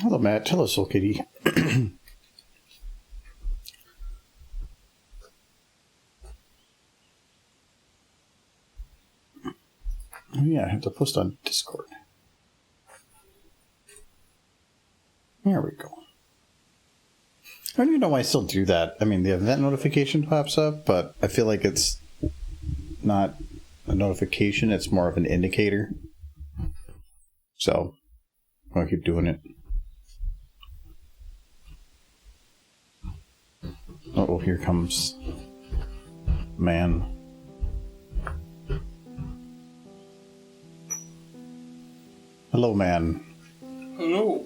Hello, Matt. Tell us, old kitty. Oh, yeah, I have to post on Discord. There we go. I don't even know why I still do that. I mean, the event notification pops up, but I feel like it's not a notification. It's more of an indicator. So, I'll keep doing it. Oh, here comes man. Hello, man. Hello.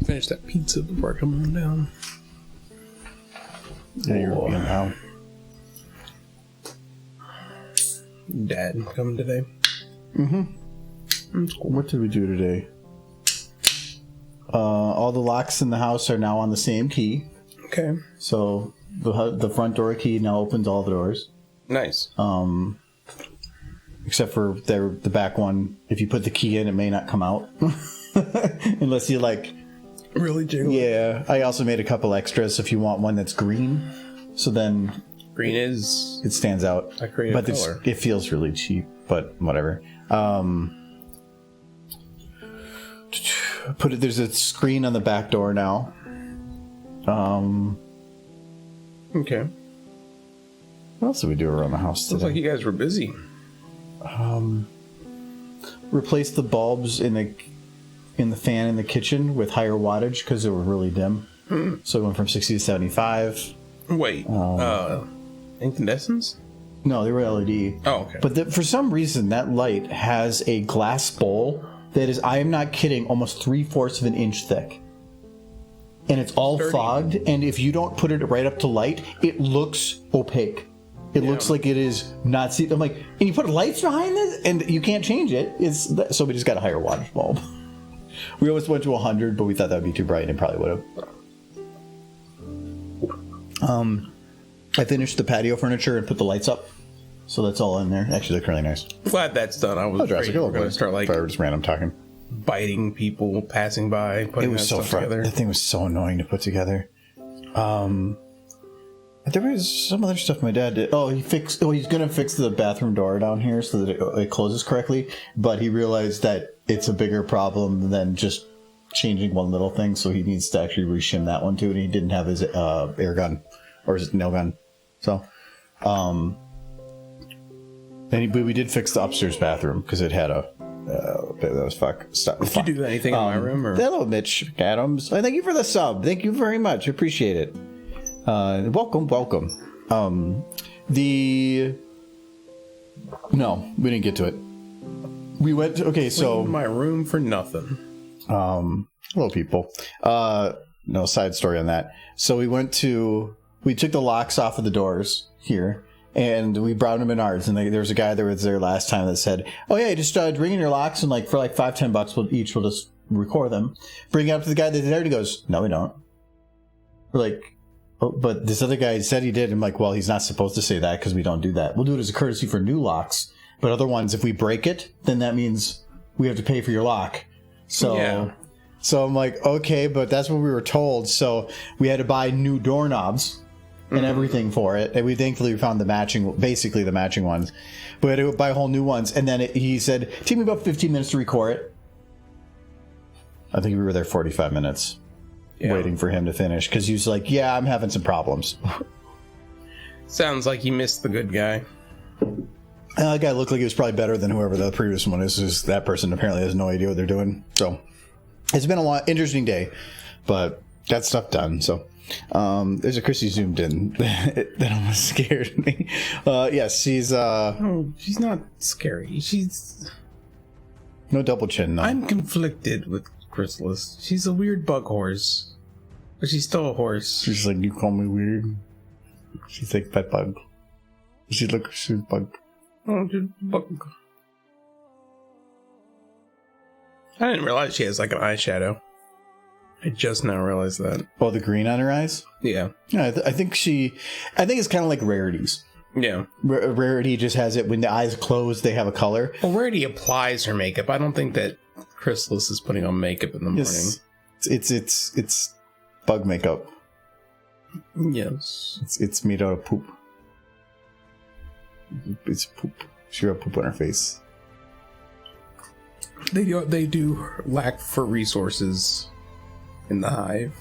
Finish that pizza before I come on down. Yeah, you're being how? Dad coming today. Mm-hmm. What did we do today? All the locks in the house are now on the same key. Okay. So the front door key now opens all the doors. Nice. Except for the back one. If you put the key in, it may not come out. Unless you really jiggle. Yeah. I also made a couple extras if you want one that's green. So then green is it stands out. a creative color. It feels really cheap, but whatever. There's a screen on the back door now. Okay. What else did we do around the house today? Looks like you guys were busy. Replace the bulbs in the fan in the kitchen with higher wattage because they were really dim. So it went from 60 to 75. Wait, incandescents? No, they were LED. Oh, okay. But for some reason, that light has a glass bowl that is, I am not kidding, almost 3/4 of an inch thick. And it's all fogged, and if you don't put it right up to light, it looks opaque. It looks like it is not seen. I'm like, and you put lights behind this, and you can't change it. So we just got a higher wattage bulb. We always went to 100, but we thought that would be too bright, and it probably would have. I finished the patio furniture and put the lights up, so that's all in there. Actually, look really nice. Glad that's done. I was afraid we were going to start just random talking, biting people passing by. Putting it was so together. The thing was so annoying to put together. There was some other stuff my dad did. He's going to fix the bathroom door down here so that it closes correctly. But he realized that it's a bigger problem than just changing one little thing. So he needs to actually reshim that one too. And he didn't have his air gun or his nail gun. So, we did fix the upstairs bathroom because it had that was fuck. Did you do anything in my room? Or? Hello, Mitch Adams. Thank you for the sub. Thank you very much. Appreciate it. Welcome. No, we didn't get to it. We went to, Cleaned my room for nothing. Hello, people. No side story on that. So we took the locks off of the doors here, and we brought them in ours. And there was a guy that was there last time that said, "Oh yeah, just bring in your locks, and for $5-10, we'll just record them." Bring it up to the guy that's there, and he goes, "No, we don't." We're like, "Oh, but this other guy said he did." I'm like, "Well, he's not supposed to say that because we don't do that. We'll do it as a courtesy for new locks, but other ones, if we break it, then that means we have to pay for your lock." So. Yeah. So I'm like, okay, but that's what we were told. So we had to buy new doorknobs and everything for it. And thankfully we found the matching ones. But we had to buy whole new ones. And then he said, take me about 15 minutes to record it. I think we were there 45 minutes waiting for him to finish. Because he was like, yeah, I'm having some problems. Sounds like he missed the good guy. That guy looked like he was probably better than whoever the previous one is. That person apparently has no idea what they're doing. So... it's been a interesting day, but got stuff done. So, There's a Chrissy zoomed in that almost scared me. Yes, she's No, she's not scary. She's... No double chin, though. I'm conflicted with Chrysalis. She's a weird bug horse. But she's still a horse. She's like, you call me weird? She's like, pet bug. She's bug. Oh, she's a bug. I didn't realize she has like an eyeshadow. I just now realized that. Oh, the green on her eyes? Yeah. Yeah, I think it's kind of like Rarity's. Yeah. Rarity just has it when the eyes close, they have a color. Well, Rarity applies her makeup. I don't think that Chrysalis is putting on makeup in the morning. Yes. It's bug makeup. Yes. It's made out of poop. It's poop. She wrote poop on her face. They do lack for resources in the hive.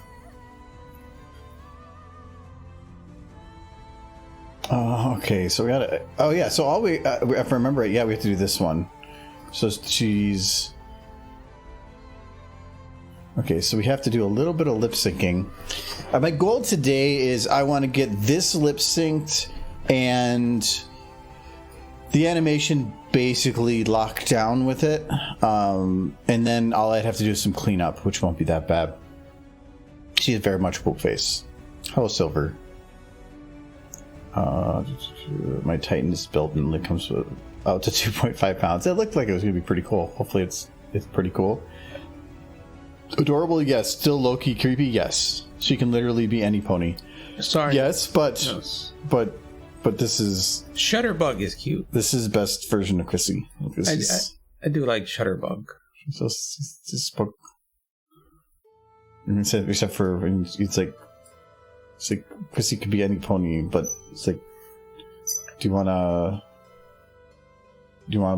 Okay, so we gotta... Oh, yeah, so all we... if I remember it, yeah, we have to do this one. So she's... Okay, so we have to do a little bit of lip syncing. My goal today is I want to get this lip synced and the animation basically locked down with it. And then all I'd have to do is some cleanup, which won't be that bad. She has very much poop face. Hello, Silver. My Titan is built and it comes with out to 2.5 pounds. It looked like it was going to be pretty cool. Hopefully it's pretty cool. Adorable, yes. Still low-key creepy, yes. She can literally be any pony. Sorry. Yes, but this is... Shutterbug is cute. This is best version of Chrissy. I do like Shutterbug. Just except for it's like Chrissy could be any pony, but it's like, do you wanna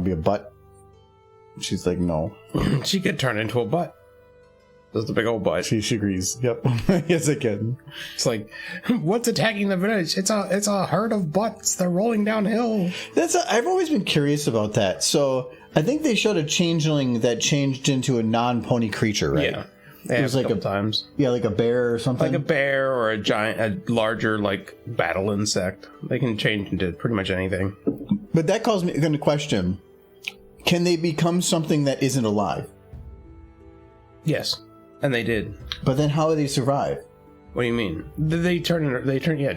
be a butt? She's like, no. She could turn into a butt. That's the big old butt. She agrees. Yep. Yes, I can. It's like, what's attacking the village? It's a herd of butts. They're rolling downhill. I've always been curious about that. So I think they showed a changeling that changed into a non-pony creature, right? Yeah. It was like times. Yeah, like a bear or something. Like a bear or a larger like battle insect. They can change into pretty much anything. But that calls me into question: can they become something that isn't alive? Yes, and they did. But then, how do they survive? What do you mean? They turn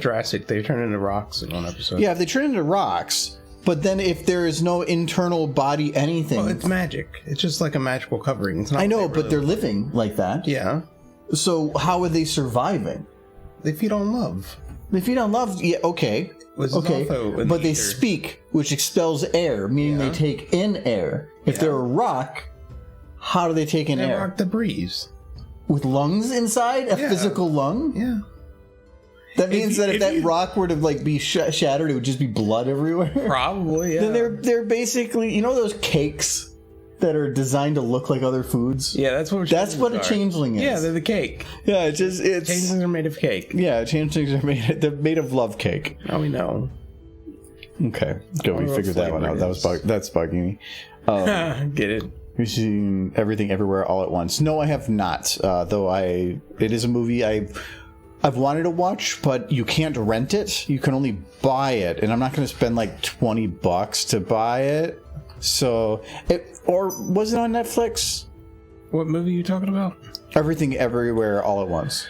Jurassic. They turn into rocks in one episode. Yeah, if they turn into rocks. But then if there is no internal body anything... Well, it's magic. It's just like a magical covering. It's not I know, but they're living like that. Yeah. So how are they surviving? They feed on love. They feed on love? Yeah, okay. Okay, but they speak, which expels air, meaning they take in air. If they're a rock, how do they take in air? They rock the breeze. With lungs inside? A physical lung? Yeah. That means that if that rock were to like be shattered, it would just be blood everywhere. Probably, yeah. Then they're basically, those cakes that are designed to look like other foods. Yeah, that's what a changeling is. Yeah, they're the cake. Yeah, it's changelings are made of cake. Yeah, changelings are made of love cake. Now we know. Okay, good. We figured that one out. That's bugging me. Get it? You've seen Everything Everywhere All at Once. No, I have not. Though it is a movie I've wanted to watch, but you can't rent it. You can only buy it, and I'm not going to spend like $20 to buy it. So, or was it on Netflix? What movie are you talking about? Everything Everywhere All at Once.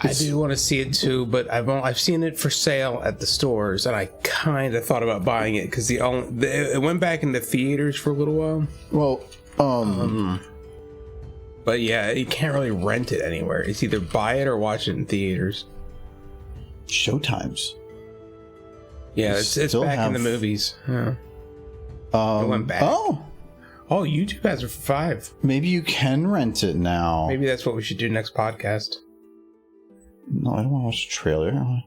I do want to see it too, but I've seen it for sale at the stores, and I kind of thought about buying it because it went back into theaters for a little while. Well, but yeah, you can't really rent it anywhere. It's either buy it or watch it in theaters. Showtimes. Yeah, it's back in the movies. Yeah. It went back. Oh, YouTube has it for $5. Maybe you can rent it now. Maybe that's what we should do next podcast. No, I don't want to watch the trailer. I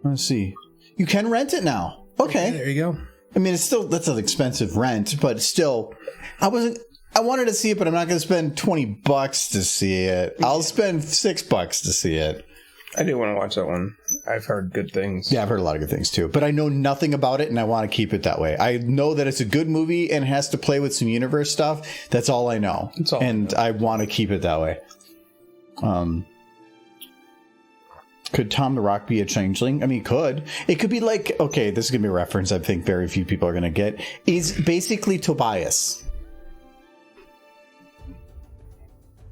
want to see. You can rent it now. Okay. There you go. I mean, that's an expensive rent, but still, I wanted to see it, but I'm not going to spend $20 to see it. I'll spend $6 to see it. I do want to watch that one. I've heard good things. Yeah, I've heard a lot of good things too, but I know nothing about it, and I want to keep it that way. I know that it's a good movie and it has to play with some universe stuff. That's all I know, I want to keep it that way. Could Tom the Rock be a changeling? I mean, could. It could be like, okay, this is going to be a reference I think very few people are going to get. He's basically Tobias.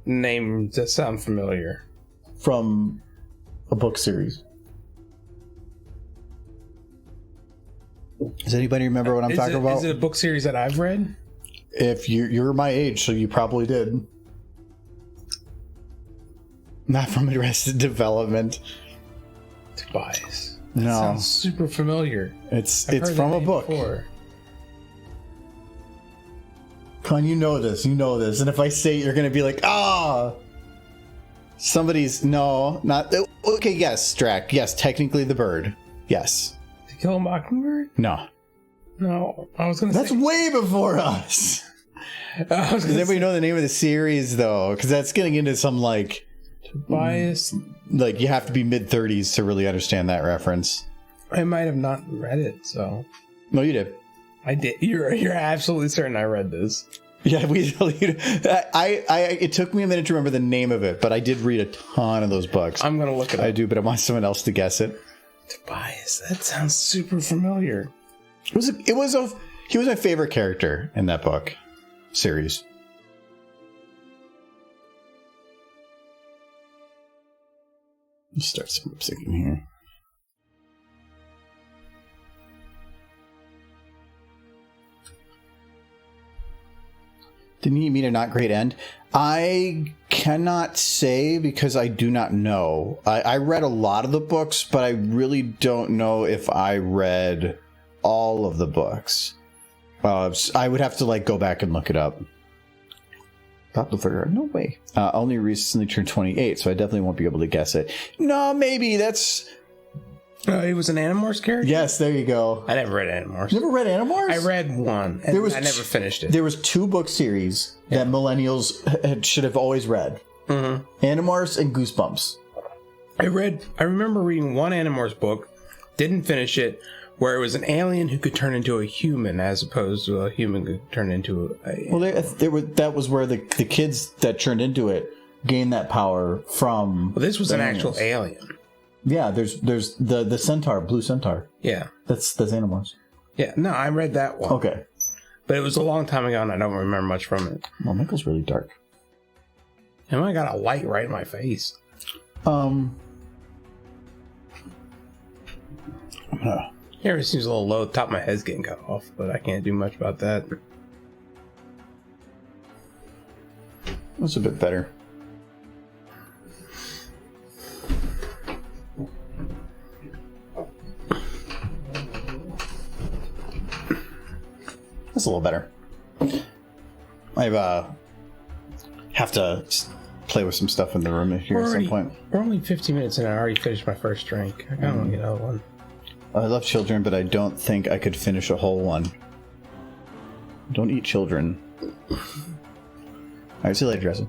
Name does sound familiar. From a book series. Does anybody remember what I'm talking about? Is it a book series that I've read? If you're my age, so you probably did. Not from Arrested Development. Tobias. No. That sounds super familiar. It's from a book. Before. Con, you know this. And if I say it, you're going to be like, somebody's... No, not... Okay, yes, Drac. Yes, technically the bird. Yes. To Kill a Mockingbird? No. No, I was going to say... That's way before us. Does everybody know the name of the series, though? Because that's getting into some, like... Tobias. Like, you have to be mid-30s to really understand that reference. I might have not read it, so... No, you did. I did. You're absolutely certain I read this. Yeah, it took me a minute to remember the name of it, but I did read a ton of those books. I'm going to look it up. I do, but I want someone else to guess it. Tobias, that sounds super familiar. He was my favorite character in that book series. Let's start some lip syncing here. Didn't he meet a not great end? I cannot say because I do not know. I read a lot of the books, but I really don't know if I read all of the books. I would have to go back and look it up. Thought the figure. No way. Only recently turned 28, so I definitely won't be able to guess it. No, maybe that's... He was an Animorphs character? Yes, there you go. I never read Animorphs. You never read Animorphs? I read one, and I never finished it. There was 2 book series that millennials should have always read. Mm-hmm. Animorphs and Goosebumps. I remember reading one Animorphs book, didn't finish it, where it was an alien who could turn into a human as opposed to a human who could turn into a... Well, that was where the kids that turned into it gained that power from... Well, this was an actual alien. Yeah, there's the centaur, blue centaur. Yeah. That's Animorphs. Yeah, no, I read that one. Okay. But it was a long time ago and I don't remember much from it. Well, Michael's really dark. And I got a light right in my face. Here it seems a little low. The top of my head's getting cut off, but I can't do much about that. That's a bit better. That's a little better. I have to play with some stuff in the room here at some point. We're only 15 minutes in and I already finished my first drink. I kind of want to get another one. I love children, but I don't think I could finish a whole one. Don't eat children. Alright, see you later, Jurassic.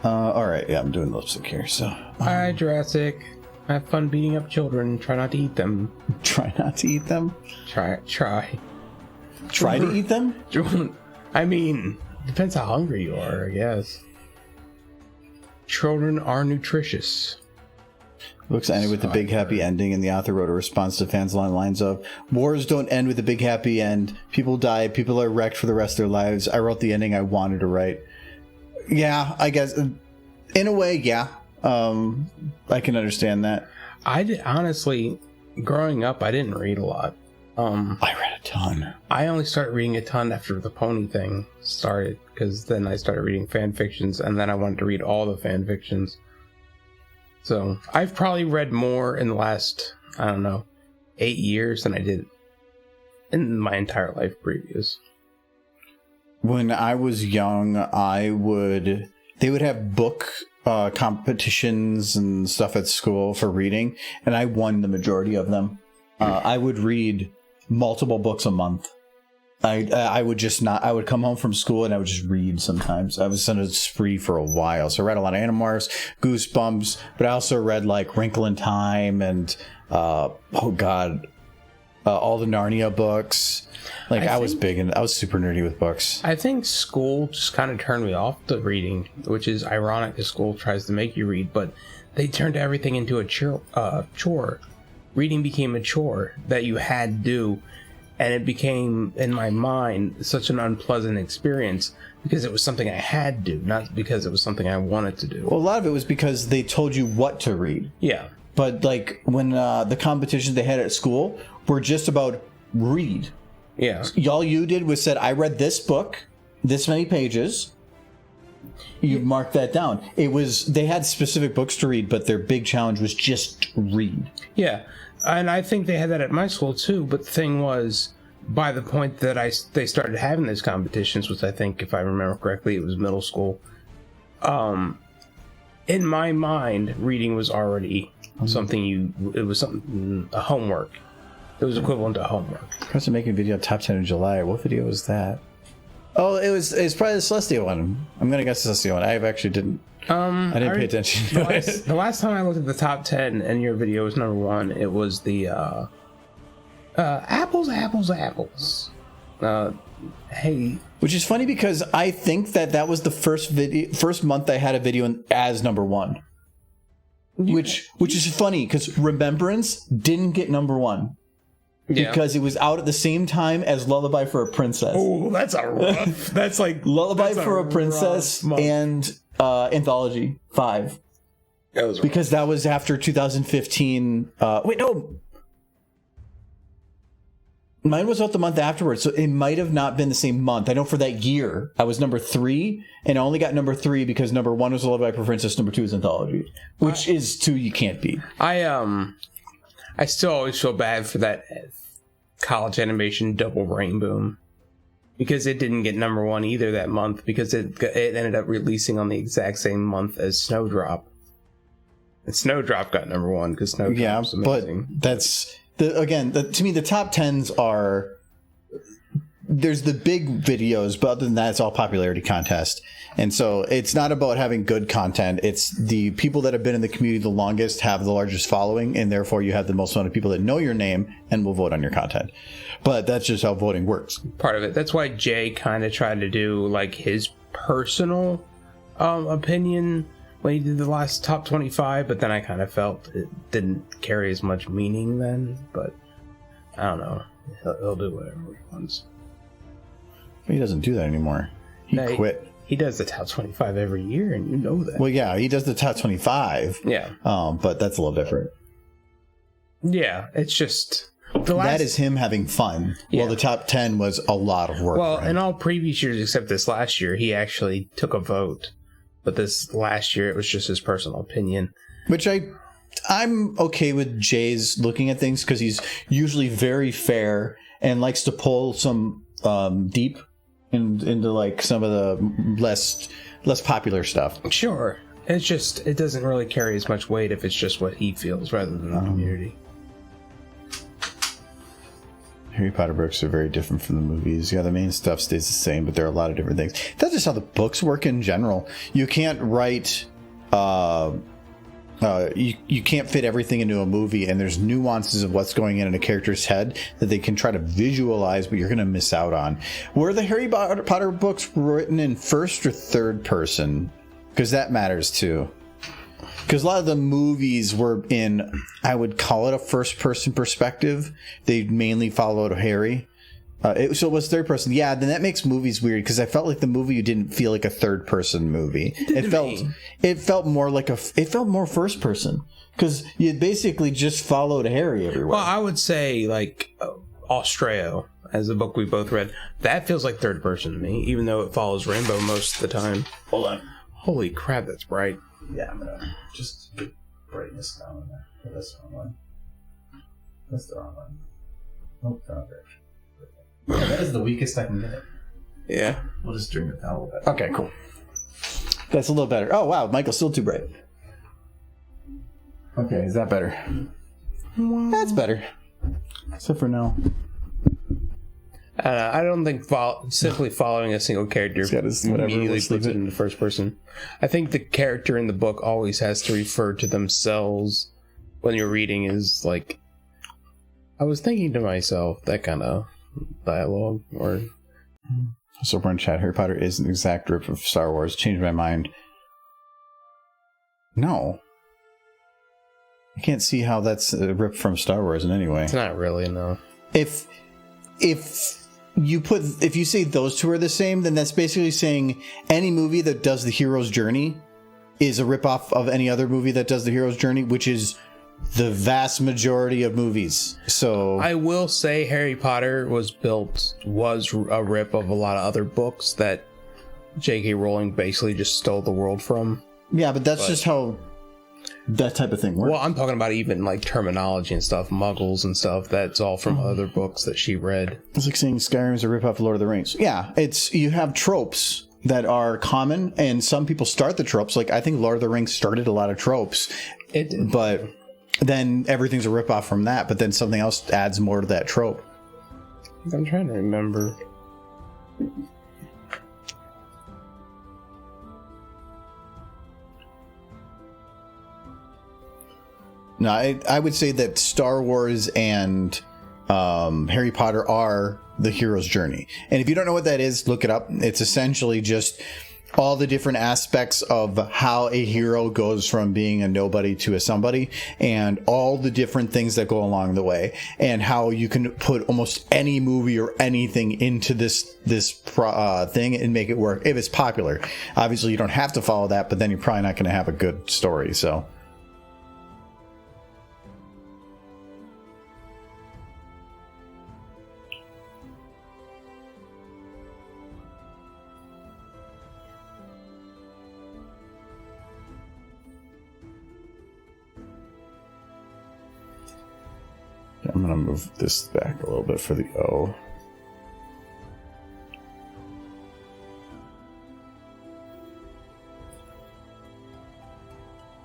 Alright, yeah, I'm doing lipstick here, so... Hi, Jurassic. Have fun beating up children. Try not to eat them. Try not to eat them? Try. Try to eat them? I mean, depends how hungry you are, I guess. Children are nutritious. Books ended with the big happy ending, and the author wrote a response to fans along the lines of, "Wars don't end with a big happy end. People die. People are wrecked for the rest of their lives. I wrote the ending I wanted to write." Yeah, I guess. In a way, yeah. I can understand that. Honestly, growing up, I didn't read a lot. I read a ton. I only started reading a ton after the pony thing started, because then I started reading fan fictions, and then I wanted to read all the fan fictions. So I've probably read more in the last, 8 years than I did in my entire life previous. When I was young, they would have book competitions and stuff at school for reading, and I won the majority of them. I would read multiple books a month. I would come home from school and I would just read sometimes. I was on a spree for a while. So I read a lot of Animorphs, Goosebumps, but I also read Wrinkle in Time and, all the Narnia books. I was super nerdy with books. I think school just kind of turned me off to reading, which is ironic because school tries to make you read, but they turned everything into a chore. Reading became a chore that you had to do, and it became, in my mind, such an unpleasant experience because it was something I had to do, not because it was something I wanted to do. Well, a lot of it was because they told you what to read. Yeah. But like when the competitions they had at school were just about read. Yeah. All you did was said, I read this book, this many pages. You marked that down. They had specific books to read, but their big challenge was just read. Yeah. And I think they had that at my school too, but the thing was, by the point that they started having these competitions, which I think, if I remember correctly, it was middle school, in my mind, reading was already a homework. It was equivalent to homework. I was making a video top 10 in July. What video was that? Oh, it's probably the Celestia one. I'm going to guess the Celestia one. I actually didn't. I didn't pay attention to it. The last time I looked at the top 10 and your video was number 1, it was the apples. Hey, which is funny because I think that was the first month I had a video as number 1. Which is funny because Remembrance didn't get number 1. Yeah. Because it was out at the same time as Lullaby for a Princess. Oh, that's a rough. That's like Lullaby for a Princess and Anthology 5. That was rough. Because that was after 2015. Wait, no. Mine was out the month afterwards, so it might have not been the same month. I know for that year, I was number 3, and I only got number 3 because number 1 was Lullaby for a Princess, number 2 is Anthology, which is 2 you can't beat. I still always feel bad for that college animation Double Rainbow because it didn't get number 1 either that month because it ended up releasing on the exact same month as Snowdrop. And Snowdrop got number 1 because Snowdrop was amazing. But that's to me the top 10s are. There's the big videos, but other than that, it's all popularity contest. And so it's not about having good content. It's the people that have been in the community the longest have the largest following, and therefore you have the most amount of people that know your name and will vote on your content. But that's just how voting works. Part of it. That's why Jay kind of tried to do like his personal opinion when he did the last top 25, but then I kind of felt it didn't carry as much meaning then. But I don't know. He'll do whatever he wants. He doesn't do that anymore. He quit. He does the top 25 every year, and you know that. Well, yeah, he does the top 25. Yeah. But that's a little different. Yeah, it's just... that is him having fun. Yeah. Well, the top 10 was a lot of work. Well, in all previous years except this last year, he actually took a vote. But this last year, it was just his personal opinion. Which I'm okay with Jay's looking at things, because he's usually very fair and likes to pull some deep into like some of the less popular stuff. Sure. It's just, it doesn't really carry as much weight if it's just what he feels rather than the community. Harry Potter books are very different from the movies. Yeah, the main stuff stays the same, but there are a lot of different things. That's just how the books work in general. You can't write... you can't fit everything into a movie, and there's nuances of what's going in a character's head that they can try to visualize, but you're going to miss out on. Were the Harry Potter books written in first or third person? Because that matters too. Because a lot of the movies were in, I would call it a first person perspective. They mainly followed Harry. So it was third person. Yeah, then that makes movies weird, because I felt like the movie didn't feel like a third person movie. It felt more like it felt more first person, because you basically just followed Harry everywhere. Well, I would say like Australia, as the book we both read, that feels like third person to me, even though it follows Rainbow most of the time. Hold on. Holy crap, that's bright. Yeah, I'm gonna just get brightness down on that. That's the wrong one. That's the wrong one. Oh, wrong direction. Yeah, that is the weakest I can get it. Yeah. We'll just turn it down a little bit. Okay, cool. That's a little better. Oh, wow. Michael's still too bright. Okay, is that better? That's better. Except for now. I don't think simply following a single character immediately puts it into first person. I think the character in the book always has to refer to themselves when you're reading, is like, I was thinking to myself, that kind of dialogue. Or so we're in chat. Harry Potter is an exact rip of Star Wars. Changed my mind. No. I can't see how that's a rip from Star Wars in any way. It's not really, no. If you say those two are the same, then that's basically saying any movie that does the hero's journey is a ripoff of any other movie that does the hero's journey, which is the vast majority of movies. So I will say Harry Potter was a rip of a lot of other books that J.K. Rowling basically just stole the world from. Yeah, but that's just how that type of thing works. Well, I'm talking about even like terminology and stuff, muggles and stuff. That's all from other books that she read. It's like saying Skyrim's a ripoff of Lord of the Rings. Yeah, you have tropes that are common, and some people start the tropes. Like I think Lord of the Rings started a lot of tropes. It did. But then everything's a ripoff from that, but then something else adds more to that trope. I'm trying to remember. No, I would say that Star Wars and Harry Potter are the hero's journey. And if you don't know what that is, look it up. It's essentially just all the different aspects of how a hero goes from being a nobody to a somebody, and all the different things that go along the way, and how you can put almost any movie or anything into this thing and make it work if it's popular. Obviously, you don't have to follow that, but then you're probably not going to have a good story. So. I'm going to move this back a little bit for the O.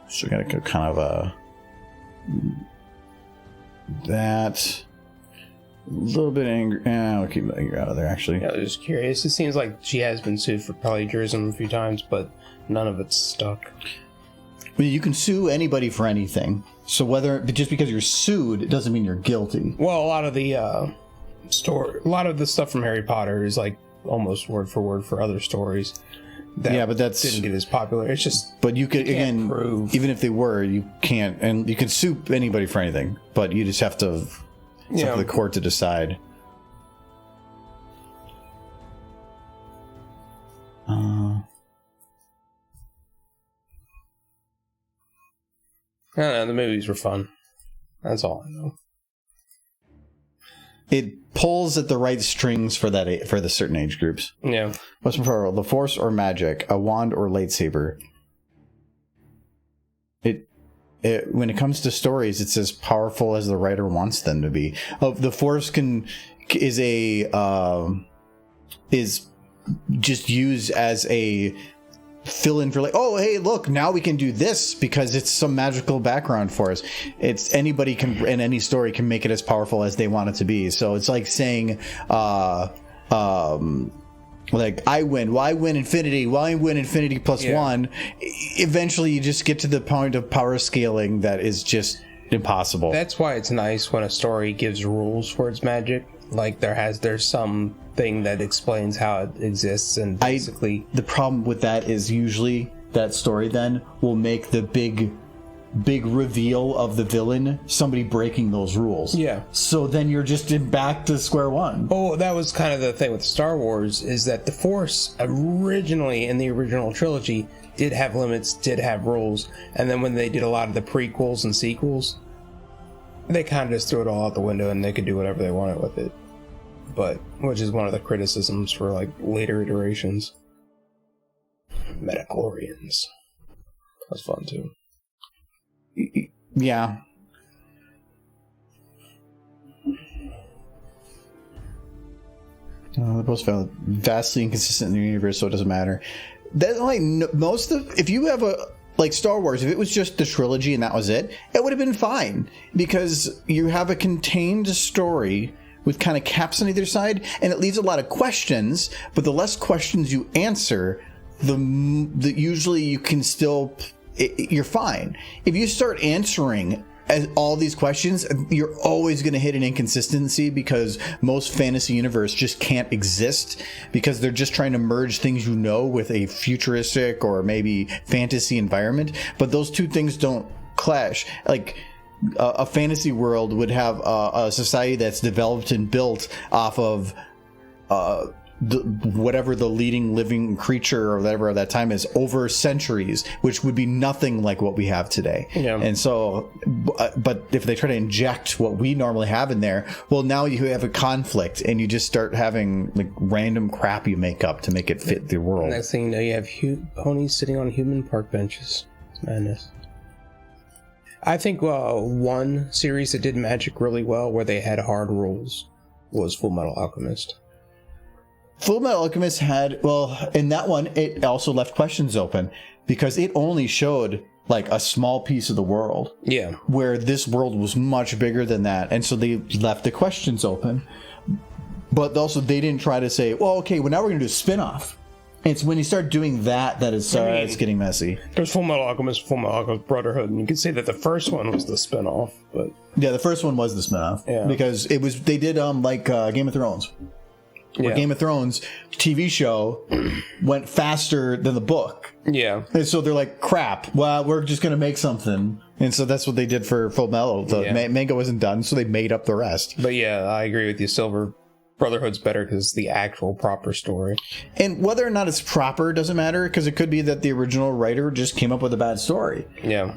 So we're going to go kind of that. A little bit angry. I'll keep anger out of there, actually. Yeah, I was just curious. It seems like she has been sued for plagiarism a few times, but none of it's stuck. Well, you can sue anybody for anything. So just because you're sued, it doesn't mean you're guilty. Well, a lot of the stuff from Harry Potter is like almost word for word for other stories. But that's didn't get as popular. It's just, but you could again, prove. Even if they were, you can't, and you can sue anybody for anything. But you just have to. It's up to the court to decide. I don't know, the movies were fun. That's all I know. It pulls at the right strings for the certain age groups. Yeah. What's more powerful, the Force or magic, a wand or lightsaber? When it comes to stories, it's as powerful as the writer wants them to be. The Force is just used as a fill in for like, oh hey, look, now we can do this because it's some magical background for us. It's anybody can in any story can make it as powerful as they want it to be. So it's like saying like I win. Well, I win infinity. Well, I win infinity plus one. Eventually, you just get to the point of power scaling that is just impossible. That's why it's nice when a story gives rules for its magic. Like there's some thing that explains how it exists, and basically the problem with that is usually that story then will make the big reveal of the villain somebody breaking those rules. Yeah. So then you're just back to square one. Oh, that was kind of the thing with Star Wars, is that the Force originally in the original trilogy did have limits, did have rules, and then when they did a lot of the prequels and sequels, they kind of just threw it all out the window and they could do whatever they wanted with it. But which is one of the criticisms for like later iterations. Metachlorians. That's fun too. Yeah. They're both vastly inconsistent in the universe, so it doesn't matter. That like if you have a like Star Wars, if it was just the trilogy and that was it would have been fine because you have a contained story with kind of caps on either side, and it leaves a lot of questions. But the less questions you answer, the usually you can still. You're fine. If you start answering all these questions, you're always going to hit an inconsistency because most fantasy universe just can't exist because they're just trying to merge things with a futuristic or maybe fantasy environment. But those two things don't clash. Like a fantasy world would have a society that's developed and built off of whatever the leading living creature or whatever at that time is over centuries, which would be nothing like what we have today. Yeah. And so, but if they try to inject what we normally have in there, well, now you have a conflict and you just start having like random crap you make up to make it fit the world. Next thing you know, you have ponies sitting on human park benches. It's madness. I think one series that did magic really well where they had hard rules was Full Metal Alchemist. Full Metal Alchemist had, well, in that one, it also left questions open because it only showed like a small piece of the world. Yeah. Where this world was much bigger than that. And so they left the questions open. But also they didn't try to say, well, okay, well, now we're going to do a spin-off. It's when you start doing that it's getting messy. There's Full Metal Alchemist, Full Metal Alchemist Brotherhood, and you could say that the first one was the spin-off, but... Yeah, the first one was the spin-off. Yeah. Because they did Game of Thrones. Where Game of Thrones TV show went faster than the book. Yeah. And so they're like, crap, well, we're just going to make something. And so that's what they did for Full Metal. The manga wasn't done, so they made up the rest. But yeah, I agree with you. Silver Brotherhood's better because it's the actual proper story. And whether or not it's proper doesn't matter, because it could be that the original writer just came up with a bad story. Yeah.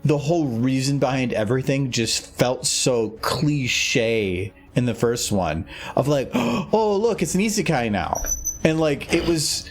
The whole reason behind everything just felt so cliche in the first one of like, oh, look, it's an isekai now. And like, it was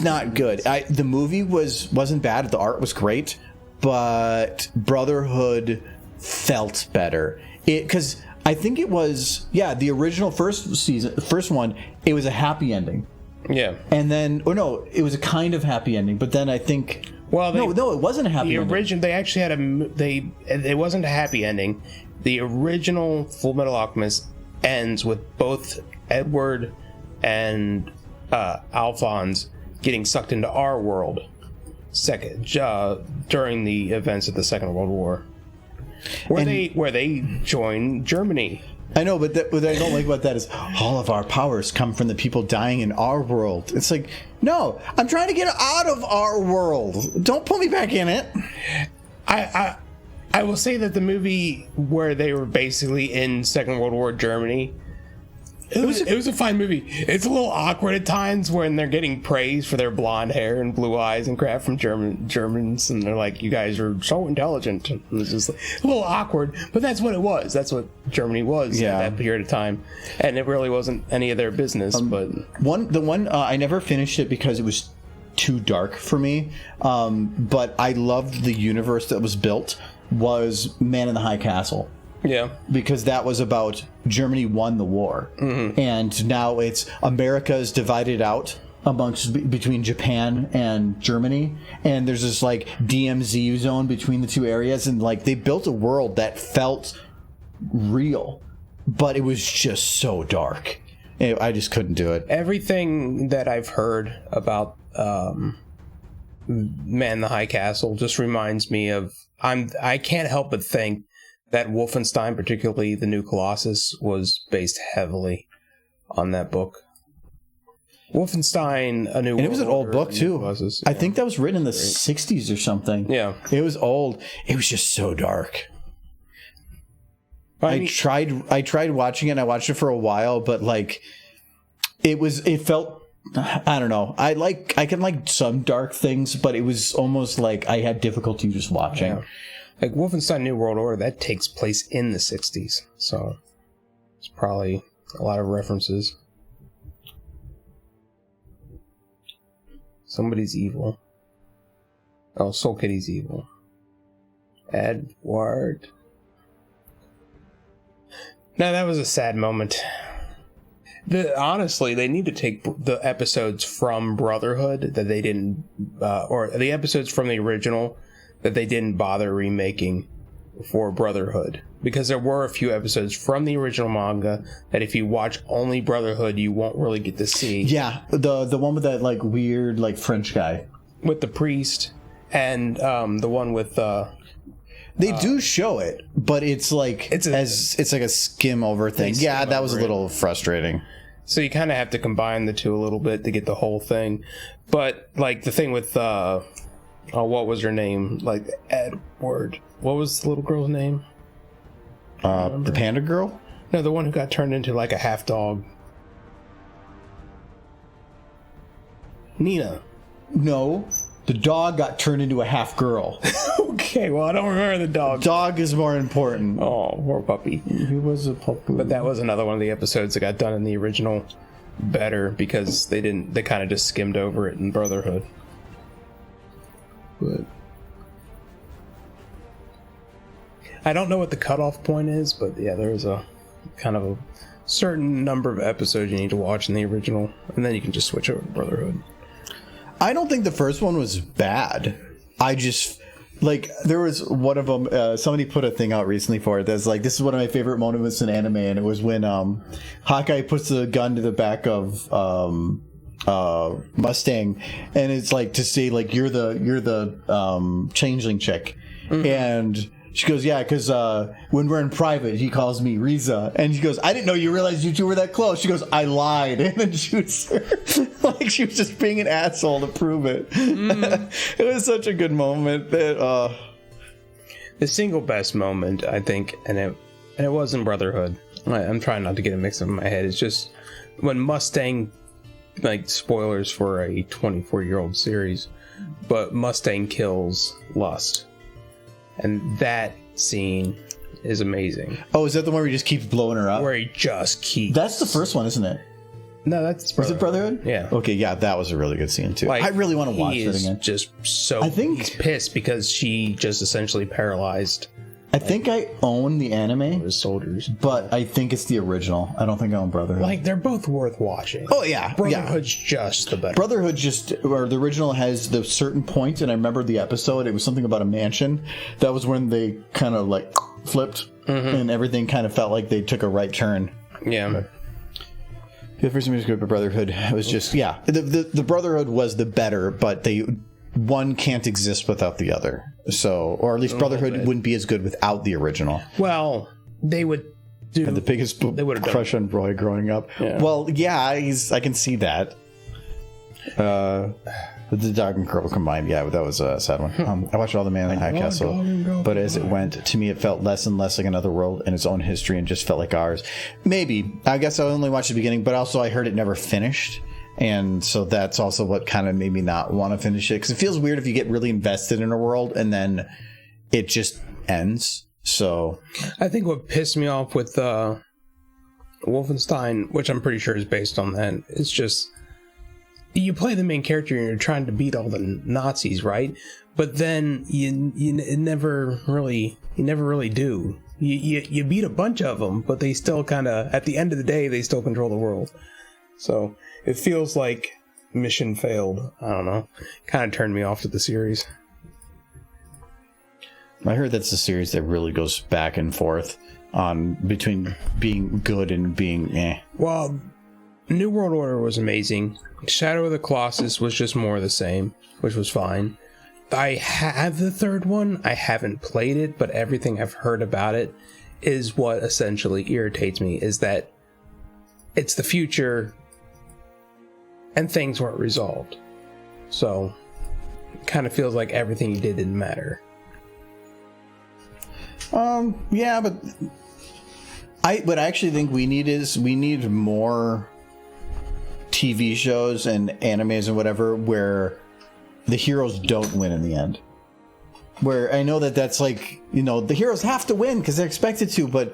not good. The movie wasn't bad. The art was great, but Brotherhood felt better. Because I think it was, the original first one, it was a happy ending. Yeah. And then, it was a kind of happy ending, but then I think... Well, no, it wasn't a happy ending. They actually had it wasn't a happy ending. The original Full Metal Alchemist ends with both Edward and Alphonse getting sucked into our world during the events of the Second World War, where they join Germany. I know, but what I don't like about that is all of our powers come from the people dying in our world. It's like, no, I'm trying to get out of our world. Don't put me back in it. I will say that the movie where they were basically in Second World War Germany, it was a fine movie. It's a little awkward at times when they're getting praise for their blonde hair and blue eyes and crap from Germans, and they're like, "You guys are so intelligent." And it's just like, a little awkward, but that's what it was. That's what Germany was at that period of time, and it really wasn't any of their business. But the one I never finished it because it was too dark for me. But I loved the universe that was built. Was Man in the High Castle. Yeah. Because that was about Germany won the war. Mm-hmm. And now it's America's divided out between Japan and Germany. And there's this like DMZ zone between the two areas. And like they built a world that felt real, but it was just so dark. I just couldn't do it. Everything that I've heard about Man in the High Castle just reminds me of I can't help but think that Wolfenstein, particularly the New Colossus, was based heavily on that book. Wolfenstein, A New World Order. And it was an old book, too. Colossus, I think that was written in the 60s or something. Yeah. It was old. It was just so dark. I tried watching it, and I watched it for a while, but, like, it felt... I don't know. I can like some dark things, but it was almost like I had difficulty just watching. Yeah. Like Wolfenstein New World Order, that takes place in the 60s, so it's probably a lot of references. Somebody's evil. Oh, Soul Kitty's evil. Edward. No, that was a sad moment. Honestly, they need to take the episodes from Brotherhood that they didn't, or the episodes from the original that they didn't bother remaking for Brotherhood, because there were a few episodes from the original manga that if you watch only Brotherhood, you won't really get to see. Yeah, the one with that like weird like French guy with the priest, and the one with they do show it, but it's like it's like a skim over thing. Yeah, that was a little frustrating. So you kind of have to combine the two a little bit to get the whole thing. But like the thing with Oh, what was her name? Like Edward. What was the little girl's name? The panda girl? No, the one who got turned into like a half dog. Nina. No, the dog got turned into a half girl. Okay, well, I don't remember the dog. Dog is more important. Oh, poor puppy. He was a puppy. But that was another one of the episodes that got done in the original better because they kind of just skimmed over it in Brotherhood. But I don't know what the cutoff point is, but yeah, there is a kind of a certain number of episodes you need to watch in the original, and then you can just switch over to Brotherhood. I don't think the first one was bad. I just, like, there was one of them, somebody put a thing out recently for it that's like, this is one of my favorite moments in anime, and it was when Hawkeye puts the gun to the back of Mustang, and it's like to say, like, you're the changeling chick. Mm-hmm. And she goes, yeah, because when we're in private, he calls me Riza. And she goes, I didn't know you realized you two were that close. She goes, I lied. And then shoots her. Like she was just being an asshole to prove it. Mm. It was such a good moment. That, the single best moment, I think, and it was in Brotherhood. I'm trying not to get it mixed up in my head. It's just when Mustang, like, spoilers for a 24-year-old series, but Mustang kills Lust. And that scene is amazing. Oh, is that the one where he just keeps blowing her up? Where he just keeps... That's the first one, isn't it? No, that's Brotherhood. Is it Brotherhood? Yeah. Okay, yeah, that was a really good scene, too. Like, I really want to watch it again. Just so... he's pissed because she just essentially paralyzed... I think I own the anime. His soldiers. But I think it's the original. I don't think I own Brotherhood. Like, they're both worth watching. Oh, yeah. Brotherhood's just the better. Brotherhood or the original has the certain point, and I remember the episode, it was something about a mansion. That was when they kind of, like, flipped, and everything kind of felt like they took a right turn. Yeah. The first music group of Brotherhood, it was just, yeah. The Brotherhood was the better, but one can't exist without the other. So, or at least Brotherhood wouldn't be as good without the original. Well, they would do... Had the biggest crush on Roy growing up. Yeah. Well, yeah, I can see that. The dog and girl combined, yeah, that was a sad one. I watched all the Man in the High Castle, but as it went, to me it felt less and less like another world in its own history and just felt like ours. Maybe. I guess I only watched the beginning, but also I heard it never finished. And so that's also what kind of made me not want to finish it. Because it feels weird if you get really invested in a world and then it just ends. So I think what pissed me off with Wolfenstein, which I'm pretty sure is based on that, it's just you play the main character and you're trying to beat all the Nazis, right? But then you never really do. You beat a bunch of them, but they still kind of, at the end of the day, they still control the world. So it feels like mission failed. I don't know. Kind of turned me off to the series. I heard that's a series that really goes back and forth on between being good and being eh. Well, New World Order was amazing. Shadow of the Colossus was just more of the same, which was fine. I have the third one. I haven't played it, but everything I've heard about it is what essentially irritates me, is that it's the future and things weren't resolved. So it kind of feels like everything you did didn't matter. Yeah, but what I actually think we need more TV shows and animes and whatever where the heroes don't win in the end. Where I know that's like, the heroes have to win because they're expected to,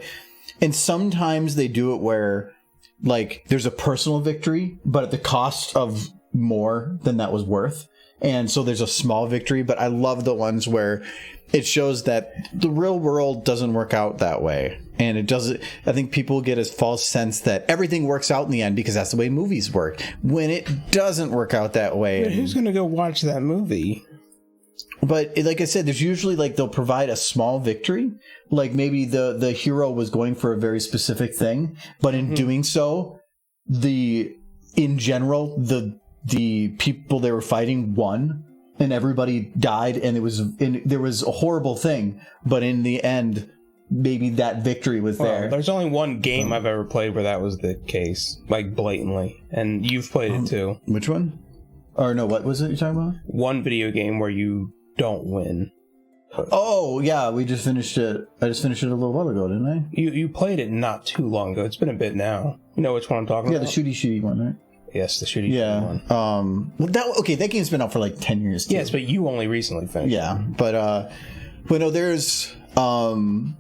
and sometimes they do it where like there's a personal victory, but at the cost of more than that was worth. And so there's a small victory, but I love the ones where it shows that the real world doesn't work out that way. And it doesn't, I think people get a false sense that everything works out in the end because that's the way movies work, when it doesn't work out that way. But who's going to go watch that movie? But like I said, there's usually like they'll provide a small victory. Like maybe the hero was going for a very specific thing, but in doing so, in general, the people they were fighting won and everybody died and there was a horrible thing. But in the end, maybe that victory was there. There's only one game I've ever played where that was the case, like blatantly. And you've played it too. Which one? Or no, what was it you're talking about? One video game where you don't win. Oh, yeah, we just finished it. I just finished it a little while ago, didn't I? You played it not too long ago. It's been a bit now. You know which one I'm talking about? Yeah, the shooty one, right? Yes, the shooty one. Well, that game's been out for like 10 years, too. Yes, but you only recently finished it. But no, there's... I'm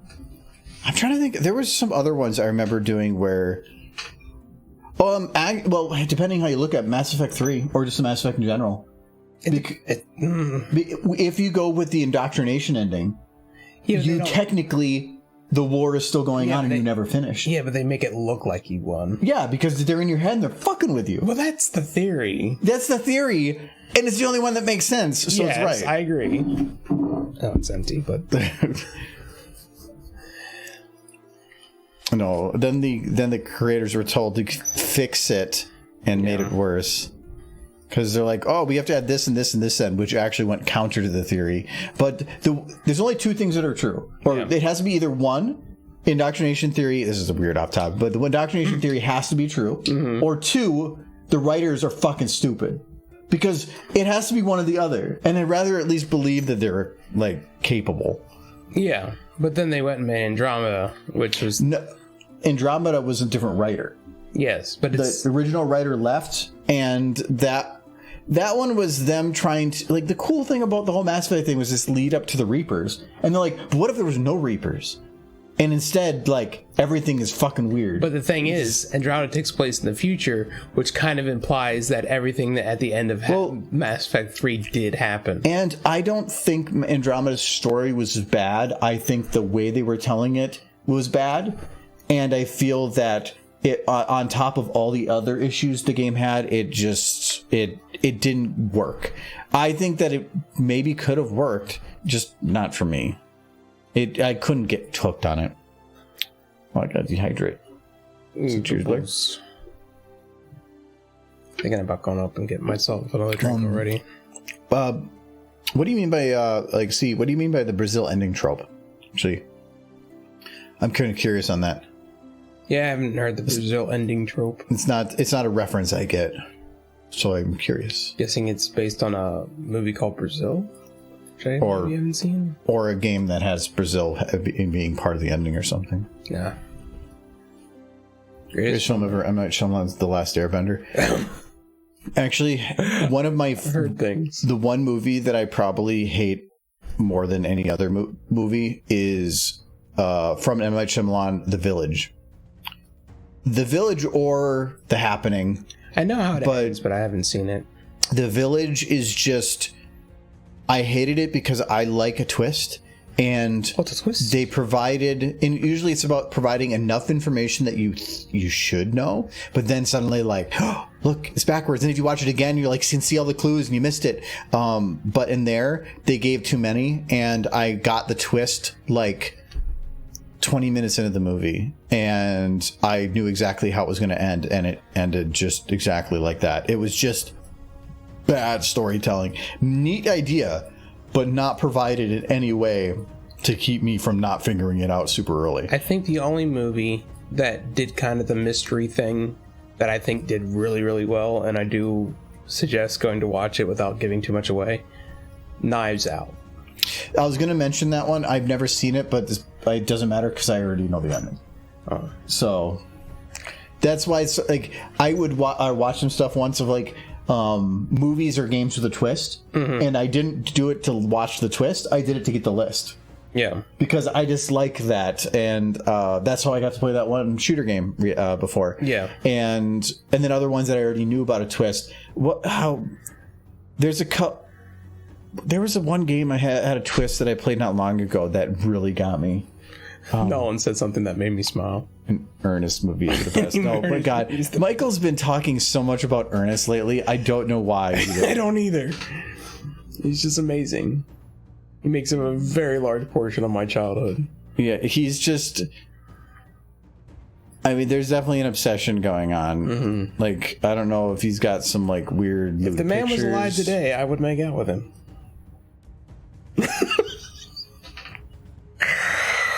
trying to think. There was some other ones I remember doing where... depending how you look at Mass Effect 3, or just the Mass Effect in general... If you go with the indoctrination ending, technically the war is still going on and you never finish. Yeah, but they make it look like you won. Yeah, because they're in your head and they're fucking with you. Well, that's the theory. That's the theory, and it's the only one that makes sense. So it's right. I agree. Oh, it's empty, but no. Then the creators were told to fix it and made it worse. Because they're like, oh, we have to add this and this and this end, which actually went counter to the theory. But there's only two things that are true. Or it has to be either one, indoctrination theory, this is a weird off topic, but the indoctrination theory has to be true. Mm-hmm. Or two, the writers are fucking stupid. Because it has to be one or the other. And I'd rather at least believe that they're, like, capable. Yeah. But then they went and made Andromeda, which was... No, Andromeda was a different writer. Yes, but the original writer left, and that one was them trying to... Like, the cool thing about the whole Mass Effect thing was this lead up to the Reapers. And they're like, but what if there was no Reapers? And instead, like, everything is fucking weird. But the thing is, Andromeda takes place in the future, which kind of implies that everything that at the end of Mass Effect 3 did happen. And I don't think Andromeda's story was bad. I think the way they were telling it was bad. And I feel that... It on top of all the other issues the game had, it didn't work. I think that it maybe could have worked, just not for me. I couldn't get hooked on it. Oh, I gotta dehydrate. Cheers, boys. Thinking about going up and getting myself another drink already. What do you mean by what do you mean by the Brazil ending trope? Actually, I'm kind of curious on that. Yeah, I haven't heard the Brazil ending trope. It's not a reference I get, so I'm curious. Guessing it's based on a movie called Brazil, which I haven't seen. Or a game that has Brazil being part of the ending or something. Yeah. Greatest film ever, M. Night Shyamalan's The Last Airbender. Actually, one of my... I've heard things. The one movie that I probably hate more than any other movie is from M. Night Shyamalan, The Village. The Village or The Happening. I know how it ends, but I haven't seen it. The Village is just... I hated it because I like a twist. And what's a twist? They provided... And usually it's about providing enough information that you should know. But then suddenly like, oh, look, it's backwards. And if you watch it again, you're like, you can see all the clues and you missed it. But in there, they gave too many. And I got the twist like... 20 minutes into the movie, and I knew exactly how it was going to end, and it ended just exactly like that. It was just bad storytelling. Neat idea, but not provided in any way to keep me from not figuring it out super early. I think the only movie that did kind of the mystery thing that I think did really, really well, and I do suggest going to watch it without giving too much away, Knives Out. I was going to mention that one. I've never seen it, but it doesn't matter because I already know the ending. Oh. So that's why it's like I would watch some stuff once of like movies or games with a twist, and I didn't do it to watch the twist. I did it to get the list. Yeah, because I just like that, and that's how I got to play that one shooter game before. Yeah, and then other ones that I already knew about a twist. There was one game I had a twist that I played not long ago that really got me. Nolan said something that made me smile. An Ernest movie is the best. No, but God, Michael's been talking so much about Ernest lately. I don't know why. I don't either. He's just amazing. He makes him a very large portion of my childhood. Yeah, he's just... I mean, there's definitely an obsession going on. Mm-hmm. Like, I don't know if he's got some, like, weird... If the man was alive today, I would make out with him.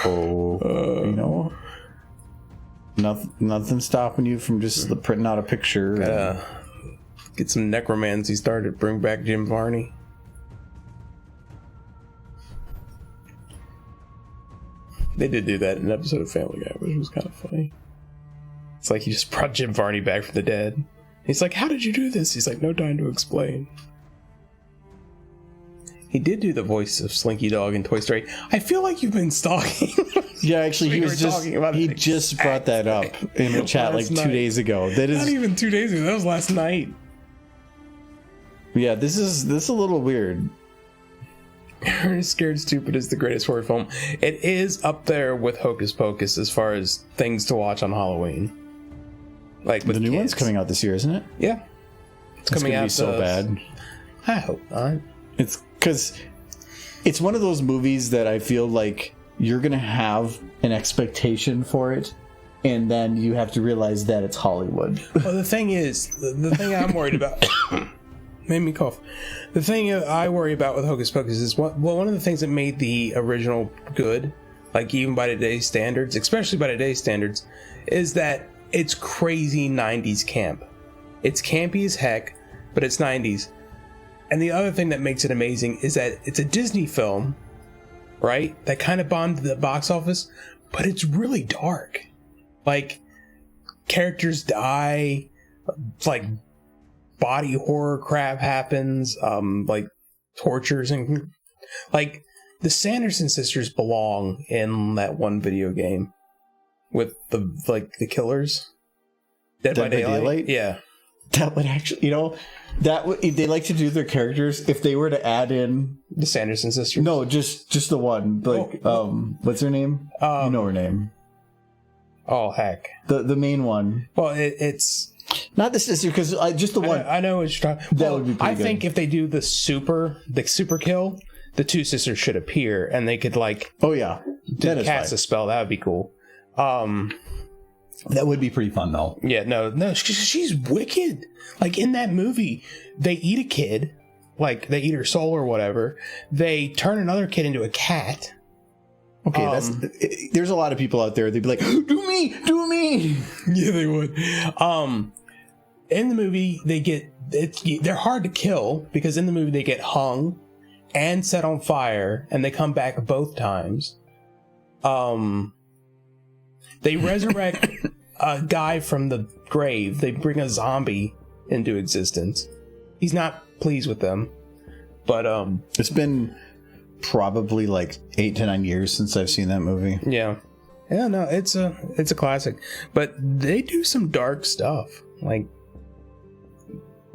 You know, nothing stopping you from just printing out a picture. Get some necromancy started. Bring back Jim Varney. They did do that in an episode of Family Guy, which was kind of funny. It's like he just brought Jim Varney back from the dead. He's like, how did you do this? He's like, no time to explain. He did do the voice of Slinky Dog in Toy Story. I feel like you've been stalking. Yeah, actually, he just brought that up in the chat like 2 days ago. That is not even 2 days ago. That was last night. Yeah, this is a little weird. Scared Stupid is the greatest horror film. It is up there with Hocus Pocus as far as things to watch on Halloween. Like with the new one's coming out this year, isn't it? Yeah, it's coming out. Be so bad. I hope not. It's because it's one of those movies that I feel like you're gonna have an expectation for it, and then you have to realize that it's Hollywood. Well, the thing is, the thing I'm worried about made me cough. The thing I worry about with Hocus Pocus is one of the things that made the original good, like even by today's standards, especially by today's standards, is that it's crazy 90s camp. It's campy as heck, but it's 90s. And the other thing that makes it amazing is that it's a Disney film, right? That kind of bombed the box office, but it's really dark. Like, characters die, like, body horror crap happens, like, tortures, and, like, the Sanderson sisters belong in that one video game with the killers. Dead by Daylight? Yeah. That would actually, they like to do their characters if they were to add in the Sanderson sisters. No, just the one. Like, what's her name? You know her name. Oh heck, the main one. Well, it's not the sister because just the one. I know what you're talking. That would be. I think if they do the super kill, the two sisters should appear and they could like. Oh yeah, cast a spell. That would be cool. That would be pretty fun, though. Yeah, no, she's wicked. Like, in that movie, they eat a kid. Like, they eat her soul or whatever. They turn another kid into a cat. Okay, there's a lot of people out there, they'd be like, do me! Yeah, they would. In the movie, they're hard to kill, because in the movie, they get hung and set on fire, and they come back both times. They resurrect a guy from the grave. They bring a zombie into existence. He's not pleased with them, but it's been probably like 8 to 9 years since I've seen that movie. Yeah, no, it's a classic. But they do some dark stuff. Like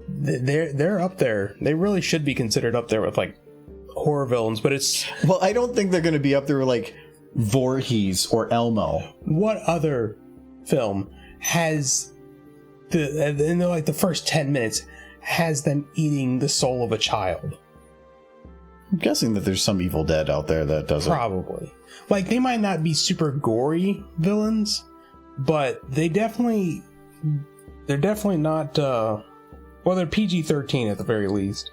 they're up there. They really should be considered up there with like horror villains. But I don't think they're going to be up there with like Voorhees or Elmo. What other film has in the first 10 minutes has them eating the soul of a child? I'm guessing that there's some Evil Dead out there that does it. Probably. Like, they might not be super gory villains, but they're definitely not they're PG-13 at the very least.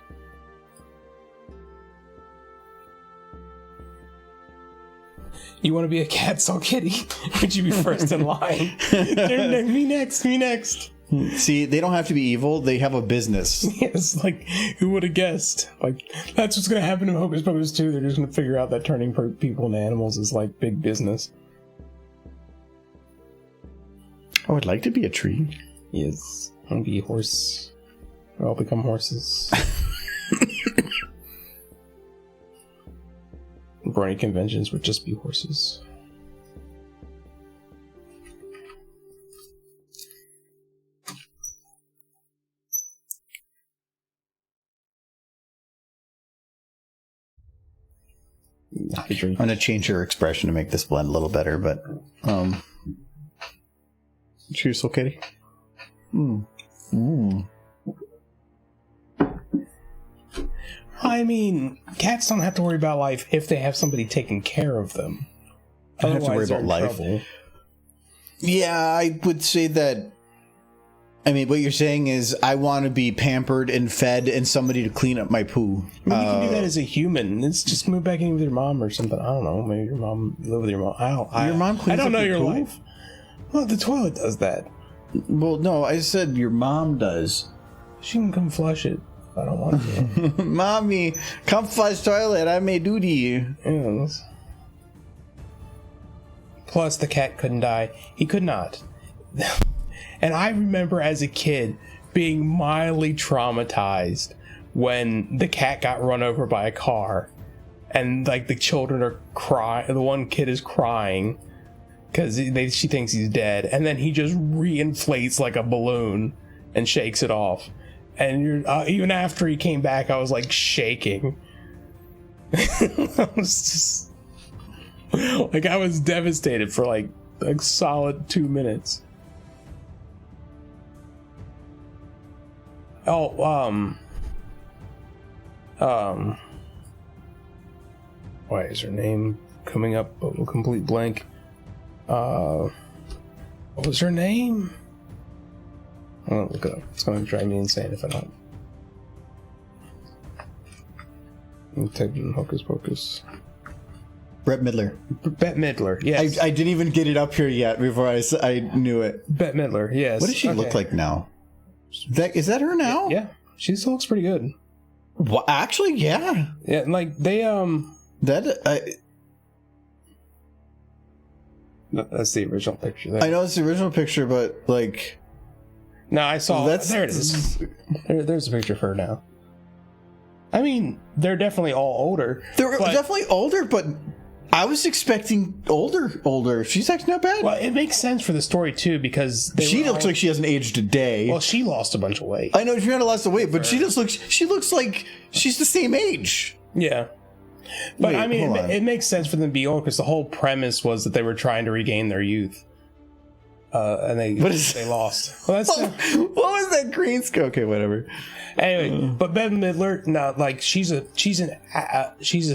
You want to be a cat, so kitty? Would you be first in line? Me next. See, they don't have to be evil. They have a business. Yes, like, who would have guessed? Like, that's what's going to happen in Hocus Pocus 2. They're just going to figure out that turning people into animals is, like, big business. I would like to be a tree. Yes. I want to be a horse. Or I'll become horses. Brony conventions would just be horses. I'm gonna change her expression to make this blend a little better, but cheers, so kitty. I mean, cats don't have to worry about life if they have somebody taking care of them. Don't have to worry about life. Trouble. Yeah, I would say that. I mean, what you're saying is I want to be pampered and fed and somebody to clean up my poo. I mean, you can do that as a human. It's just move back in with your mom or something. I don't know. Maybe your mom live with your mom. Your mom cleans I don't up know your poo? life. Well, the toilet does that. Well, no, I said your mom does. She can come flush it. I don't want to. Mommy, come flush toilet. I made duty. Yes. Plus, the cat couldn't die. He could not. And I remember as a kid being mildly traumatized when the cat got run over by a car. And, like, the children are crying. The one kid is crying because she thinks he's dead. And then he just reinflates like a balloon and shakes it off. And even after he came back, I was, like, shaking. I was just... Like, I was devastated for, like solid 2 minutes. Oh, why is her name coming up a complete blank? What was her name? I'll look it up. It's going to drive me insane if I don't. I'm typing in Hocus Pocus. Bette Midler. Bette Midler, yes. I didn't even get it up here yet before I knew it. Bette Midler, yes. What does she look like now? Is that her now? Yeah, she still looks pretty good. Well, actually, yeah. Yeah, like they that's the original picture. There. I know it's the original picture, but like, no, I saw. There it is. There's a picture of her now. I mean, they're definitely all older. They're definitely older, but I was expecting older. She's actually not bad. Well, it makes sense for the story too because she looks like she hasn't aged a day. Well, she lost a bunch of weight. I know she had a lot of weight, but she looks like she's the same age. Yeah. But I mean, it makes sense for them to be old because the whole premise was that they were trying to regain their youth, and they lost. Well, that's what was that green screen? Okay, whatever. Anyway, but Bette Midler, no, like she's a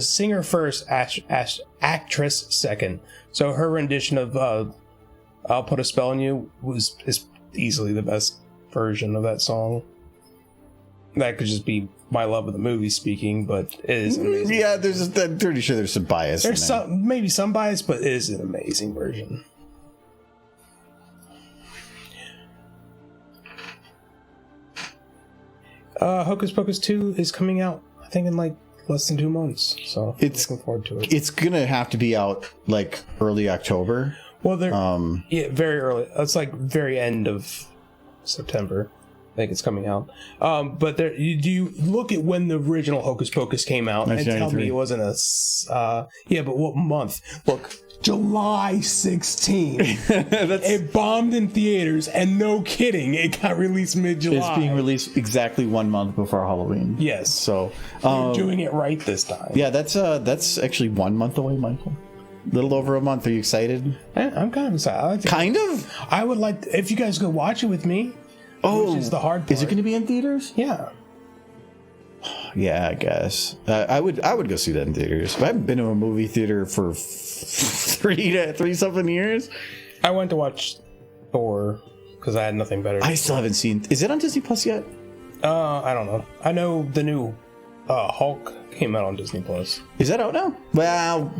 singer first, actress second. So her rendition of "I'll Put a Spell on You" is easily the best version of that song. That could just be my love of the movie speaking, but it is amazing. Yeah, I'm pretty sure there's some bias. There's maybe some bias, but it is an amazing version. Hocus Pocus 2 is coming out, I think, in like less than 2 months. So I'm looking forward to it. It's gonna have to be out like early October. Well, yeah, very early. It's like very end of September. I think it's coming out. But do you look at when the original Hocus Pocus came out and tell me it wasn't yeah, but what month? Look, July 16th. It bombed in theaters, and no kidding, it got released mid-July. It's being released exactly 1 month before Halloween. Yes. So you're doing it right this time. Yeah, that's actually 1 month away, Michael. A little over a month. Are you excited? I'm kind of excited. I would like if you guys go watch it with me. Oh, which is the hard part. Is it going to be in theaters? Yeah. Yeah, I guess. I would go see that in theaters. I haven't been to a movie theater for three something years. I went to watch Thor because I had nothing better. I still haven't seen. Is it on Disney Plus yet? I don't know. I know the new Hulk came out on Disney Plus. Is that out now? Well,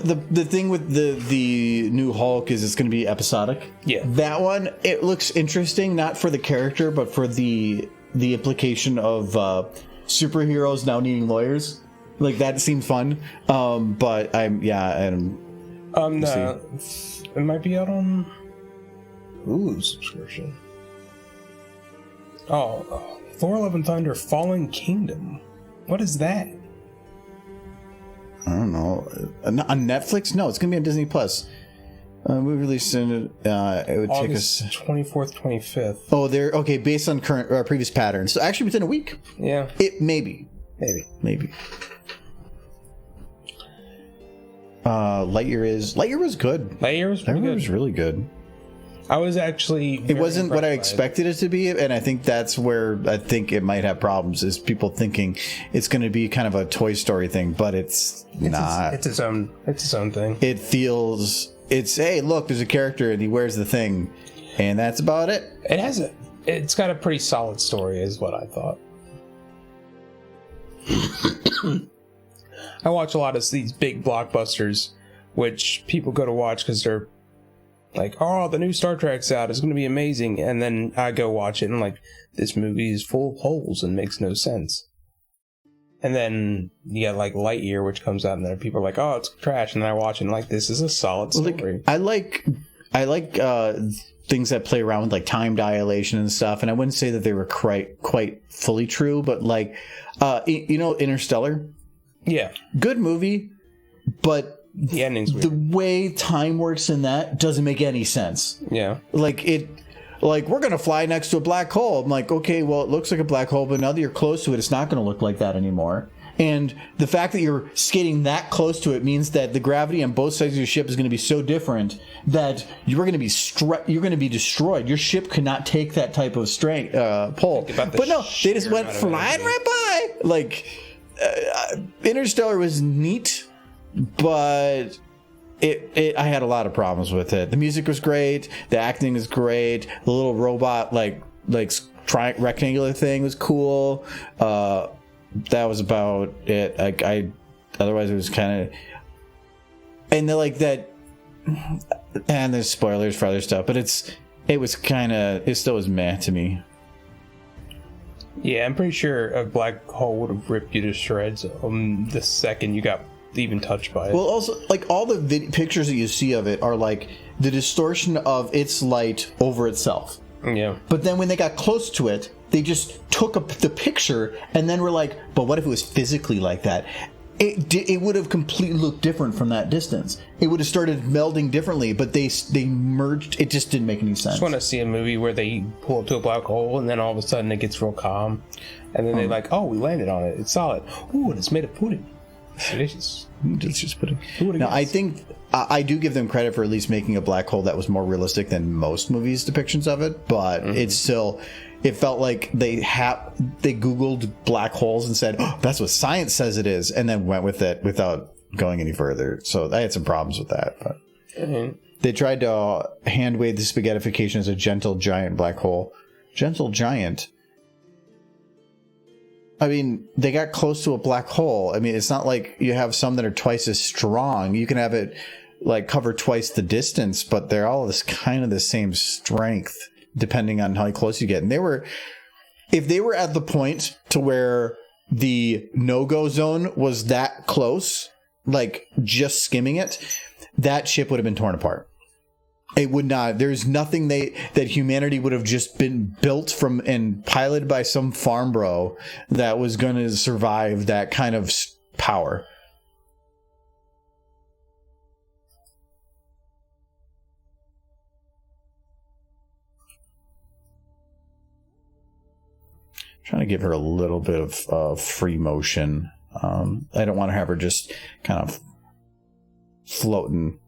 the thing with the new Hulk is it's going to be episodic. Yeah. That one, it looks interesting, not for the character, but for the implication of superheroes now needing lawyers. Like, that seemed fun. But it might be out on Hulu subscription. Thor: Love and Thunder Fallen Kingdom. What is that? I don't know. On Netflix? No, it's going to be on Disney Plus. We released it. It would August take us 24th, 25th. Oh, they're okay. Based on current previous patterns, so actually within a week. Yeah, it maybe. Lightyear was good. Lightyear was really good. I was actually. It wasn't what I expected it to be, and I think that's where I think it might have problems. Is people thinking it's going to be kind of a Toy Story thing, but it's not. It's its own thing. It feels. It's hey, look, there's a character and he wears the thing, and that's about it. It's got a pretty solid story, is what I thought. I watch a lot of these big blockbusters, which people go to watch because they're like, oh, the new Star Trek's out, it's going to be amazing. And then I go watch it and I'm like, this movie is full of holes and makes no sense. And then you got like Lightyear, which comes out, and then people are like, "Oh, it's trash," and then I watch it and like, this is a solid story. I like things that play around with like time dilation and stuff, and I wouldn't say that they were quite fully true, but like, Interstellar. Yeah, good movie, but the ending's weird. The way time works in that doesn't make any sense. Yeah, like we're gonna fly next to a black hole. I'm like, okay, well, it looks like a black hole, but now that you're close to it, it's not gonna look like that anymore. And the fact that you're skating that close to it means that the gravity on both sides of your ship is going to be so different that you're going to be destroyed. Your ship cannot take that type of strength pull. But no, they just went flying right by. Like Interstellar was neat, but I had a lot of problems with it. The music was great, the acting is great, the little robot like rectangular thing was cool. That was about it. Otherwise it was kind of, and they're like that, and there's spoilers for other stuff, but it still was meh to me. Yeah, I'm pretty sure a black hole would have ripped you to shreds the second you got even touched by it. Well, also, like, all the pictures that you see of it are like the distortion of its light over itself. Yeah. But then when they got close to it, they just took the picture and then were like, but what if it was physically like that? It would have completely looked different from that distance. It would have started melding differently, but they merged. It just didn't make any sense. I just want to see a movie where they pull up to a black hole and then all of a sudden it gets real calm. And then they're like, oh, we landed on it. It's solid. Ooh, and it's made of pudding. It's delicious. Delicious pudding. Now, I think I do give them credit for at least making a black hole that was more realistic than most movies' depictions of it, but it's still... It felt like they Googled black holes and said, oh, that's what science says it is, and then went with it without going any further. So I had some problems with that. But they tried to hand wave the spaghettification as a gentle giant black hole. Gentle giant? I mean, they got close to a black hole. I mean, it's not like you have some that are twice as strong. You can have it like cover twice the distance, but they're all this kind of the same strength, depending on how close you get. And if they were at the point to where the no-go zone was that close, like just skimming it, that ship would have been torn apart. It would not. There's nothing that humanity would have just been built from and piloted by some farm bro that was going to survive that kind of power. Trying to give her a little bit of free motion. I don't want to have her just kind of floating,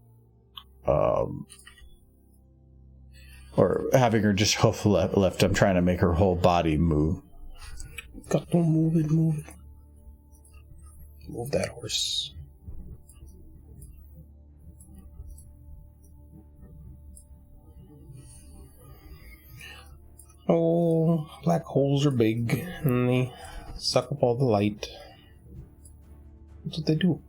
or having her just hoof left. I'm trying to make her whole body move. Got to move it. Move that horse. Oh, black holes are big, and they suck up all the light. That's what they do.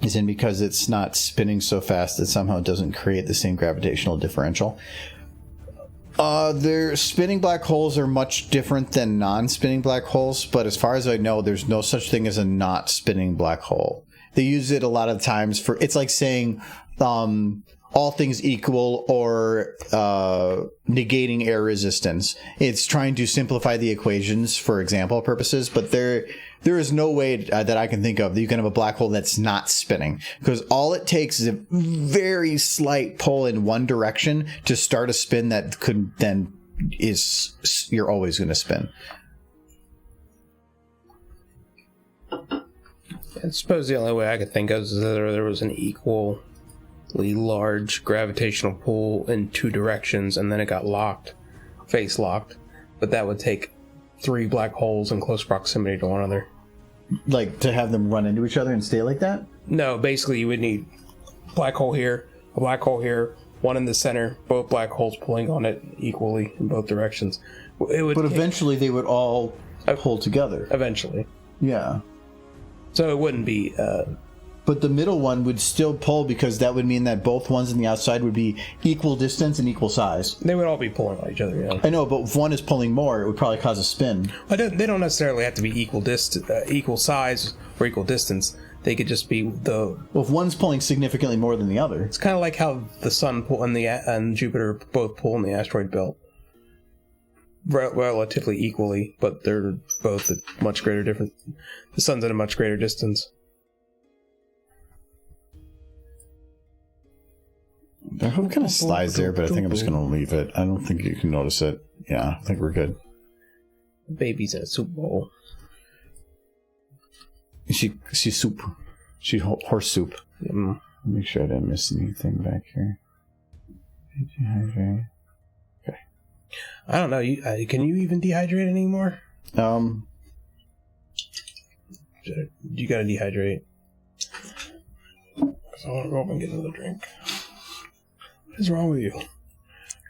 Is it because it's not spinning so fast that somehow it doesn't create the same gravitational differential? Their spinning black holes are much different than non-spinning black holes, but as far as I know, there's no such thing as a not spinning black hole. They use it a lot of times for, it's like saying, all things equal or negating air resistance. It's trying to simplify the equations for example purposes, but there is no way that I can think of that you can have a black hole that's not spinning, because all it takes is a very slight pull in one direction to start a spin that could then you're always going to spin. I suppose the only way I could think of is that there was an equally large gravitational pull in two directions, and then it got face locked. But that would take 3 black holes in close proximity to one another. Like, to have them run into each other and stay like that? No, basically you would need a black hole here, a black hole here, one in the center, both black holes pulling on it equally in both directions. But eventually they would all pull together. Eventually. Yeah. So it wouldn't be but the middle one would still pull because that would mean that both ones on the outside would be equal distance and equal size. They would all be pulling on each other, yeah. I know, but if one is pulling more, it would probably cause a spin. But they don't necessarily have to be equal size or equal distance. They could just be Well, if one's pulling significantly more than the other. It's kind of like how the Sun and Jupiter both pull in the asteroid belt. Relatively equally, but they're both at much greater difference. The Sun's at a much greater distance. I hope it kind of slides there, but I think I'm just going to leave it. I don't think you can notice it. Yeah, I think we're good. Baby's in a soup bowl. She's soup. She's horse soup. Make sure I didn't miss anything back here. Dehydrate. Okay. I don't know. Can you even dehydrate anymore? You gotta dehydrate. So I want to go up and get another drink. What is wrong with you? I'm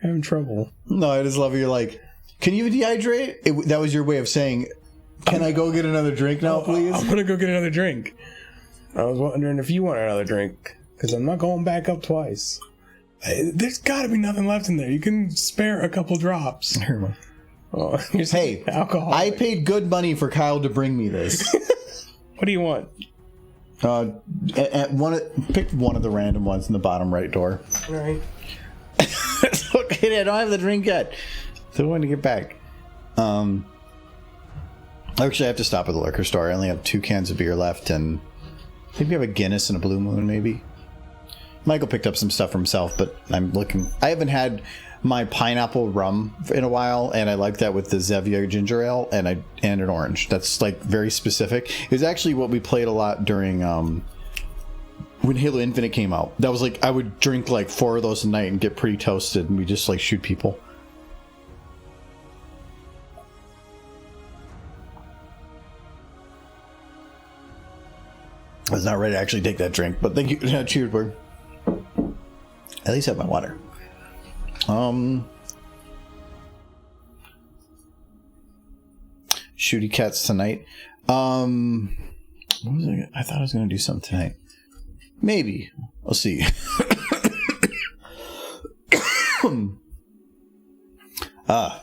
having trouble. No, I just love you're like, can you dehydrate? That was your way of saying, can I go get another drink now, please? I'm gonna go get another drink. I was wondering if you want another drink, because I'm not going back up twice. There's gotta be nothing left in there. You can spare a couple drops. Here, oh, hey, alcohol. I paid good money for Kyle to bring me this. What do you want? Pick one of the random ones in the bottom right door. All right. Okay, I don't have the drink yet. So I want to get back. Actually, I have to stop at the liquor store. I only have 2 cans of beer left, and I think we have a Guinness and a Blue Moon, maybe. Michael picked up some stuff for himself, but I'm looking. I haven't had my pineapple rum in a while, and I like that with the Zevia ginger ale and an orange. That's like very specific. It was actually what we played a lot during when Halo Infinite came out. That was like I would drink like 4 of those a night and get pretty toasted, and we just like shoot people. I was not ready to actually take that drink, but thank you. Cheers, Bird. At least have my water. Shooty cats tonight. What was I thought I was going to do something tonight. Maybe. We'll see. I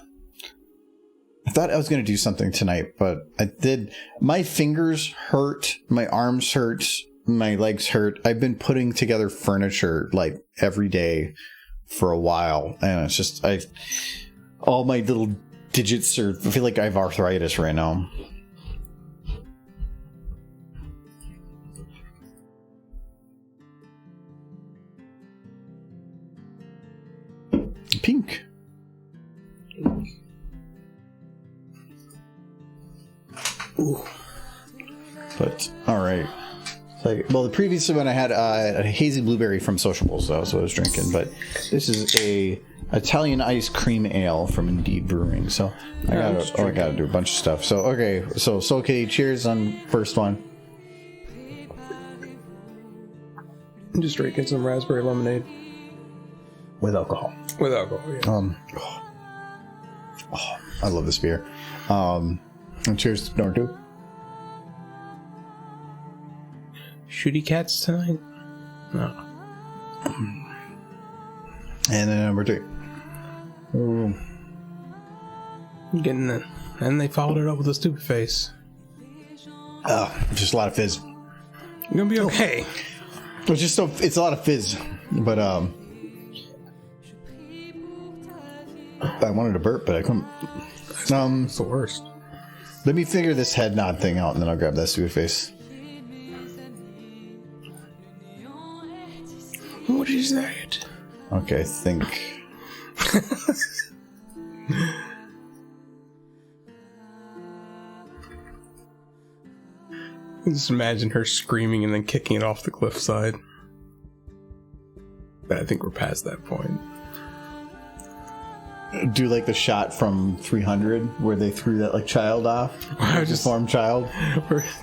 thought I was going to do something tonight, but I did. My fingers hurt. My arms hurt. My legs hurt. I've been putting together furniture like every day for a while, and it's just all my little digits I feel like I have arthritis right now. Pink. Ooh. But all right. Well, the previous one I had a hazy blueberry from Sociables, though, so I was drinking. But this is a Italian ice cream ale from Indeed Brewing. So I gotta do a bunch of stuff. So okay, so okay, cheers on first one. I'm just drinking some raspberry lemonade With alcohol. With alcohol, yeah. I love this beer. And cheers to number 2. Shooty cats tonight? No. And then number 3. Ooh. Getting it. And they followed it up with a stupid face. Just a lot of fizz. You're gonna be okay. It's a lot of fizz. But I wanted to burp, but I couldn't. It's the worst. Let me figure this head nod thing out, and then I'll grab that stupid face. What is that? Okay, I think. Just imagine her screaming and then kicking it off the cliffside. But I think we're past that point. Do like the shot from 300 where they threw that like child off, deformed child.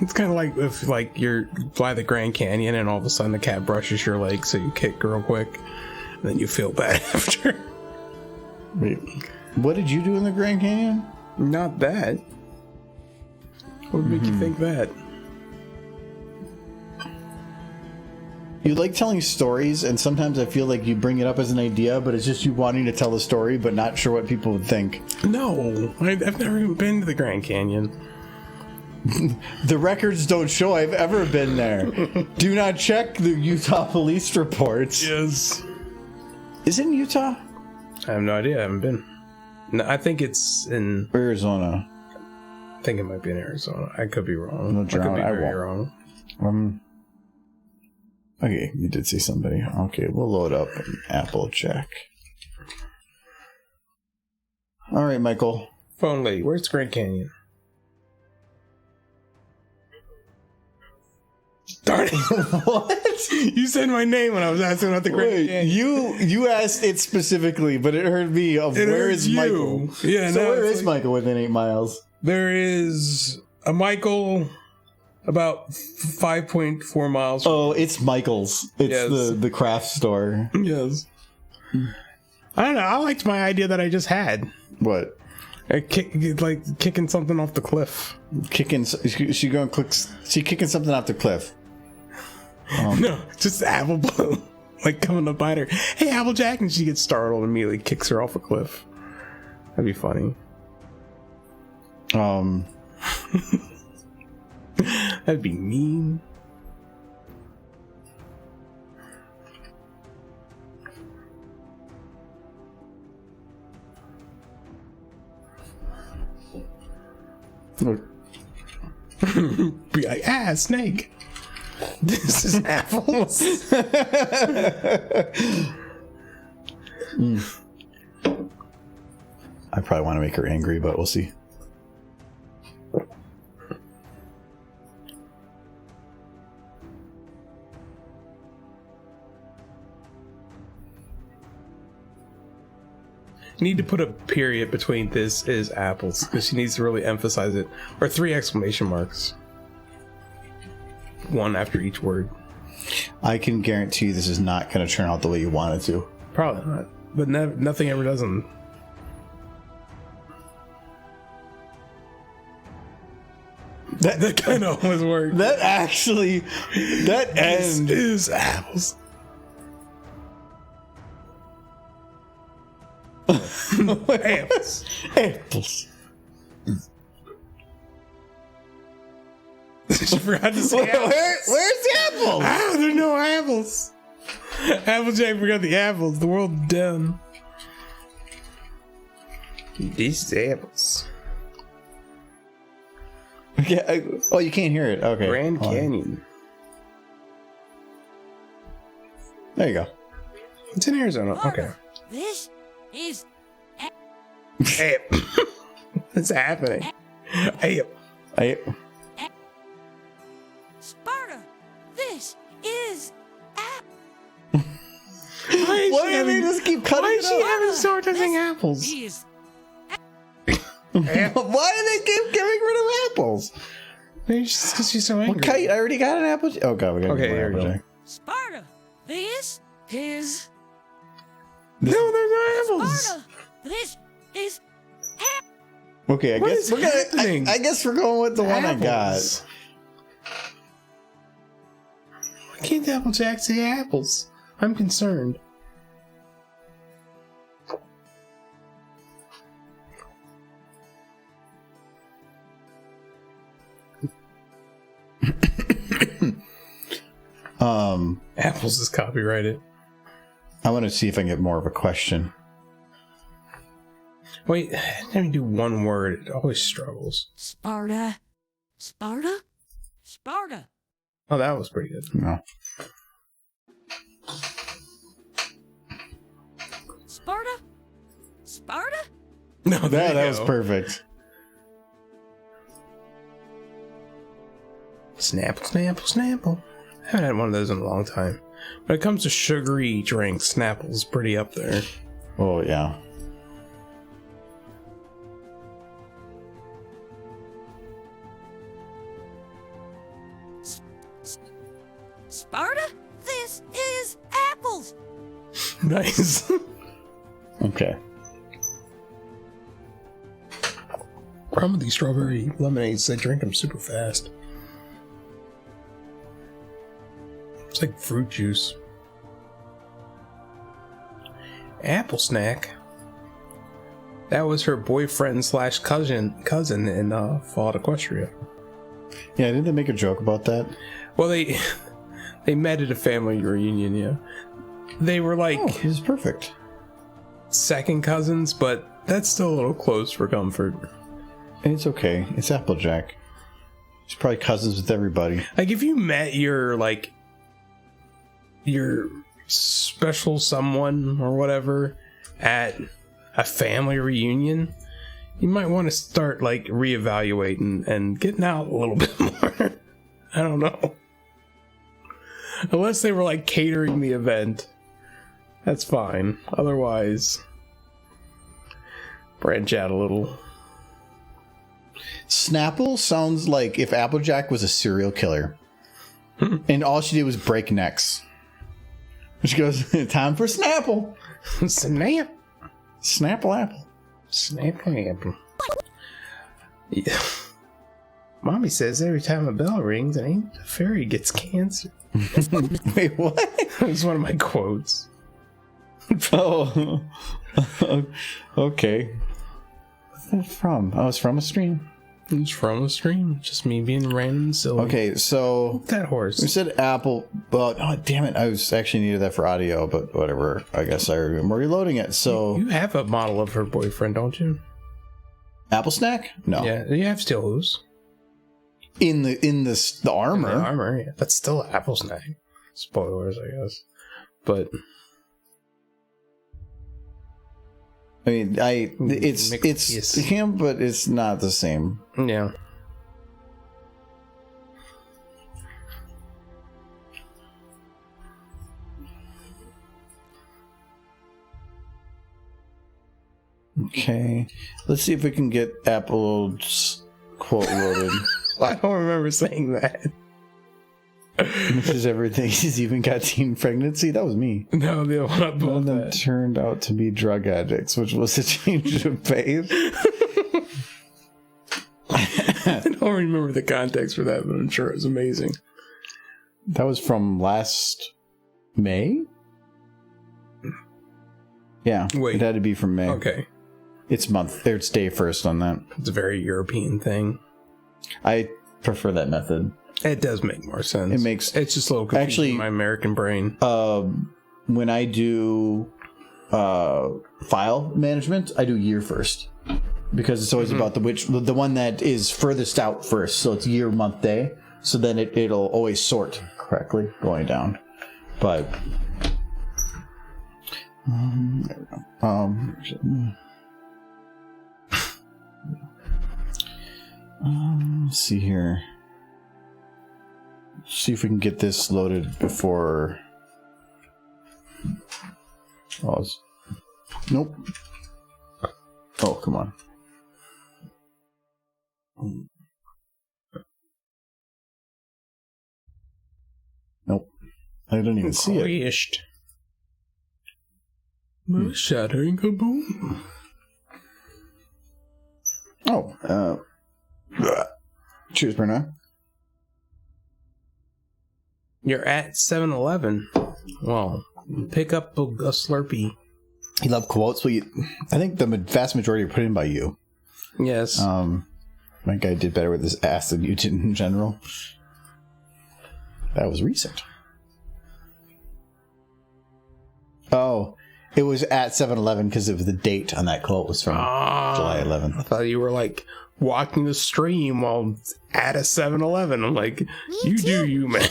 It's kind of like if like you're by the Grand Canyon and all of a sudden the cat brushes your leg, so you kick real quick, and then you feel bad after. Wait, what did you do in the Grand Canyon? Not that. What would make you think that? You like telling stories, and sometimes I feel like you bring it up as an idea, but it's just you wanting to tell a story, but not sure what people would think. No, I've never even been to the Grand Canyon. The records don't show I've ever been there. Do not check the Utah police reports. Yes. Is it in Utah? I have no idea. I haven't been. No, I think it's in Arizona. I think it might be in Arizona. I could be wrong. No, I could be very wrong. wrong. Okay, you did see somebody. Okay, we'll load up an Apple check. All right, Michael. Phone lady, where's Grand Canyon? Darn it. What? You said my name when I was asking about the Grand Canyon. You asked it specifically, but it heard me of where is Michael? Yeah, so where is Michael within 8 miles? There is a Michael about 5.4 miles. Oh, it's Michael's. It's the craft store. Yes. I don't know. I liked my idea that I just had. What? Kicking something off the cliff. She kicking something off the cliff. No, just Apple Bloom. Like coming to bite her. Hey, Applejack, and she gets startled and immediately kicks her off a cliff. That'd be funny. That'd be mean. Be like, snake. This is apples. I probably want to make her angry, but we'll see. Need to put a period between this is apples because she needs to really emphasize it, or 3 exclamation marks, 1 after each word. I can guarantee this is not going to turn out the way you want it to. Probably not, but nothing ever does. That kind of always worked. That end is apples. Apples. Apples. She forgot to say apples. Where's the apples? Oh, there are no apples. Applejack forgot the apples. The world's done. These apples. Okay. Oh, you can't hear it. Okay. Grand Canyon. There you go. It's in Arizona. Okay. This is What's happening? Sparta. This is Why do they just keep cutting Why it is she out? having so touching apples? is Why do they keep getting rid of apples? Maybe just because she's so angry. Well, Kite, I already got an apple. Oh god, we got Okay, more here we go. Applejack. Sparta. This is No, there's no apples. Sparta. This is Okay, I What guess is we're happening? I guess we're going with the one I got. Apples. Why can't the Applejack say apples? I'm concerned. Apples is copyrighted. I want to see if I can get more of a question. Wait, let me do one word. It always struggles. Sparta. Sparta. Sparta. Oh, that was pretty good. No. Sparta. Sparta. No, there That you was go. perfect. Snapple, Snapple, Snapple. I haven't had one of those in a long time. When it comes to sugary drinks, Snapple's pretty up there. Oh yeah. Sparta. This is apples. Nice. Okay. Problem with these strawberry lemonades, I drink them super fast. It's like fruit juice. Apple snack. That was her boyfriend slash cousin in Fallout Equestria. Yeah, didn't they make a joke about that? Well, they met at a family reunion. Yeah, they were like, oh, this is perfect. Second cousins, but that's still a little close for comfort. It's okay. It's Applejack. He's probably cousins with everybody. Like if you met your special someone or whatever at a family reunion, you might want to start like reevaluating and getting out a little bit more. I don't know. Unless they were like catering the event, that's fine. Otherwise, branch out a little. Snapple sounds like if Applejack was a serial killer and all she did was break necks. She goes, time for Snapple. Snap. Snapple apple. Snapple apple. Yeah. Mommy says every time a bell rings, an angel fairy gets cancer. Wait, what? It's one of my quotes. Oh. Okay. What's that from? Oh, it's from a stream. It's from a stream. Just me being random and silly. Okay, so that horse. We said apple, but oh damn it! I was actually needed that for audio, but whatever. I guess I'm reloading it. So you have a model of her boyfriend, don't you? Apple snack? No. Yeah, you have steel hooves. In the armor. In the armor, yeah. That's still an apple snack. Spoilers, I guess. But I mean, it's him, but it's not the same. Yeah. Okay, let's see if we can get Apple's quote loaded. I don't remember saying that. This is everything. He's even got teen pregnancy. That was me. No, the one above None of them turned out to be drug addicts, which was a change of pace. I don't remember the context for that, but I'm sure it was amazing. That was from last May? Yeah. Wait. It had to be from May. Okay. It's day first on that. It's a very European thing. I prefer that method. It does make more sense. It's just a little confusing actually in my American brain. When I do file management, I do year first because it's always about the one that is furthest out first. So it's year, month, day. So then it'll always sort correctly going down. But let's see here. See if we can get this loaded before. Nope. Oh, come on. Nope. I don't even see it. Shattering kaboom. Oh, cheers, Bernard. You're at 7-Eleven. Well, pick up a Slurpee. You love quotes? Well, I think the vast majority are put in by you. Yes. My guy did better with his ass than you did in general. That was recent. Oh, it was at 7-Eleven because of the date on that quote was from July 11th. I thought you were like walking the stream while at a 7-Eleven. I'm like, you do you, man.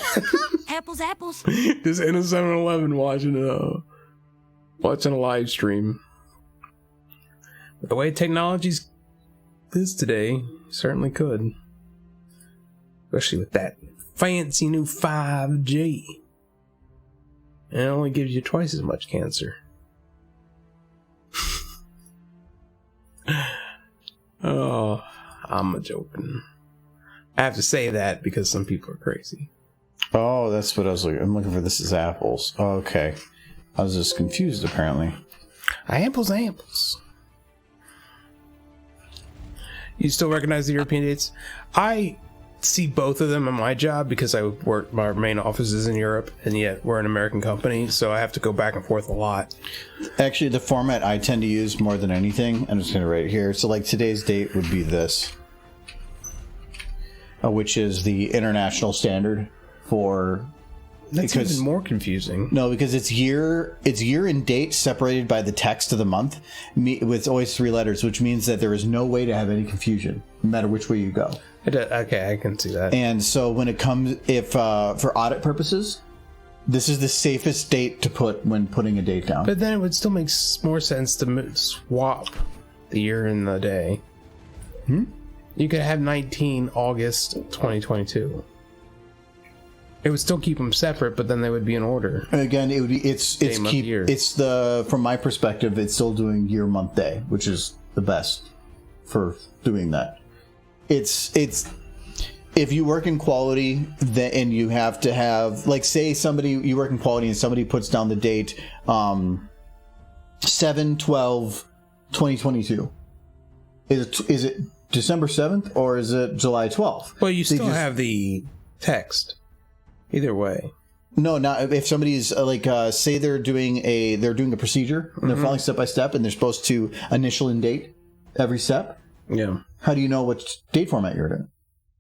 Apples. Just in a 7-Eleven watching a live stream. But the way technology is today, you certainly could. Especially with that fancy new 5G. And it only gives you twice as much cancer. Oh, I'm a joking. I have to say that because some people are crazy. Oh, that's what I was looking. I'm looking for. This is apples. Oh, okay. I was just confused, apparently. Apples. You still recognize the European dates? I see both of them in my job because I work. My main office is in Europe, and yet we're an American company, so I have to go back and forth a lot. Actually, the format I tend to use more than anything, I'm just going to write it here. So, like, today's date would be this, which is the international standard for. That's even more confusing. No, because it's year and date separated by the text of the month, with always 3 letters, which means that there is no way to have any confusion, no matter which way you go. Okay, I can see that. And so when it comes, for audit purposes, this is the safest date to put when putting a date down. But then it would still make more sense to swap the year and the day. You could have 19 August 2022. It would still keep them separate, but then they would be in order. Again, it would be from my perspective, it's still doing year, month, day, which is the best for doing that. It's if you work in quality, and you have to have, like, say you work in quality and somebody puts down the date 7/12/2022. Is it December 7th or is it July 12th? Well, you still have the text. Either way. No, not if somebody's say they're doing a procedure and they're following step by step and they're supposed to initial and date every step. Yeah. How do you know what date format you're in?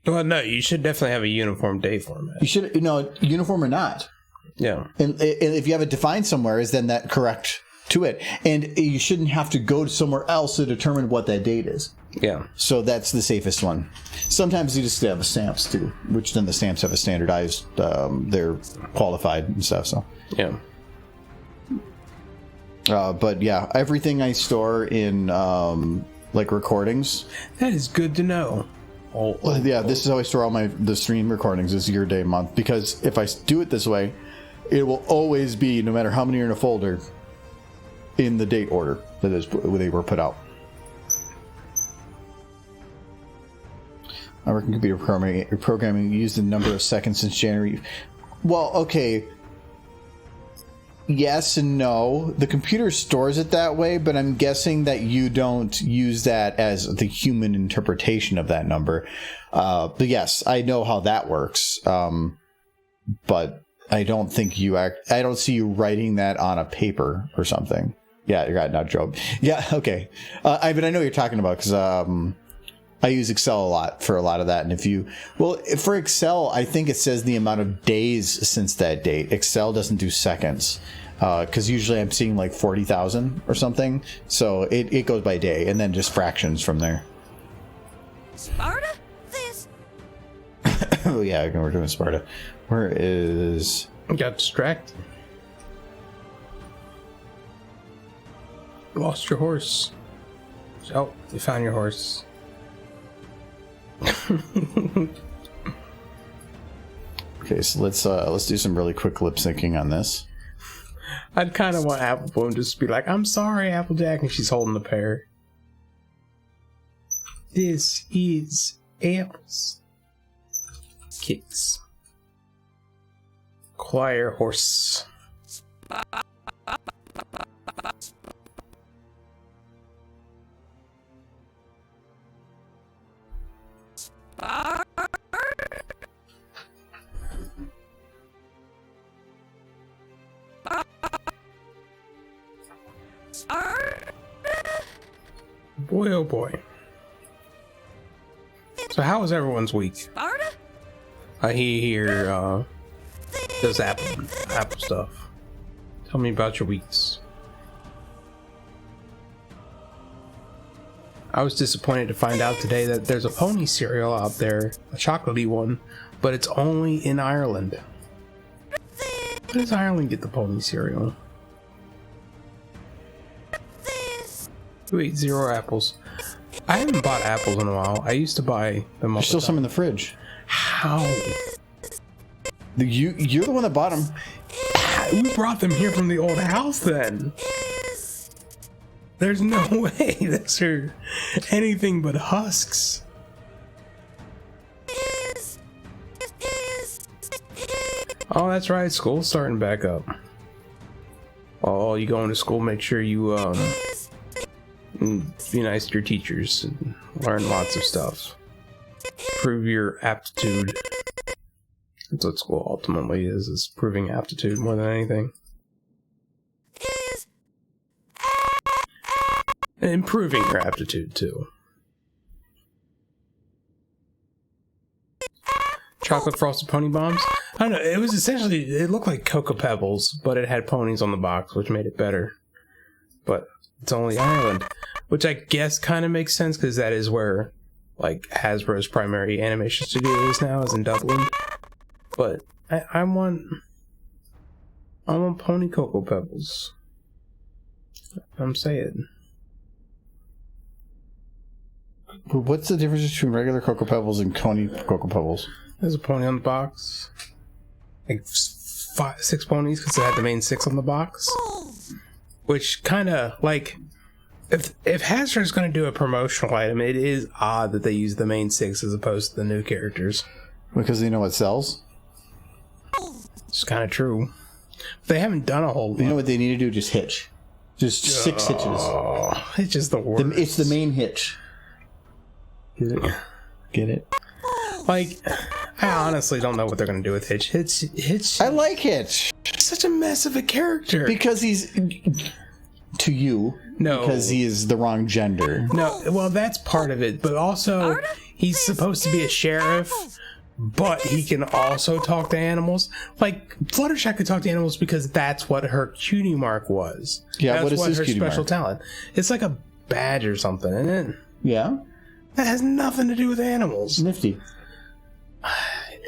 Well, no, you should definitely have a uniform date format. You should, uniform or not. Yeah. And if you have it defined somewhere, is then that correct to it? And you shouldn't have to go to somewhere else to determine what that date is. Yeah. So that's the safest one. Sometimes you just have stamps too, which then the stamps have a standardized, they're qualified and stuff. So yeah. But yeah, everything I store in recordings. That is good to know. This is how I store all the stream recordings is year, day, month, because if I do it this way, it will always be, no matter how many are in a folder, in the date order that they were put out. I work in computer programming used a number of seconds since January. Well, okay. Yes and no. The computer stores it that way, but I'm guessing that you don't use that as the human interpretation of that number. But yes, I know how that works. But I don't think I don't see you writing that on a paper or something. Yeah, you're right, not Job. Yeah, okay. But I know what you're talking about because I use Excel a lot for a lot of that. And for Excel, I think it says the amount of days since that date. Excel doesn't do seconds. Because usually I'm seeing like 40,000 or something. So it goes by day and then just fractions from there. Sparta, this. Oh, yeah, we're doing Sparta. Where is. Got distracted. Lost your horse. Oh, you found your horse. Okay, so let's do some really quick lip syncing on this. I'd kind of want Applebloom just to be like, "I'm sorry, Applejack," and she's holding the pear. This is apples. Kicks. Choir horse. Boy, oh boy. So how was everyone's week? Sparta? He here does apple stuff. Tell me about your weeks. I was disappointed to find out today that there's a pony cereal out there, a chocolatey one, but it's only in Ireland. Why does Ireland get the pony cereal? Wait, 0 apples. I haven't bought apples in a while. I used to buy them. There's still some in the fridge. How? You're the one that bought them. We brought them here from the old house then. There's no way those are anything but husks. Oh, that's right. School's starting back up. Oh, you going to school? Make sure you be nice to your teachers and learn lots of stuff. prove your aptitude. That's what school ultimately is proving aptitude more than anything. And improving your aptitude, too. Chocolate frosted pony bombs? I don't know, it was essentially, it looked like Cocoa Pebbles, but it had ponies on the box, which made it better. But it's only Ireland, which I guess kind of makes sense, because that is where, like, Hasbro's primary animation studio is now, is in Dublin. But I want pony Cocoa Pebbles. I'm saying. What's the difference between regular Cocoa Pebbles and Coney Cocoa Pebbles? There's a pony on the box. Like 6 ponies, because it had the main 6 on the box. Which kind of, like, if Hasbro's going to do a promotional item, it is odd that they use the main 6 as opposed to the new characters. Because they know what sells? It's kind of true. They haven't done a whole lot. You know what they need to do? Just hitch. Just 6 hitches. It's just the worst. It's the main hitch. Get it? Like, I honestly don't know what they're going to do with Hitch. Hitch. I like Hitch. Such a mess of a character. Because he's... To you. No. Because he is the wrong gender. No, well, that's part of it. But also, he's supposed to be a sheriff, but he can also talk to animals. Like, Fluttershy could talk to animals because that's what her cutie mark was. Yeah, that's what is his her cutie special mark? talent. It's like a badge or something, isn't it? Yeah? That has nothing to do with animals. Nifty.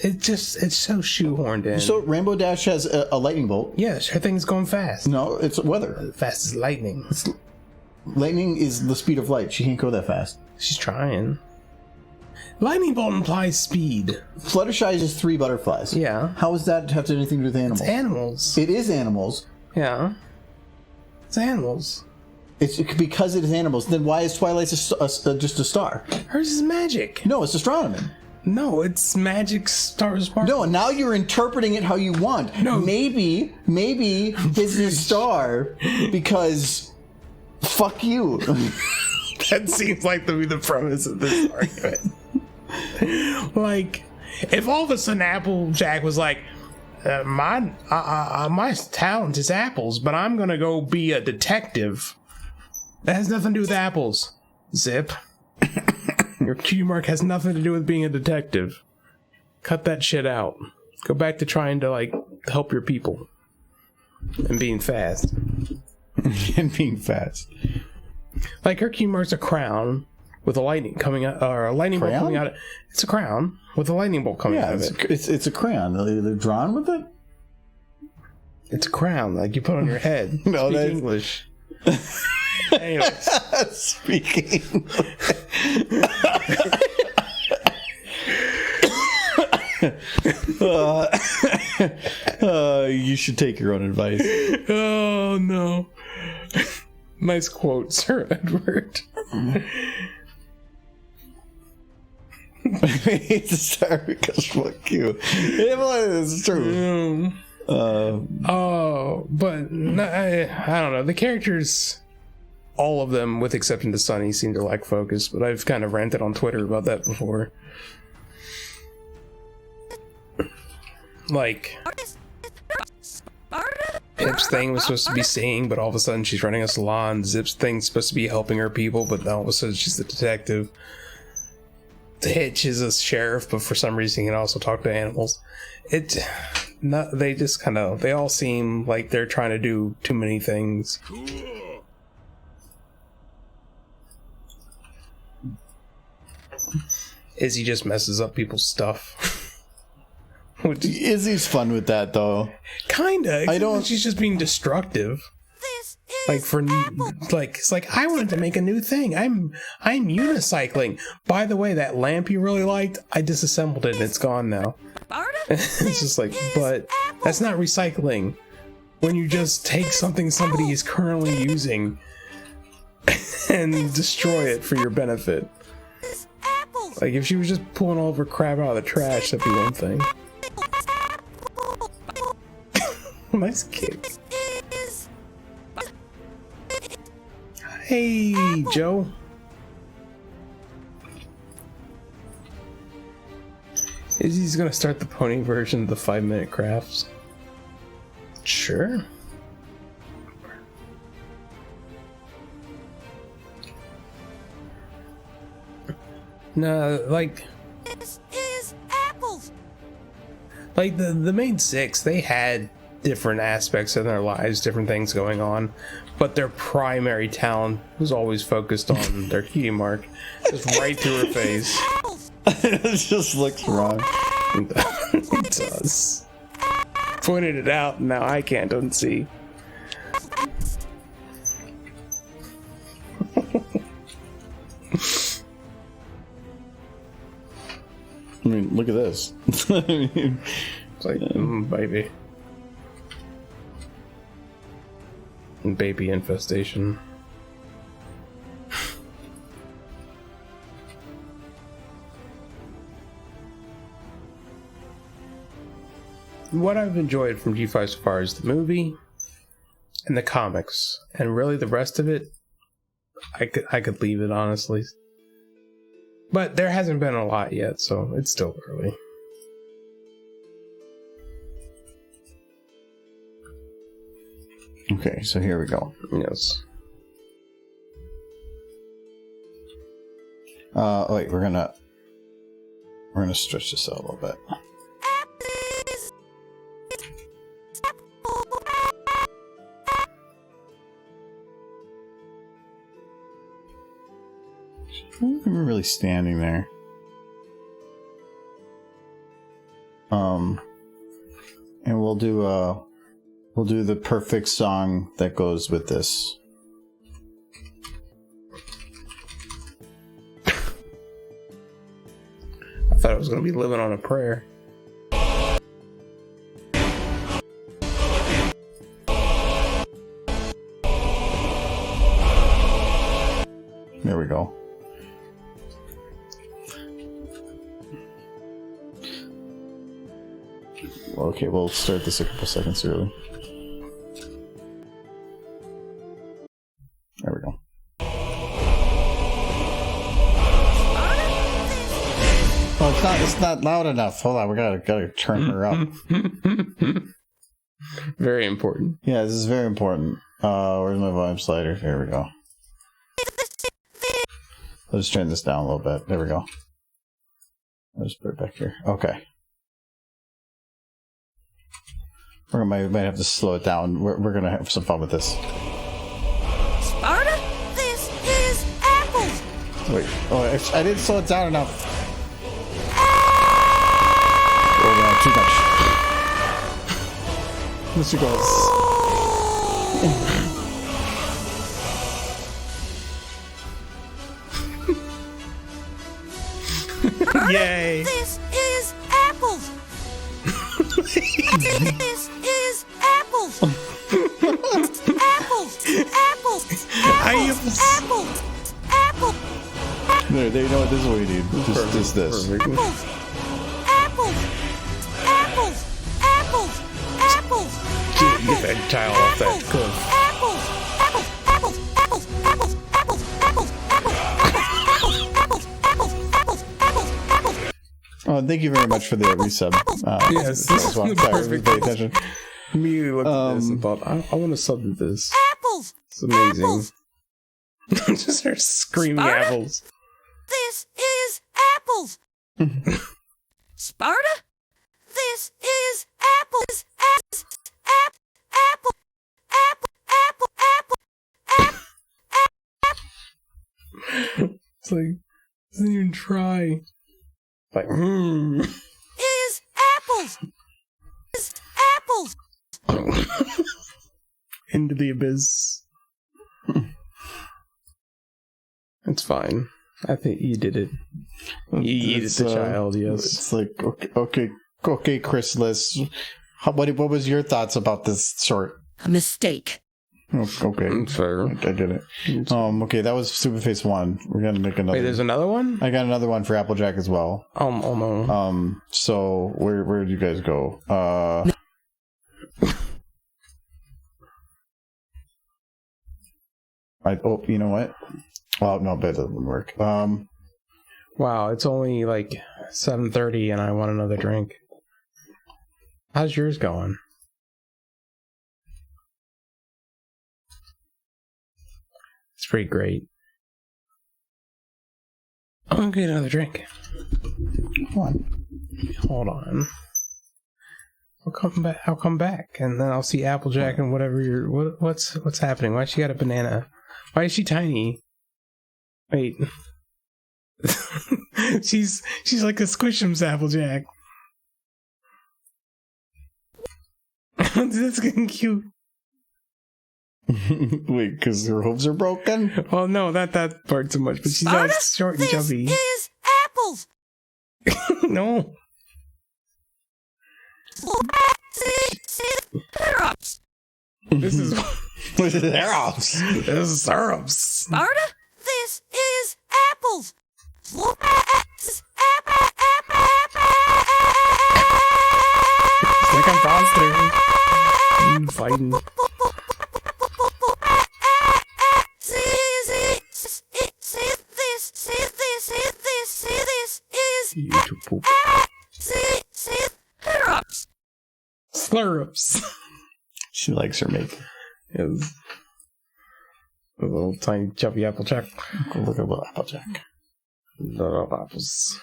It's so shoehorned in. So Rainbow Dash has a lightning bolt. Yes, her thing's going fast. No, it's weather. Fast as lightning. Lightning is the speed of light. She can't go that fast. She's trying. Lightning bolt implies speed. Fluttershy is just 3 butterflies. Yeah. How does that have anything to do with animals? It's animals. It is animals. Yeah. It's animals. It's because it is animals. Then why is Twilight just a star? Hers is magic. No, it's astronomy. No, it's magic stars. No, now you're interpreting it how you want. No. Maybe his is a star because fuck you. That seems like to be the premise of this argument. Like, if all of a sudden Applejack was like, my talent is apples, but I'm gonna go be a detective. That has nothing to do with apples. Zip. Your cutie mark has nothing to do with being a detective. Cut that shit out. Go back to trying to, like, help your people. And being fast. And being fast. Like, her cutie mark's a crown with a lightning coming out, or a lightning bolt coming out. It's a crown with a lightning bolt coming out of it. It's a crayon. They're drawn with it? It's a crown, like you put on your head. No, Speak that's... English. Anyways. Speaking. You should take your own advice. Oh, no. Nice quote, Sir Edward. It's a star because fuck you. It's true. But no, I don't know. The characters, all of them, with exception to Sunny, seem to lack focus. But I've kind of ranted on Twitter about that before. Like, Zip's thing was supposed to be singing, but all of a sudden she's running a salon. Zip's thing's supposed to be helping her people, but all of a sudden she's the detective. Hitch is a sheriff, but for some reason he can also talk to animals. They all seem like they're trying to do too many things. Izzy just messes up people's stuff. Izzy's fun with that though. Kinda. I don't. She's just being destructive. It's like I wanted to make a new thing. I'm unicycling. By the way, that lamp you really liked, I disassembled it and it's gone now. It's just like, but that's not recycling. When you just take something somebody is currently using and destroy it for your benefit. Like if she was just pulling all of her crap out of the trash, that'd be one thing. Nice kick. Hey, Joe. Is he's gonna start the pony version of the 5-minute crafts? Sure. No, like This is apples. like the main 6, they had different aspects in their lives, different things going on, but their primary talent was always focused on their cutie mark, just right through her face. It just looks wrong. It does. Pointed it out, and now I can't unsee. I mean, look at this. I mean, It's like, baby. Baby infestation. What I've enjoyed from G5 so far is the movie and the comics, and really the rest of it, I could leave it, honestly. But there hasn't been a lot yet, so it's still early. okay, so here we go. Yes. Wait, we're gonna stretch this out a little bit. I'm really standing there. And we'll do the perfect song that goes with this. I thought it was going to be living on a prayer. There we go. Okay, we'll start this a couple seconds early. There we go. Oh, it's not loud enough. Hold on, we gotta turn her up. Very important. Yeah, this is very important. Where's my volume slider? Here we go. Let's turn this down a little bit. There we go. I'll just put it back here. Okay. We might have to slow it down. We're gonna have some fun with this. Sparta, this is apples. Wait. Oh, I didn't slow it down enough. Oh, no, too much. Mr. Goals. Yay! This is apples. This is apples. Apples. Apples. Apples. Apples. Apples. There you know what? This is what we need. Just this. Perfect. Apples. Apples. Apples. Apples. Apples. Get that child off that cliff. Apples. Apples. Apples. Apples. Apples. Apples. Apples. Apples. Apples. Apples. Apples. Apples. Apples. Oh, thank you very much for the resub. Yes, that was one. Sorry, perfect. pay attention. Immediately looked at this and thought, I want to sub to this. Apples. It's amazing. Apples. Just start screaming Sparta? apples. This is apples. Sparta? This is apples. Apple. Apple. Apple. Apple. It's like, doesn't even try. Like, Is apples. Is apples. into the abyss. It's fine. I think you did it. You yeeted the child, yes. It's like, okay, Chrysalis. What was your thoughts about this short? A mistake. Oh, okay. Fair. I get it. Okay, that was Superface 1. We're gonna make another. Wait, there's another one? I got another one for Applejack as well. Oh no. So where did you guys go? You know what? Well, no, that doesn't work. Wow, it's only like 7:30 and I want another drink. How's yours going? It's pretty great. I'm gonna get another drink. Hold on. I'll come back, and then I'll see Applejack and whatever what's happening. Why she got a banana? Why is she tiny? Wait. she's like a Squishums Applejack. That's getting cute. Wait, because her hooves are broken? Well, no, not that part so much, but she's all short and chubby. This is apples. No. Syrups. This is Syrups. This is syrups. Sparta, this is apples. It's like I'm fighting. This is YouTube poop. syrups. Slurps. She likes her makeup. Is a little tiny chubby Applejack. Look at little Applejack. Little apples.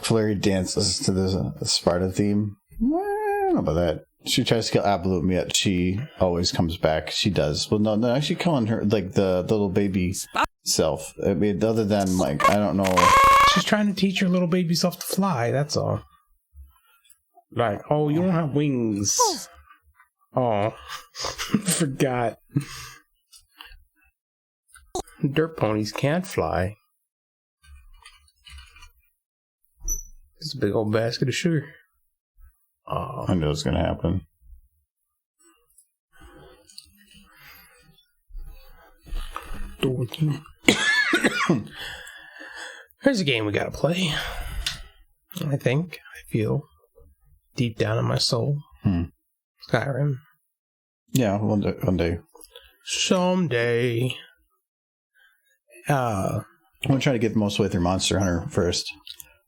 Flurry dances to the Sparta theme. Well, I don't know about that. She tries to kill Apple, yet she always comes back. She does. Well, no, actually killing her, like, the little baby self. I mean, other than, like, I don't know. She's trying to teach her little baby self to fly, that's all. Like, oh, you don't have wings. Oh. Forgot. Dirt ponies can't fly. It's a big old basket of sugar. Oh. I knew it was going to happen. Here's a game we gotta play. I feel deep down in my soul. Skyrim. Yeah, one day. Someday. I'm going to try to get most way through Monster Hunter first.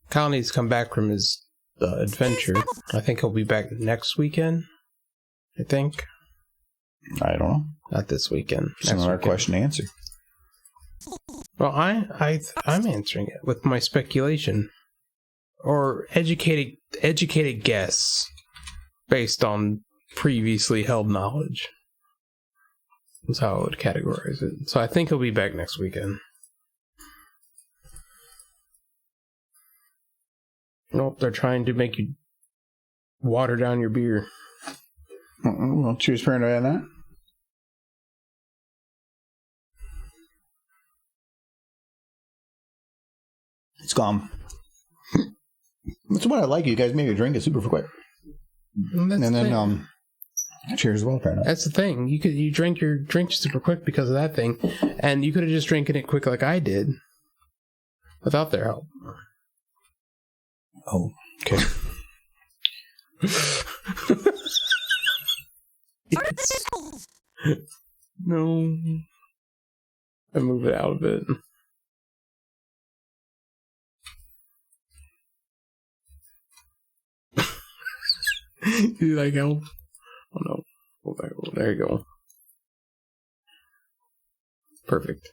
Kyle needs to come back from his adventure. I think he'll be back next weekend. I think. I don't know. Not this weekend. It's another question to answer. Well, I'm answering it with my speculation. Or educated guess based on previously held knowledge. That's how I would categorize it. So I think he'll be back next weekend. Nope, they're trying to make you water down your beer. Well, choose paranoia on that. It's gone. That's what I like. You guys made me drink it super quick. And then, cheers as well, paranoia. that's the thing. You drink your drink super quick because of that thing, and you could have just drinking it quick like I did, without their help. Oh, okay. No. I move it out a bit. You like help? Oh no. Go back. Oh, there you go. Perfect.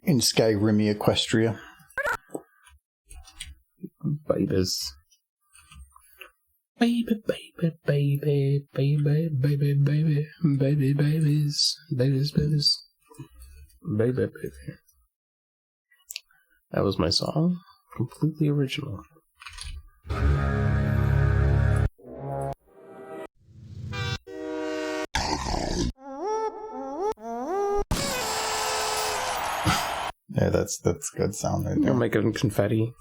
In Skyrimi Equestria. Babies. Baby, baby, baby, baby, baby, baby, baby, babies, babies, babies, baby, baby. That was my song. Completely original. Yeah, that's good sound right I'll there. make it in confetti.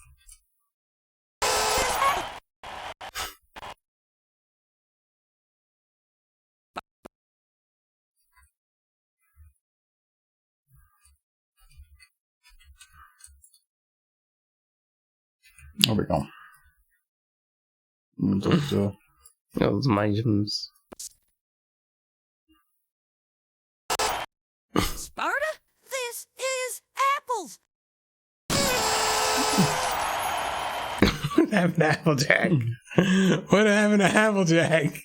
There we go. Those items. Sparta, this is apples. What happened to Applejack? What happened to Applejack?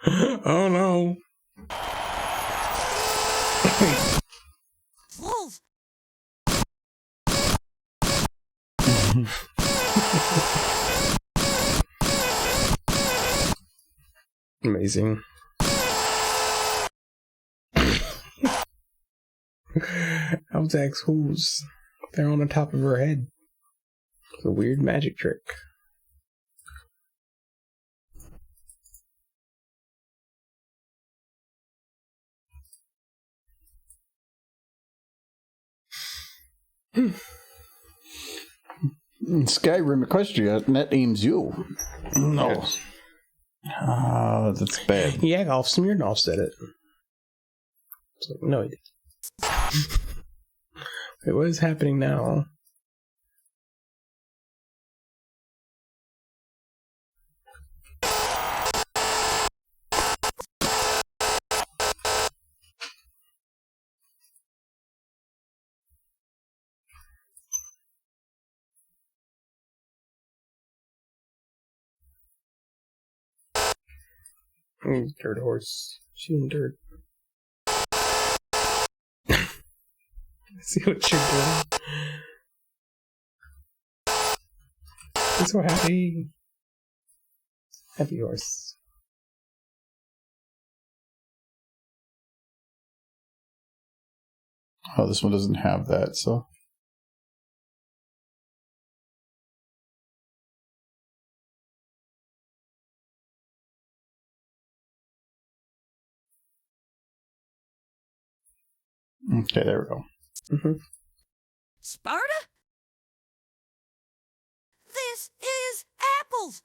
Oh no. Wolves. Amazing. Applejack's hooves. They're on the top of her head. It's a weird magic trick. Skyrim Equestria, that aims you. No. Yes. Oh, that's bad. Yagolf Smirnoff said it. It's like, no, he didn't. Wait, what is happening now? Dirt horse. She in dirt. See what you're doing. He's so happy. Happy horse. Oh, this one doesn't have that, so. Okay, there we go. Mm-hmm. Sparta, this is apples.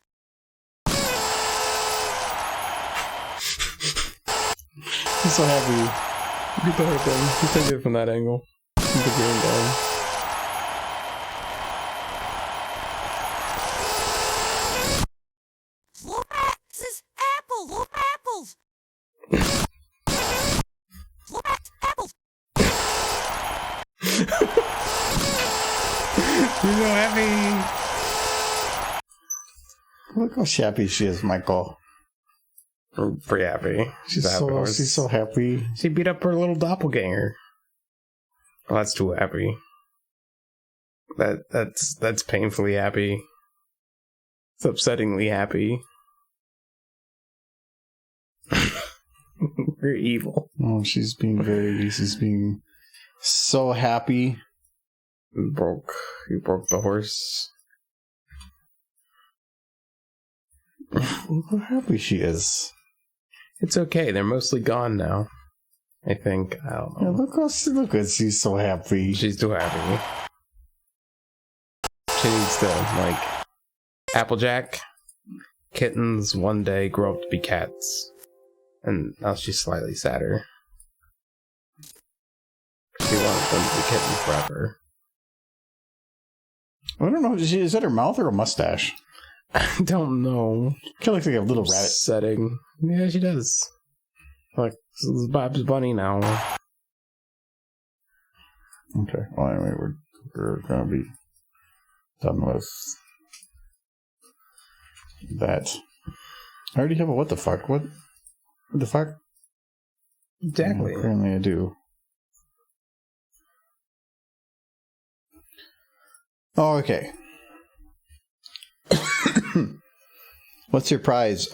He's so happy. Get the heart down. Just take it from that angle. Keep the game down. This is apples. Apples. Apples. You're so happy. Look how happy she is, Michael. I'm pretty happy. She's a happy horse. She's so happy. She beat up her little doppelganger. Oh, that's too happy. That's painfully happy. It's upsettingly happy. You're evil. Oh, she's being so happy. You broke the horse. Look how happy she is. It's okay. They're mostly gone now. I think. I don't know. Yeah, look at she's so happy. She's too happy. She needs to, like, Applejack. Kittens one day grow up to be cats. And now she's slightly sadder. She wants them to be kittens forever. I don't know. Is that her mouth or a mustache? I don't know. Kind of looks like a little rabbit. Setting. Yeah, she does. Like, this is Bob's Bunny now. Okay. Well, anyway, we're gonna be done with that. I already have a what the fuck? What the fuck? Exactly. Apparently I do. Oh, okay. What's your prize?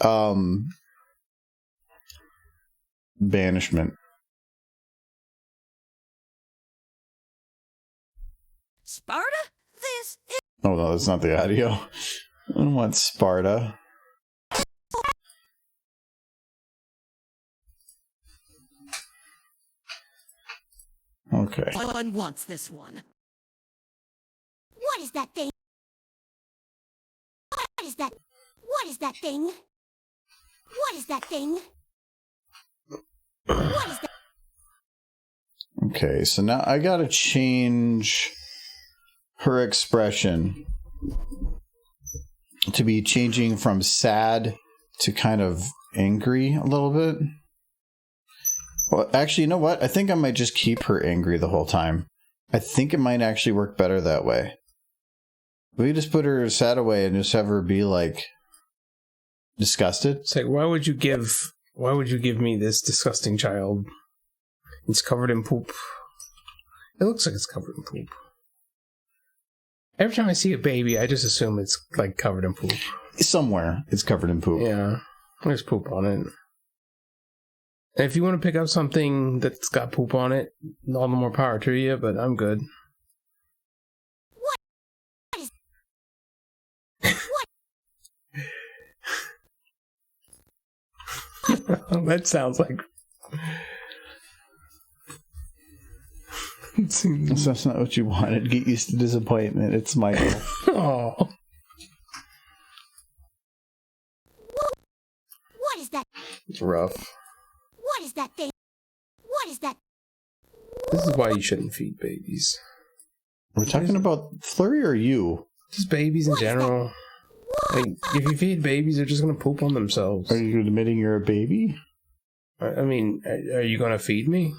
Banishment. Sparta, this is Oh no, that's not the audio. I don't want Sparta. Okay. one wants this one. What is that thing? What is that? What is that thing? What is that thing? What is that? Okay, so now I gotta change her expression to be changing from sad to kind of angry a little bit. Well, actually, you know what? I think I might just keep her angry the whole time. I think it might actually work better that way. We just put her sad away and just have her be like disgusted. It's like, why would you give me this disgusting child? It's covered in poop. It looks like it's covered in poop. Every time I see a baby, I just assume it's like covered in poop. Somewhere it's covered in poop. Yeah, there's poop on it. And if you want to pick up something that's got poop on it, all the more power to you, but I'm good. That sounds like... That's not what you wanted. Get used to disappointment. It's Michael. Oh. What is that? It's rough. What is that thing? What is that? This is why you shouldn't feed babies. We're talking about Flurry or you? Just babies in general. Like, if you feed babies, they're just going to poop on themselves. Are you admitting you're a baby? I mean, are you going to feed me?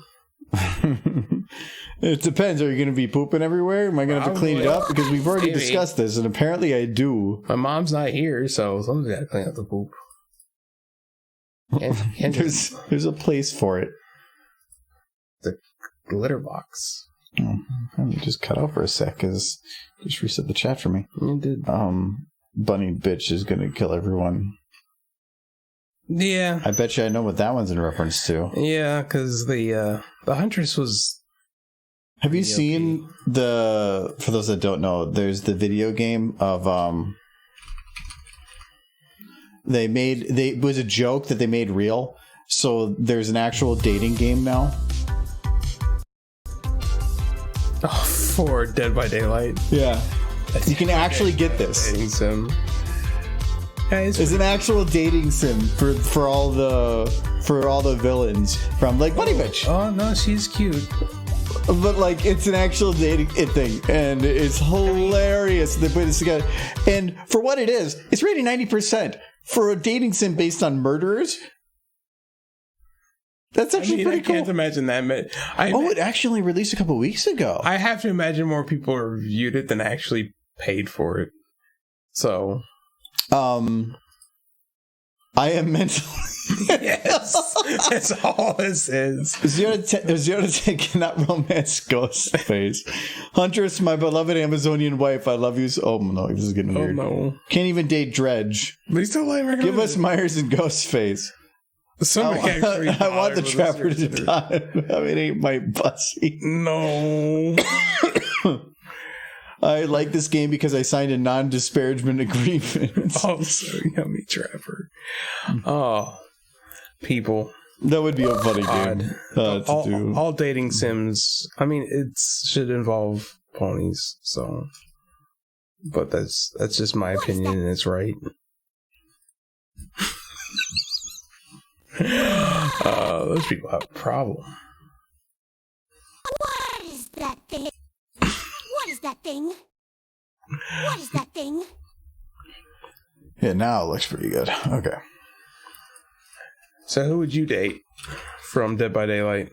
It depends. Are you going to be pooping everywhere? Am I going to have to clean it up? Because we've already discussed this, and apparently I do. My mom's not here, so someone's got to clean up the poop. There's a place for it. The litter box. Oh, let me just cut out for a sec, because just reset the chat for me. You did. Bunny bitch is going to kill everyone. Yeah. I bet you I know what that one's in reference to. Yeah, because the Huntress was... Have you seen for those that don't know, there's the video game of, it was a joke that they made real. So there's an actual dating game now. Oh, for Dead by Daylight. Yeah. You can actually get this. Dating sim. Yeah, it's an actual dating sim for all the villains from like Bunny Bitch. Oh no, she's cute. But like it's an actual dating thing, and it's hilarious. They put this together, and for what it is, it's rated 90% for a dating sim based on murderers. That's actually pretty cool. I can't imagine that. It actually released a couple weeks ago. I have to imagine more people reviewed it than actually paid for it. So, I am mentally. Yes, that's all this is. 0-10 cannot romance Ghostface. Huntress, my beloved Amazonian wife, I love you so... Oh no, this is getting weird. No. Can't even date Dredge. Please don't let me. Give us Myers and Ghostface. I want the Trapper to die. It ain't my pussy. No. I like this game because I signed a non-disparagement agreement. Oh, so yummy, Trapper. Oh, people. That would be a funny game to do. All dating sims. I mean, it should involve ponies. So, but that's just my opinion, and it's right. Those people have a problem. What is that thing? What is that thing? What is that thing? Yeah, now it looks pretty good. Okay. So who would you date from Dead by Daylight?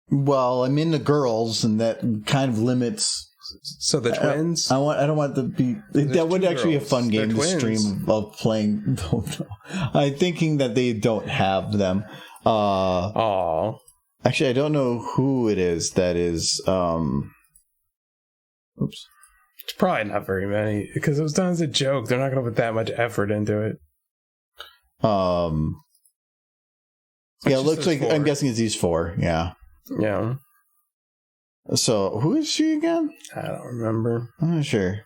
Well, I'm into girls, and that kind of limits. So the twins? I don't want to be. That would actually be a fun game to stream of playing. I'm thinking that they don't have them. Actually, I don't know who it is that is. Oops. It's probably not very many because it was done as a joke. They're not going to put that much effort into it. Yeah, it looks like 4. I'm guessing it's these 4. Yeah. Yeah. So who is she again? I don't remember. I'm not sure.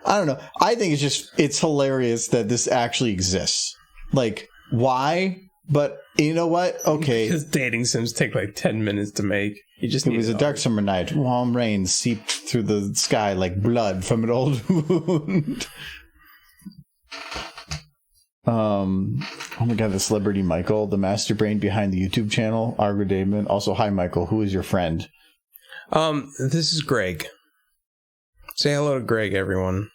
I don't know. I think it's hilarious that this actually exists. Like, why? But you know what? Okay. Because dating sims take like 10 minutes to make. It was a dark summer night. Warm rain seeped through the sky like blood from an old wound. Oh my god, the celebrity Michael, the master brain behind the YouTube channel, Argo Damon. Also, hi Michael, who is your friend? This is Greg. Say hello to Greg, everyone.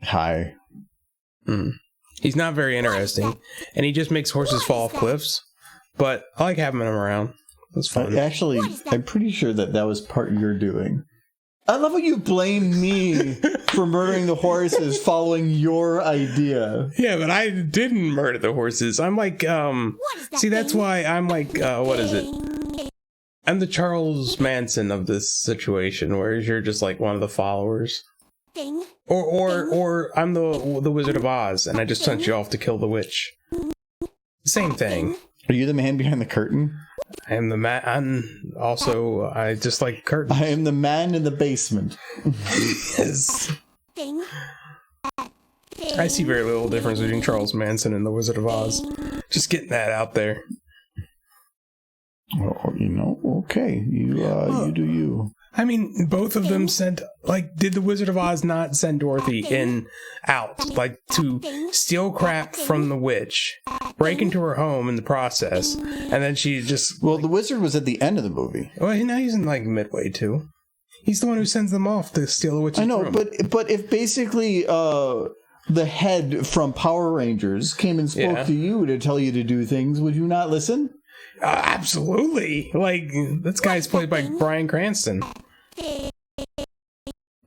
Hi. He's not very interesting, and he just makes horses fall off cliffs, but I like having him around. That's fun. Actually, I'm pretty sure that was part you're doing. I love how you blame me for murdering the horses following your idea. Yeah, but I didn't murder the horses. I'm like, see, that's why I'm like, what is it? I'm the Charles Manson of this situation, whereas you're just like one of the followers. Or I'm the Wizard of Oz, and I just sent you off to kill the witch. Same thing. Are you the man behind the curtain? I am the man. I just like curtains. I am the man in the basement. Yes. I see very little difference between Charles Manson and the Wizard of Oz. Just getting that out there. Well, okay. You do you. I mean, both of them sent, did the Wizard of Oz not send Dorothy out, to steal crap from the witch, break into her home in the process, and then she just... Well, the wizard was at the end of the movie. Well, now he's in, midway, too. He's the one who sends them off to steal the witch's room. I know, but if basically the head from Power Rangers came and spoke to you to tell you to do things, would you not listen? Absolutely. This guy's played by Bryan Cranston.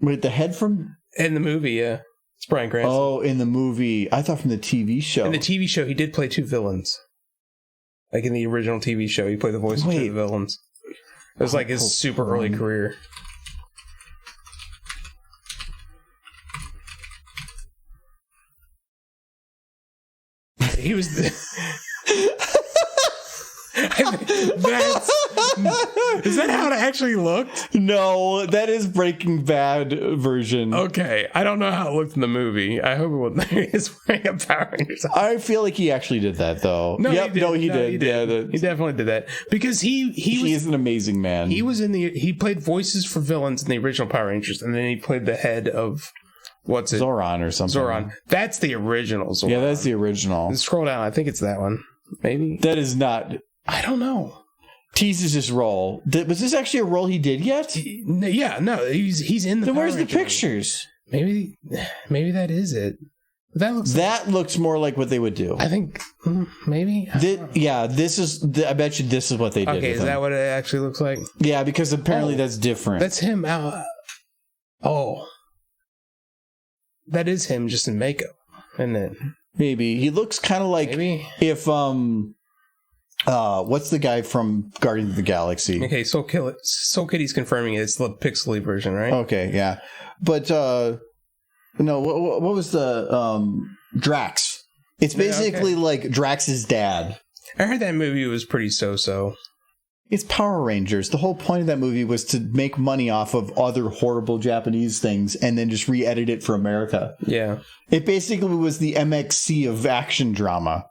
Wait, the head from... In the movie, yeah. It's Bryan Cranston. Oh, in the movie. I thought from the TV show. In the TV show, he did play two villains. In the original TV show, he played the voice of two villains. It was his super early career. He was... Is that how it actually looked? No, that is Breaking Bad version. Okay, I don't know how it looked in the movie. I hope it wasn't. He's wearing a Power Rangers. I feel like he actually did that, though. No, he did. He definitely did that because he is an amazing man. He played voices for villains in the original Power Rangers, and then he played the head of Zoran or something. Zoran. That's the original Zoran. Yeah, that's the original. And scroll down. I think it's that one. Maybe that is not. I don't know. Teases his role. Was this actually a role he did yet? Yeah, no, he's in the. Then where's the pictures? Maybe that is it. That looks more like what they would do. I think maybe. This is. I bet you this is what they did. Okay, is that what it actually looks like? Yeah, because apparently that's different. That's him out. Oh, that is him just in makeup, isn't it? Maybe he looks kind of like if what's the guy from Guardians of the Galaxy? Okay, Soul Kitty's confirming it's the pixely version, right? Okay, yeah, but no, what was the Drax? It's basically like Drax's dad. I heard that movie was pretty so-so. It's Power Rangers. The whole point of that movie was to make money off of other horrible Japanese things and then just re-edit it for America. Yeah. It basically was the MXC of action drama.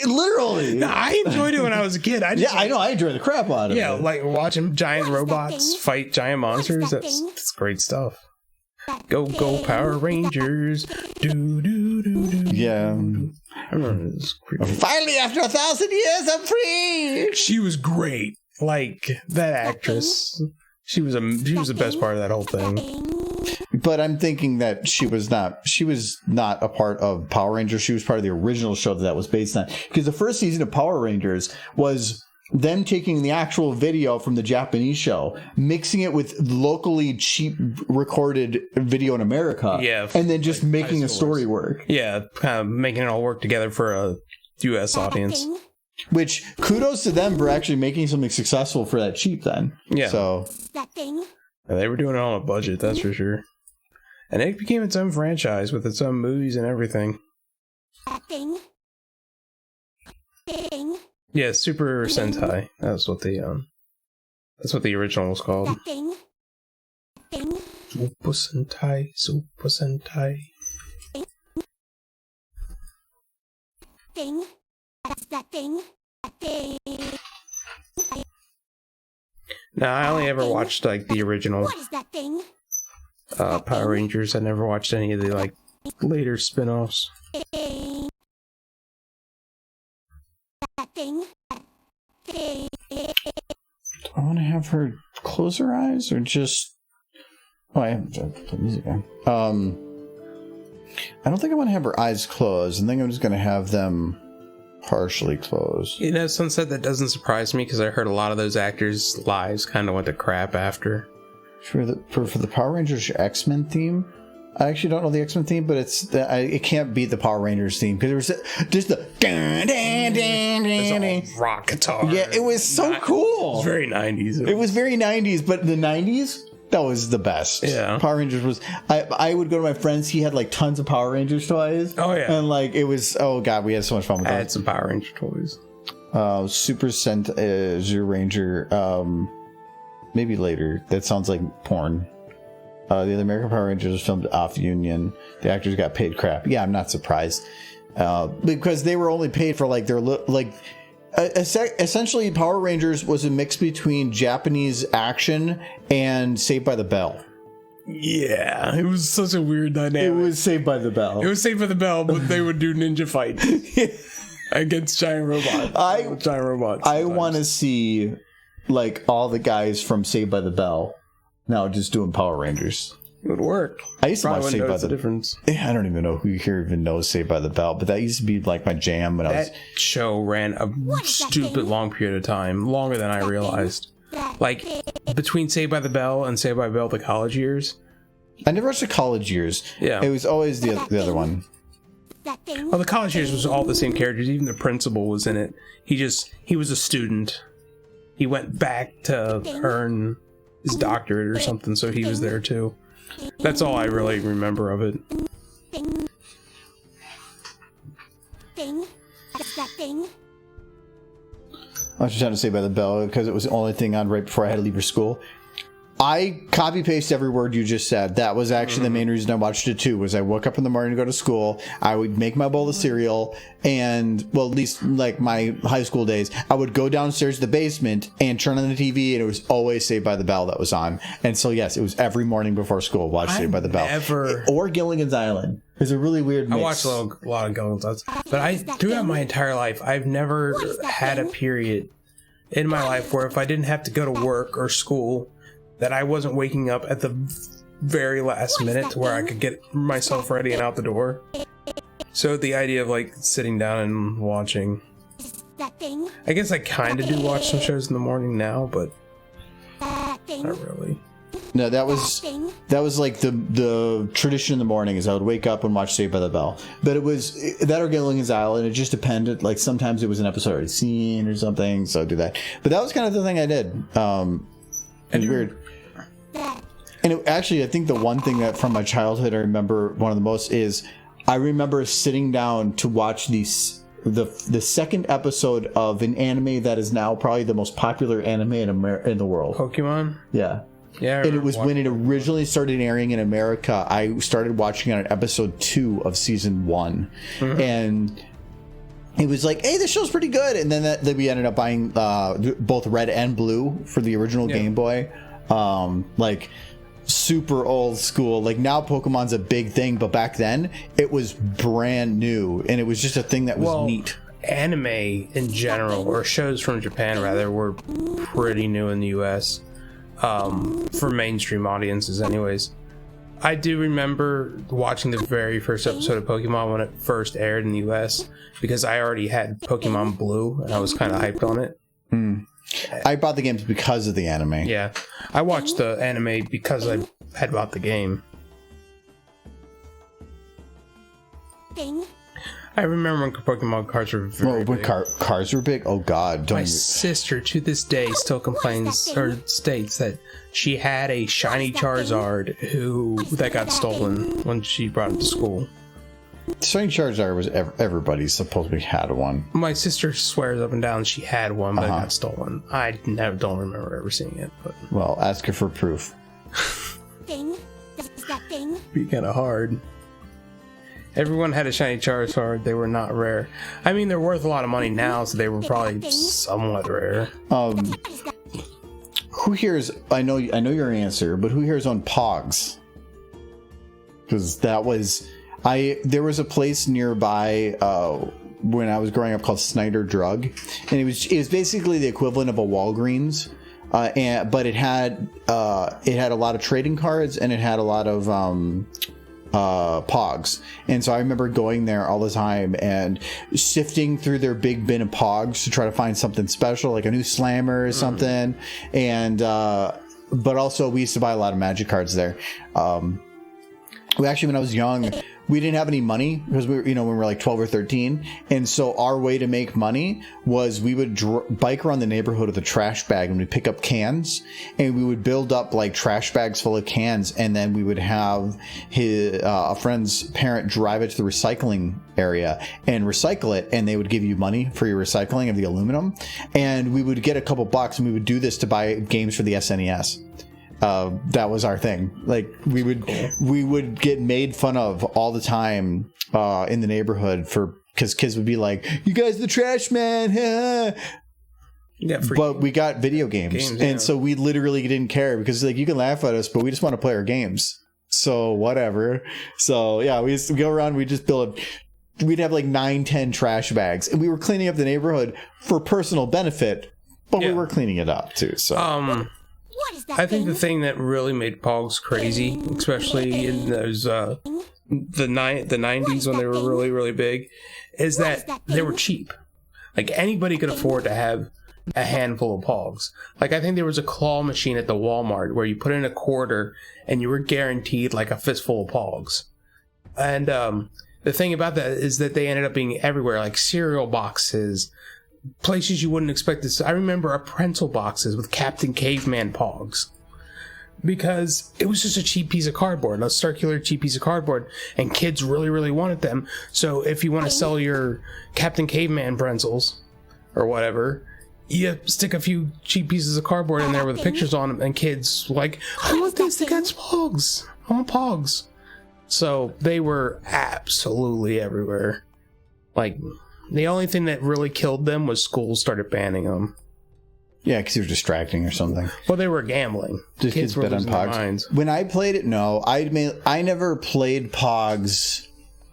Literally. No, I enjoyed it when I was a kid. I know. I enjoyed the crap out of it. Yeah, watching giant robots fight giant monsters. That's great stuff. Go Power Rangers. Do do do do. Yeah. I remember this. Finally, after 1,000 years, I'm free. She was great. That actress. She was the best part of that whole thing. But I'm thinking that she was not a part of Power Rangers. She was part of the original show that was based on. Because the first season of Power Rangers was them taking the actual video from the Japanese show, mixing it with locally cheap recorded video in America, and then just making a story work. Yeah, kind of making it all work together for a U.S. audience. Which, kudos to them for actually making something successful for that cheap then. Yeah. So they were doing it on a budget, that's for sure. And it became its own franchise with its own movies and everything. Yeah, Super Sentai. That's what the original was called. Super Sentai, Super Sentai. No, I only ever watched the original Power Rangers. I never watched any of the later spin-offs. I want to have her close her eyes or just? Oh, I haven't put the music on. I don't think I want to have her eyes closed. I think I'm just going to have them partially closed. You know, Sunset, that doesn't surprise me because I heard a lot of those actors' lives kind of went to crap after. For the Power Rangers X-Men theme, I actually don't know the X-Men theme, but it can't beat the Power Rangers theme because there's the rock guitar. Yeah, it was so cool. It was very 90s. It was very 90s, but the 90s, that was the best. Yeah. Power Rangers was... I would go to my friends. He had like tons of Power Rangers toys. Oh, yeah. And like it was... Oh, God, we had so much fun with I that. had some Power Ranger toys. Super Zero Ranger... maybe later. That sounds like porn. The American Power Rangers was filmed off Union. The actors got paid crap. Yeah, I'm not surprised. Because they were only paid for like their... essentially, Power Rangers was a mix between Japanese action and Saved by the Bell. Yeah, it was such a weird dynamic. It was Saved by the Bell. It was Saved by the Bell, but they would do ninja fights against giant robots. I want to see like all the guys from Saved by the Bell now just doing Power Rangers. It would work. I used to watch Saved by the difference. I don't even know who here even knows Saved by the Bell, but that used to be like my jam when I was... That show ran a stupid long period of time, longer than I realized. Like, between Saved by the Bell and Saved by the Bell the college years. I never watched the college years. Yeah. It was always the other one. Well, the college years was all the same characters. Even the principal was in it. He was a student. He went back to earn his doctorate or something, so he was there too. That's all I really remember of it. Thing. That's that thing. I was just trying to say by the Bell because it was the only thing on right before I had to leave for school. I copy paste every word you just said. That was actually the main reason I watched it too. Was I woke up in the morning to go to school. I would make my bowl of cereal, and well, at least like my high school days, I would go downstairs to the basement and turn on the TV, and it was always Saved by the Bell that was on. And so yes, it was every morning before school. Watch Saved by the Bell or Gilligan's Island. It's a really weird mix. I watched a lot of Gilligan's Island, but throughout my entire life, I've never had a period in my life where if I didn't have to go to work or school, that I wasn't waking up at the very last minute to where I could get myself ready and out the door. So the idea of like sitting down and watching, I guess I kind of do watch some shows in the morning now, but not really. No, that was like the tradition in the morning is I would wake up and watch Saved by the Bell. But it was that or Gilligan's Island. It just depended. Like sometimes it was an episode already seen or something, so I'd do that. But that was kind of the thing I did. It was weird. And actually, I think the one thing that from my childhood I remember one of the most is I remember sitting down to watch the second episode of an anime that is now probably the most popular anime in the world. Pokemon? Yeah. Yeah. And it was when it originally started airing in America. I started watching on episode 2 of season 1. Mm-hmm. And it was like, hey, this show's pretty good. And then we ended up buying both Red and Blue for the original Game Boy. Like super old school. Like now Pokemon's a big thing, but back then it was brand new and it was just a thing that was neat. Anime in general, or shows from Japan rather, were pretty new in the US for mainstream audiences anyways. I do remember watching the very first episode of Pokemon when it first aired in the US because I already had Pokemon Blue and I was kind of hyped on it. I bought the games because of the anime. Yeah, I watched the anime because I had bought the game. I remember when Pokemon cards were very big. Cars were big? Oh, God. My sister, to this day, still complains or states that she had a shiny Charizard that got stolen when she brought it to school. Shiny Charizard was everybody supposedly had one. My sister swears up and down she had one, but it got stolen. I don't remember ever seeing it. But well, ask her for proof. Be kind of hard. Everyone had a shiny Charizard. They were not rare. I mean, they're worth a lot of money now, so they were probably somewhat rare. Who here is? I know your answer, but who here is on Pogs? Because that was. There was a place nearby when I was growing up called Snyder Drug, and it was basically the equivalent of a Walgreens, but it had a lot of trading cards, and it had a lot of Pogs. And so I remember going there all the time and sifting through their big bin of Pogs to try to find something special, like a new Slammer or something. And but also we used to buy a lot of Magic cards there. We actually, when I was young, we didn't have any money because we were, when we were like 12 or 13. And so our way to make money was we would bike around the neighborhood with a trash bag and we'd pick up cans, and we would build up like trash bags full of cans. And then we would have a friend's parent drive it to the recycling area and recycle it. And they would give you money for your recycling of the aluminum. And we would get a couple bucks, and we would do this to buy games for the SNES. That was our thing. Like we would get made fun of all the time in the neighborhood because kids would be like, "You guys, the trash man." Yeah, but we got video games, and so we literally didn't care because like you can laugh at us, but we just want to play our games. So whatever. So yeah, we used to go around. We just we'd have like 9-10 trash bags, and we were cleaning up the neighborhood for personal benefit, but we were cleaning it up too. So. I think the thing that really made Pogs crazy, especially in those the 90s when they were really, really big, is that they were cheap. Like anybody could afford to have a handful of Pogs. Like I think there was a claw machine at the Walmart where you put in a quarter and you were guaranteed like a fistful of Pogs. And the thing about that is that they ended up being everywhere, like cereal boxes, places you wouldn't expect to see. I remember our pencil boxes with Captain Caveman Pogs, because it was just a cheap piece of cardboard, a circular cheap piece of cardboard, and kids really, really wanted them. So if you want to sell your Captain Caveman pretzels or whatever, you stick a few cheap pieces of cardboard in there with pictures on them, and kids like, I want this, they got Pogs, I want Pogs. So they were absolutely everywhere. Like, the only thing that really killed them was schools started banning them. Yeah, because you were distracting or something. Well, they were gambling. Just kids bet on Pogs. When I played it, no. I never played Pogs.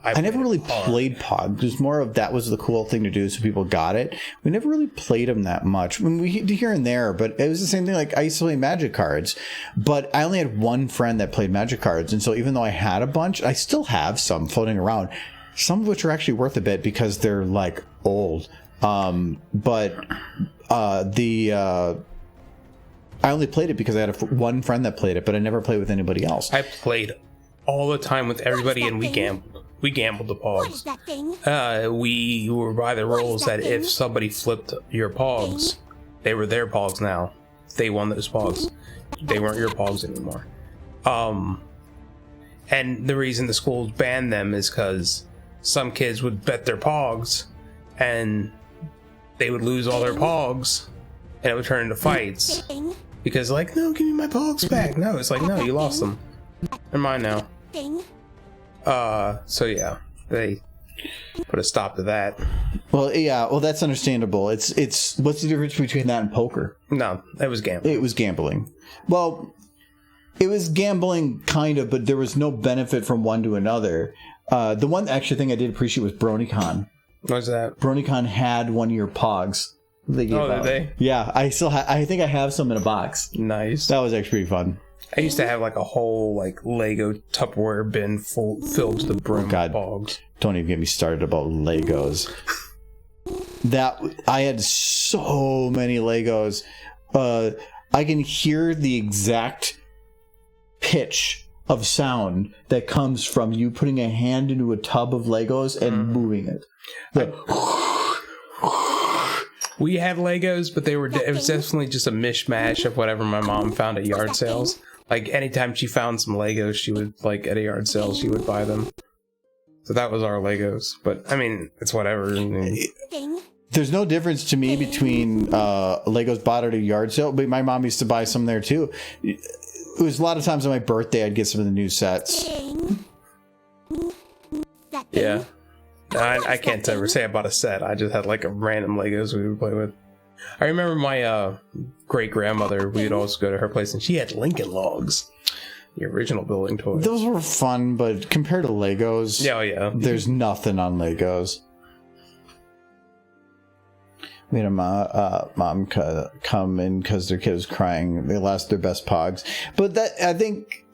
I never really played Pogs. It was more of that was the cool thing to do, so people got it. We never really played them that much. I mean, we did here and there, but it was the same thing. Like I used to play Magic cards, but I only had one friend that played Magic cards, and so even though I had a bunch, I still have some floating around. Some of which are actually worth a bit because they're like old. But I only played it because I had one friend that played it, but I never played with anybody else. I played all the time with everybody, and we gambled. We gambled the Pogs. We were by the rules that if somebody flipped your Pogs, they were their Pogs now. They won those Pogs. They weren't your Pogs anymore. And the reason the schools banned them is because some kids would bet their Pogs, and they would lose all their Pogs, and it would turn into fights. Because, like, no, give me my Pogs back. No, it's like, no, you lost them. They're mine now. So yeah, they put a stop to that. Well, yeah, well, that's understandable. It's what's the difference between that and poker? No, it was gambling. It was gambling. Well, it was gambling, kind of, but there was no benefit from one to another. The one actually thing I did appreciate was BronyCon. What's that? BronyCon had one of your Pogs. Did they? Yeah, I still I think I have some in a box. Nice. That was actually pretty fun. I used to have like a whole like Lego Tupperware bin filled to the brim of Pogs. Don't even get me started about Legos. I had so many Legos. I can hear the exact pitch of sound that comes from you putting a hand into a tub of Legos and moving it. We had Legos, but it was definitely just a mishmash of whatever my mom found at yard sales. Like anytime she found some Legos, she would like at a yard sale, she would buy them. So that was our Legos. But I mean, it's whatever. There's no difference to me between Legos bought at a yard sale, but my mom used to buy some there too. It was a lot of times on my birthday I'd get some of the new sets. Yeah. I can't ever say I bought a set. I just had like a random Legos we would play with. I remember my great-grandmother, we would always go to her place, and she had Lincoln Logs, the original building toys. Those were fun, but compared to Legos, yeah, there's nothing on Legos. We had a mom come in because their kid was crying. They lost their best pogs. But that, I think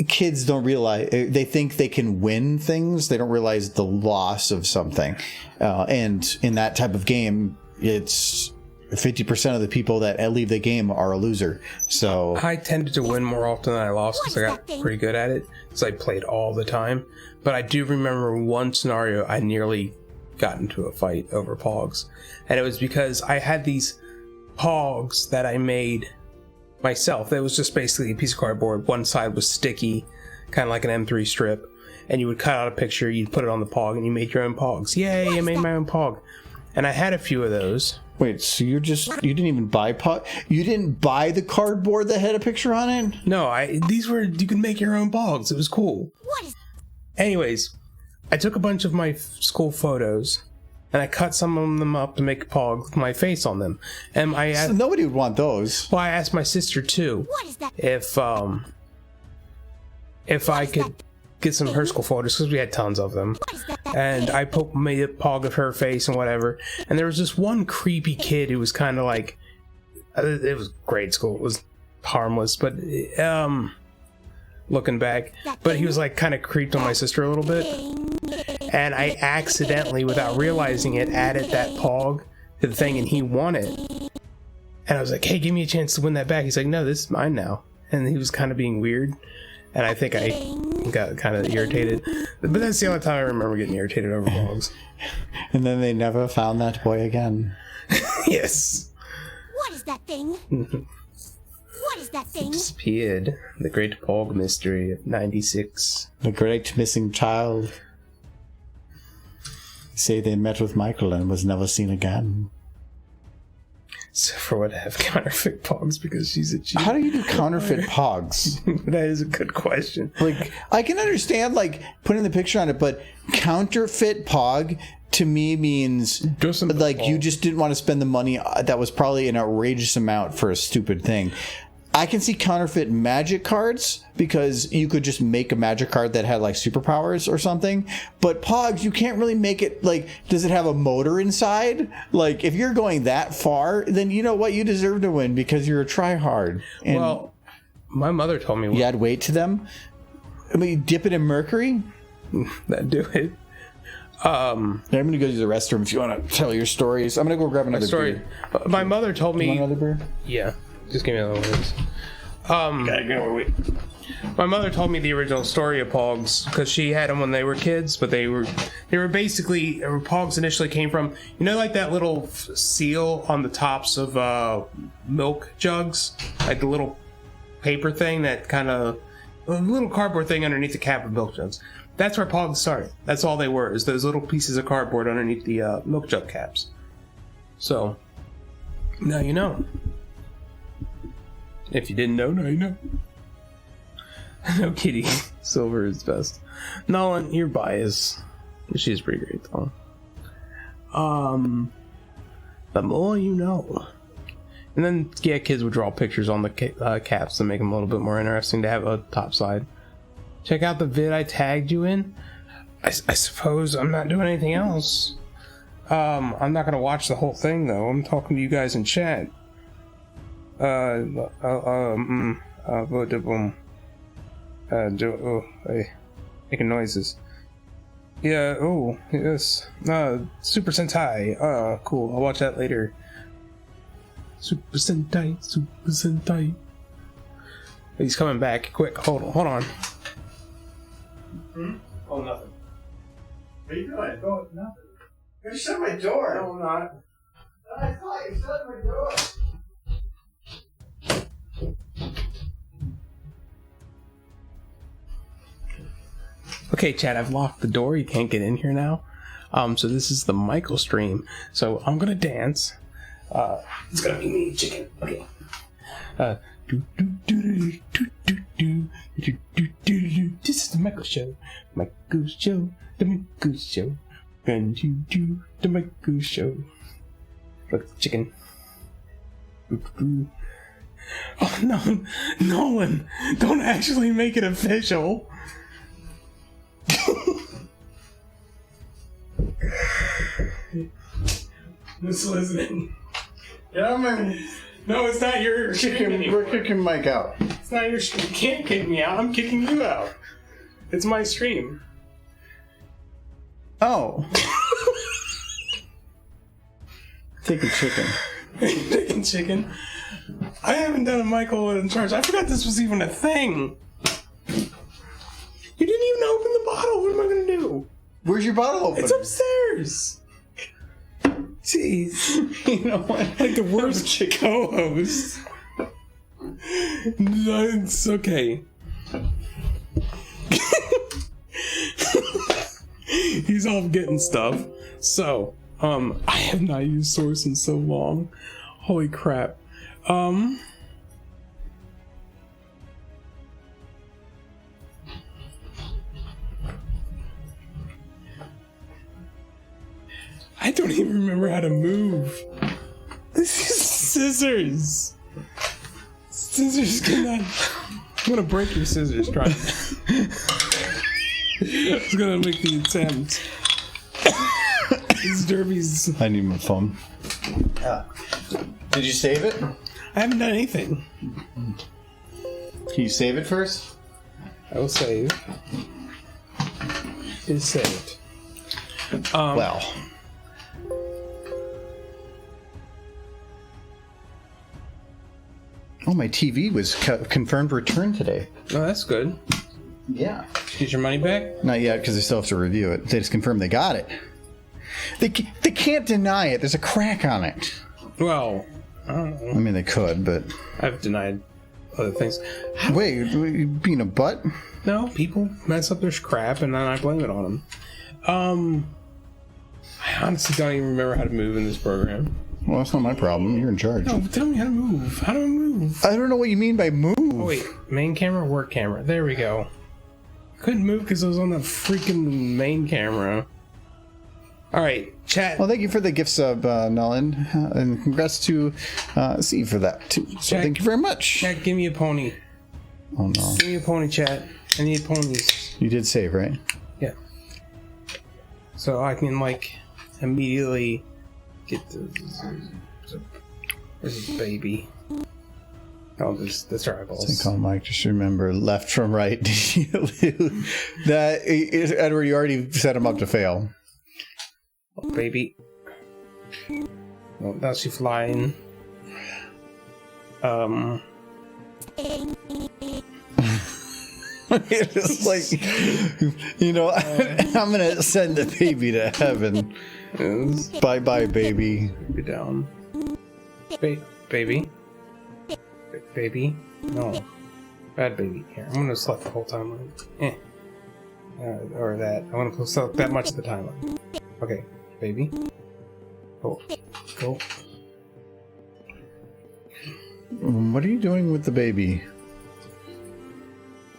kids don't realize, they think they can win things. They don't realize the loss of something. And in that type of game, it's 50% of the people that leave the game are a loser. So I tended to win more often than I lost because I got pretty good at it because I played all the time. But I do remember one scenario I nearly got into a fight over pogs, and it was because I had these pogs that I made myself. It was just basically a piece of cardboard. One side was sticky, kind of like an M3 strip, and you would cut out a picture, you'd put it on the pog, and you made your own pogs. Yay, I made my own pog. And I had a few of those. Wait, so you didn't even buy you didn't buy the cardboard that had a picture on it? No, you could make your own pogs. It was cool. Anyways, I took a bunch of my school photos and I cut some of them up to make a pog with my face on them. And so nobody would want those. Well, I asked my sister too if I could get some of her school photos because we had tons of them. And I made a pog of her face and whatever. And there was this one creepy kid who was kind of like, it was grade school. It was harmless, but looking back, but he was like kind of creeped on my sister a little bit. And I accidentally, without realizing it, added that pog to the thing, and he won it. And I was like, hey, give me a chance to win that back. He's like, no, this is mine now. And he was kind of being weird. And I think I got kind of irritated. But that's the only time I remember getting irritated over pogs. And then they never found that boy again. Yes. What is that thing? What is that thing? Disappeared. The Great Pog Mystery of 96. The great missing child. Say they met with Michael and was never seen again. So for what I have counterfeit pogs because she's a cheat. How do you do counterfeit pogs? That is a good question. Like, I can understand like putting the picture on it, but counterfeit pog to me means like you just didn't want to spend the money that was probably an outrageous amount for a stupid thing. I can see counterfeit magic cards because you could just make a magic card that had like superpowers or something. But pogs, you can't really make it like, does it have a motor inside? Like, if you're going that far, then you know what? You deserve to win because you're a try-hard. And well, my mother told me... You add weight to them? I mean, you dip it in mercury? That'd do it. I'm going to go to the restroom if you want to tell your stories. I'm going to go grab another beer. My mother told me... You want another beer? Yeah. Just give me another one. Gotta go. Wait. My mother told me the original story of pogs because she had them when they were kids, but they were basically pogs initially came from, you know, like that little seal on the tops of milk jugs, like the little paper thing that kind of a little cardboard thing underneath the cap of milk jugs. That's where pogs started. That's all they were, is those little pieces of cardboard underneath the milk jug caps. So now you know. If you didn't know, now you know. No kidding. Silver is best. Nolan, you're biased. She's pretty great though. The more you know. And then, yeah, kids would draw pictures on the caps to make them a little bit more interesting to have a top side. Check out the vid I tagged you in. I suppose I'm not doing anything else. I'm not gonna watch the whole thing though. I'm talking to you guys in chat. Making noises. Yeah, oh, yes. Super Sentai. Cool. I'll watch that later. Super Sentai, Super Sentai. He's coming back. Quick, hold on. Oh, nothing. What are you doing? Oh, nothing. You shut my door. No, I'm not. I thought you shut my door. Okay, Chad, I've locked the door. You can't get in here now. So this is the Michael stream. So I'm gonna dance. It's gonna be me, chicken. Okay. This is the Michael show. Michael show. The Michael show. Gonna do the Michael show. Look, chicken. Oh no, Nolan! Don't actually make it official. Just listening. Yeah, man. No, it's not your stream. We're kicking Mike out. It's not your stream. You can't kick me out. I'm kicking you out. It's my stream. Oh. Taking chicken. Taking chicken. I haven't done a Michael in charge. I forgot this was even a thing. You didn't even open the bottle. What am I going to do? Where's your bottle opener? It's upstairs. Jeez. You know what? Like the worst co-host. No, it's okay. He's off getting stuff. So, I have not used Source in so long. Holy crap. I don't even remember how to move. This is scissors. Scissors cannot. I'm gonna break your scissors. Try. I was gonna make the attempt. These derbies. I need my phone. Did you save it? I haven't done anything. Can you save it first? I will save. It's saved. Well. Oh, my TV was confirmed return today. Oh, that's good. Yeah. Get your money back? Not yet, because they still have to review it. They just confirmed they got it. They can't deny it. There's a crack on it. Well, I don't know. I mean, they could, but... I've denied other things. Wait, you being a butt? No, people mess up their crap and then I blame it on them. I honestly don't even remember how to move in this program. Well, that's not my problem. You're in charge. No, tell me how to move. How do I move? I don't know what you mean by move. Oh, wait, main camera, work camera. There we go. Couldn't move because I was on the freaking main camera. Alright, chat. Well, thank you for the gift sub, Nolan. And congrats to Steve for that, too. So Chat, thank you very much. Chat, give me a pony. Oh, no. Give me a pony, chat. I need ponies. You did save, right? Yeah. So I can, like, immediately get the... This is baby. Oh, this are eyeballs. Call Mike. Just remember, left from right. That is, Edward, you already set him up to fail. Oh, baby. Oh, now she's flying. It's like, you know, I'm gonna send the baby to heaven. Yes. Bye bye, baby. Be down. Baby. Baby. No. Bad baby. Here, I'm gonna select the whole timeline. Or that. I want to select that much of the timeline. Okay, baby. Go. What are you doing with the baby?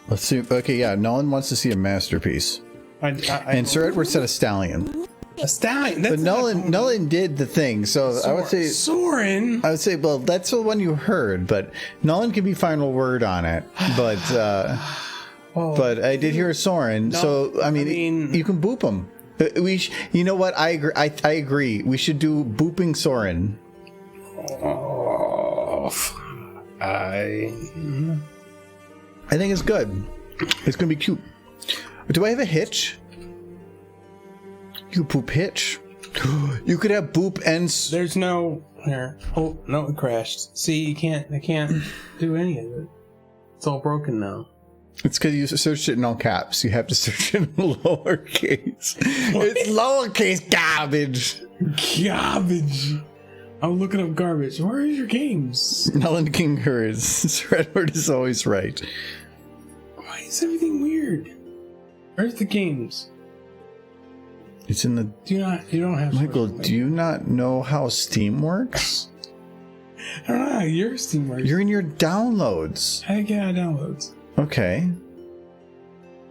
Let's see. Okay, yeah, Nolan wants to see a masterpiece. And Sir Edward said a stallion. A stallion? But Nolan did the thing, so I would say... Soren! I would say, well, that's the one you heard, but Nolan can be final word on it. But but I did hear a Soren, so, I mean, you can boop him. You know what? I agree. I agree. We should do booping Soren. I think it's good. It's gonna be cute. Do I have a hitch? You poop hitch. You could have boop and... There's no... Here. Oh, no, it crashed. See, I can't do any of it. It's all broken now. It's because you searched it in all caps. You have to search it in lowercase. It's lowercase garbage. Garbage. I'm looking up garbage. Where is your games? Nolan King Herds. Sir Edward is always right. Why is everything weird? Where's the games? It's in the... You don't have... Michael, do you not know how Steam works? I don't know how your Steam works. You're in your downloads. How do you get out of downloads? Okay.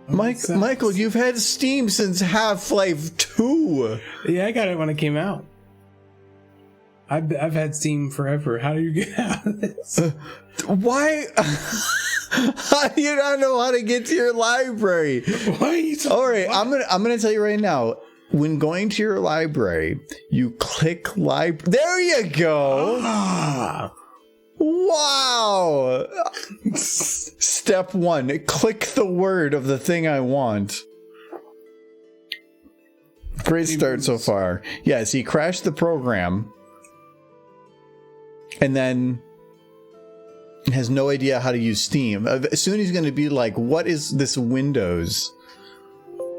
Michael, you've had Steam since Half-Life 2. Yeah, I got it when it came out. I've had Steam forever. How do you get out of this? Why? How do you not know how to get to your library? Why are you talking? All right, I'm gonna tell you right now. when going to your library, you click There you go. Wow. Step 1, click the word of the thing I want. Great start so far. Yes, he crashed the program. And then has no idea how to use Steam. Soon he's going to be like, what is this Windows?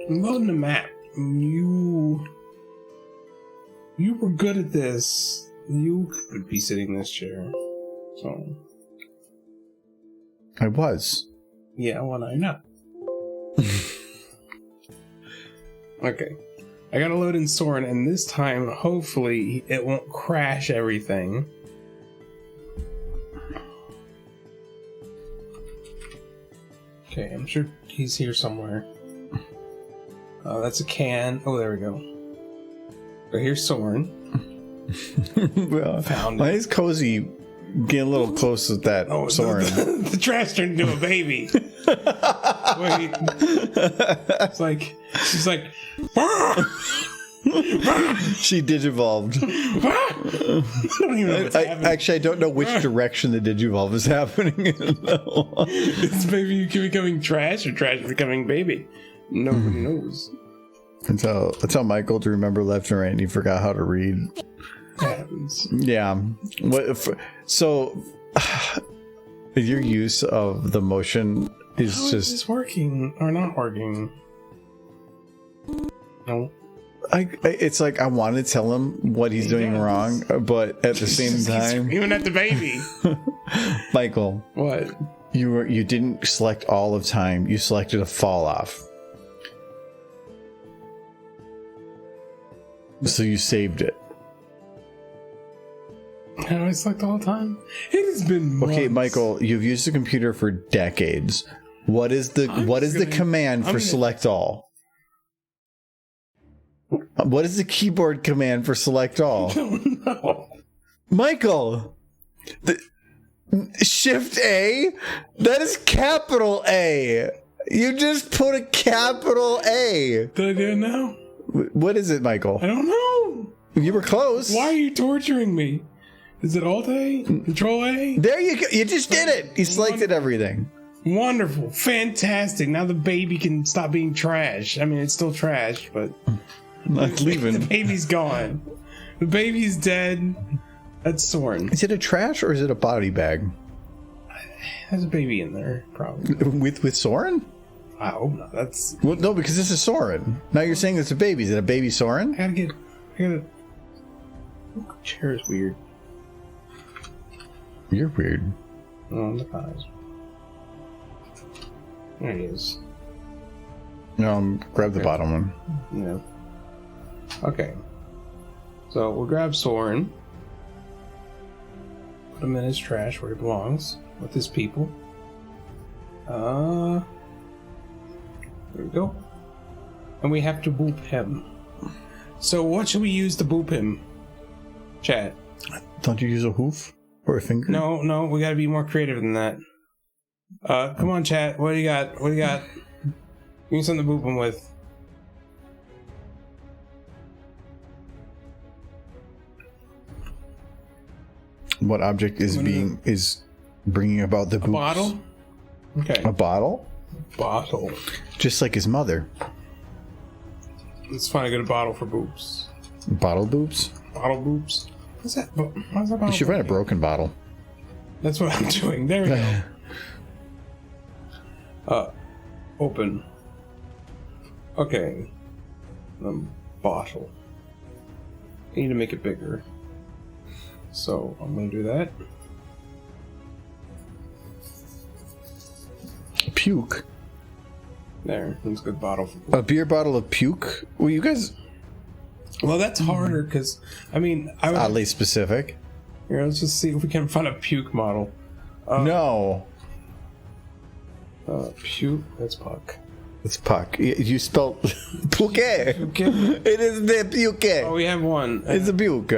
I'm loading the map. You were good at this. You could be sitting in this chair. So I was. Yeah, well, I'm not. Okay. I gotta load in Soren, and this time, hopefully, it won't crash everything. Okay, I'm sure he's here somewhere. Oh, that's a can. Oh, there we go. So here's Soren. Well, found why it. is Cozy getting a little close with that Soren? The trash turned into a baby. Wait. It's like, she's like, she digivolved. I don't even know what's happening. Actually, I don't know which direction the digivolve is happening in. It's baby becoming trash or trash becoming baby. Nobody knows. Tell Michael to remember left and right, and he forgot how to read. Happens. Yeah. So your use of the motion is How just is this working or not working? No. It's like I want to tell him what he's doing wrong, but at the same time, even at the baby. Michael, what? You didn't select all of time. You selected a fall off. So you saved it. How do I select all the time? It has been months. Okay, Michael, you've used the computer for decades. What is the command for select all? What is the keyboard command for select all? I don't know. Michael, Shift A? That is capital A. You just put a capital A. Did I do it now? What is it, Michael? I don't know. You were close. Why are you torturing me? Is it Alt A? Control A? There you go. You just did it. You selected everything. Wonderful. Fantastic. Now the baby can stop being trash. I mean, it's still trash, but... I'm not leaving. The baby's gone. The baby's dead. That's Soren. Is it a trash or is it a body bag? There's a baby in there, probably. With Soren? I hope not. That's... Well, no, because this is Soren. Now you're saying it's a baby. Is it a baby Soren? I gotta... The chair is weird. You're weird. Oh, the eyes. There he is. Grab the bottom one. Yeah. Okay. So we'll grab Soren. Put him in his trash where he belongs. With his people. There we go. And we have to boop him. So what should we use to boop him? Chat. Don't you use a hoof? Or a finger? No, we gotta be more creative than that. Come on, chat. What do you got? Give me something to boop him with. What object is bringing about the boops? A bottle? Okay. A bottle? Bottle. Just like his mother. Let's find a good bottle for boops. Bottle boops? Bottle boops? What's that bottle? You should find a broken bottle. That's what I'm doing. There we go. Open. Okay. Bottle. I need to make it bigger. So I'm gonna do that. Puke. There. That's a good bottle. A beer bottle of puke? Well, you guys... Well, that's harder because, I mean... Oddly specific. Here, let's just see if we can find a puke model. No. Puke? That's Puck. It's Puck. You spelled puke. Puke? It is the puke. Oh, we have one. It's a puke.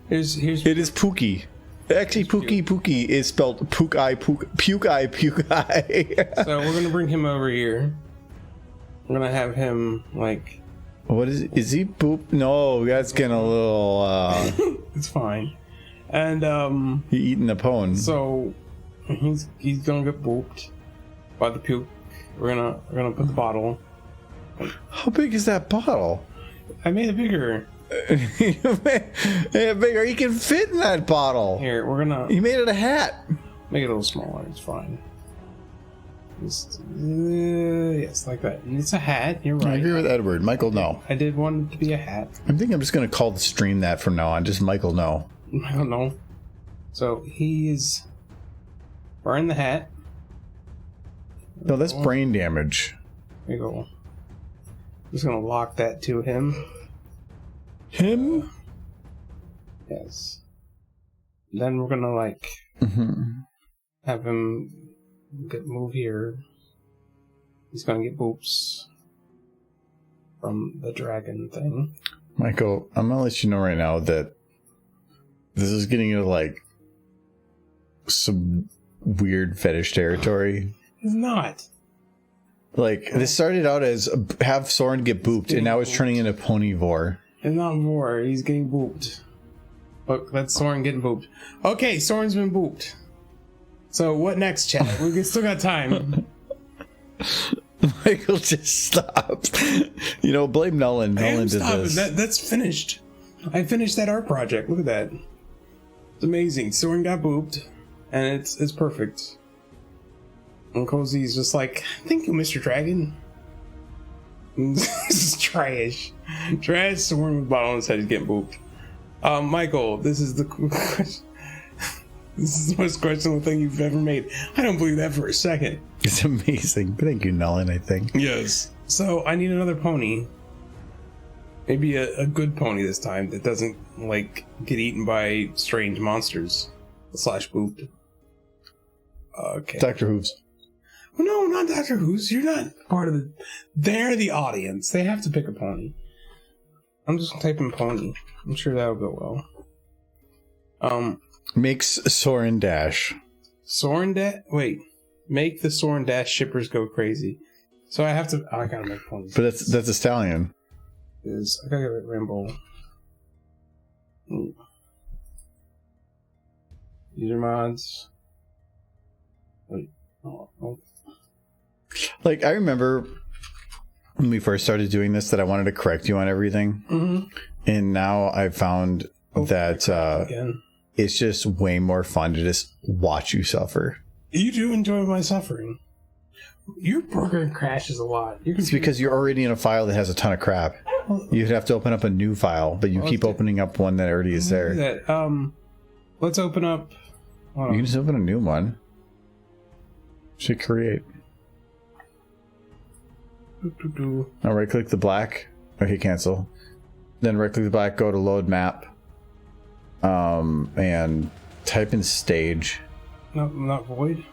Here's It is Pookie. Actually, Pookie is spelled Puke-eye. So we're gonna bring him over here. We're gonna have him, like, What is he poop? No, that's getting a little. It's fine. And He eating a pone. So he's gonna get booped by the puke. We're gonna put the bottle. How big is that bottle? I made it bigger. Yeah, bigger. He can fit in that bottle. Here, we're gonna. You made it a hat. Make it a little smaller. It's fine. Yes, like that. And it's a hat. You're right. I agree with Edward. Michael, no. I did want it to be a hat. I think I'm just going to call the stream that from now on. Just Michael, no. I don't know. So he's wearing the hat. No, that's brain damage. There you go. I'm just gonna lock that to him. Him? Yes. Then we're gonna like have him move here. He's gonna get boops from the dragon thing. Michael, I'm gonna let you know right now that this is getting into like some weird fetish territory. It's not. Like this started out as have Soren get booped, and now it's turning into ponyvore. It's not vor. He's getting booped. Look, that's Soren getting booped. Okay, Soren's been booped. So what next, chat? We still got time. Michael, just stop. You know, blame Nolan. Nolan did this. That's finished. I finished that art project. Look at that. It's amazing. Soren got booped, and it's perfect. And Cozy's just like, thank you, Mr. Dragon. This is trash. Trash. Soren with bottle on his head is getting booped. Michael, this is the question. This is the most questionable thing you've ever made. I don't believe that for a second. It's amazing. Thank you, Nolan, I think. Yes. So I need another pony. Maybe a good pony this time that doesn't, like, get eaten by strange monsters. / booped. Okay. Dr. Hooves. No, not Dr. Who's. You're not part of the... They're the audience. They have to pick a pony. I'm just typing pony. I'm sure that'll go well. Makes Soren dash. Soren dash? Wait. Make the Soren dash shippers go crazy. So I have to... Oh, I gotta make ponies. But that's a stallion. I gotta get a rainbow. User mods. Wait. Oh. Like, I remember when we first started doing this that I wanted to correct you on everything. Mm-hmm. And now I found that it's just way more fun to just watch you suffer. You do enjoy my suffering. Your program crashes a lot. It's because you're already in a file that has a ton of crap. You'd have to open up a new file, but you keep opening up one that already is there. Let's open up... You can just open a new one. Should create. Now right click the black. Okay, cancel. Then right click the black, go to load map. And type in stage. No, not void?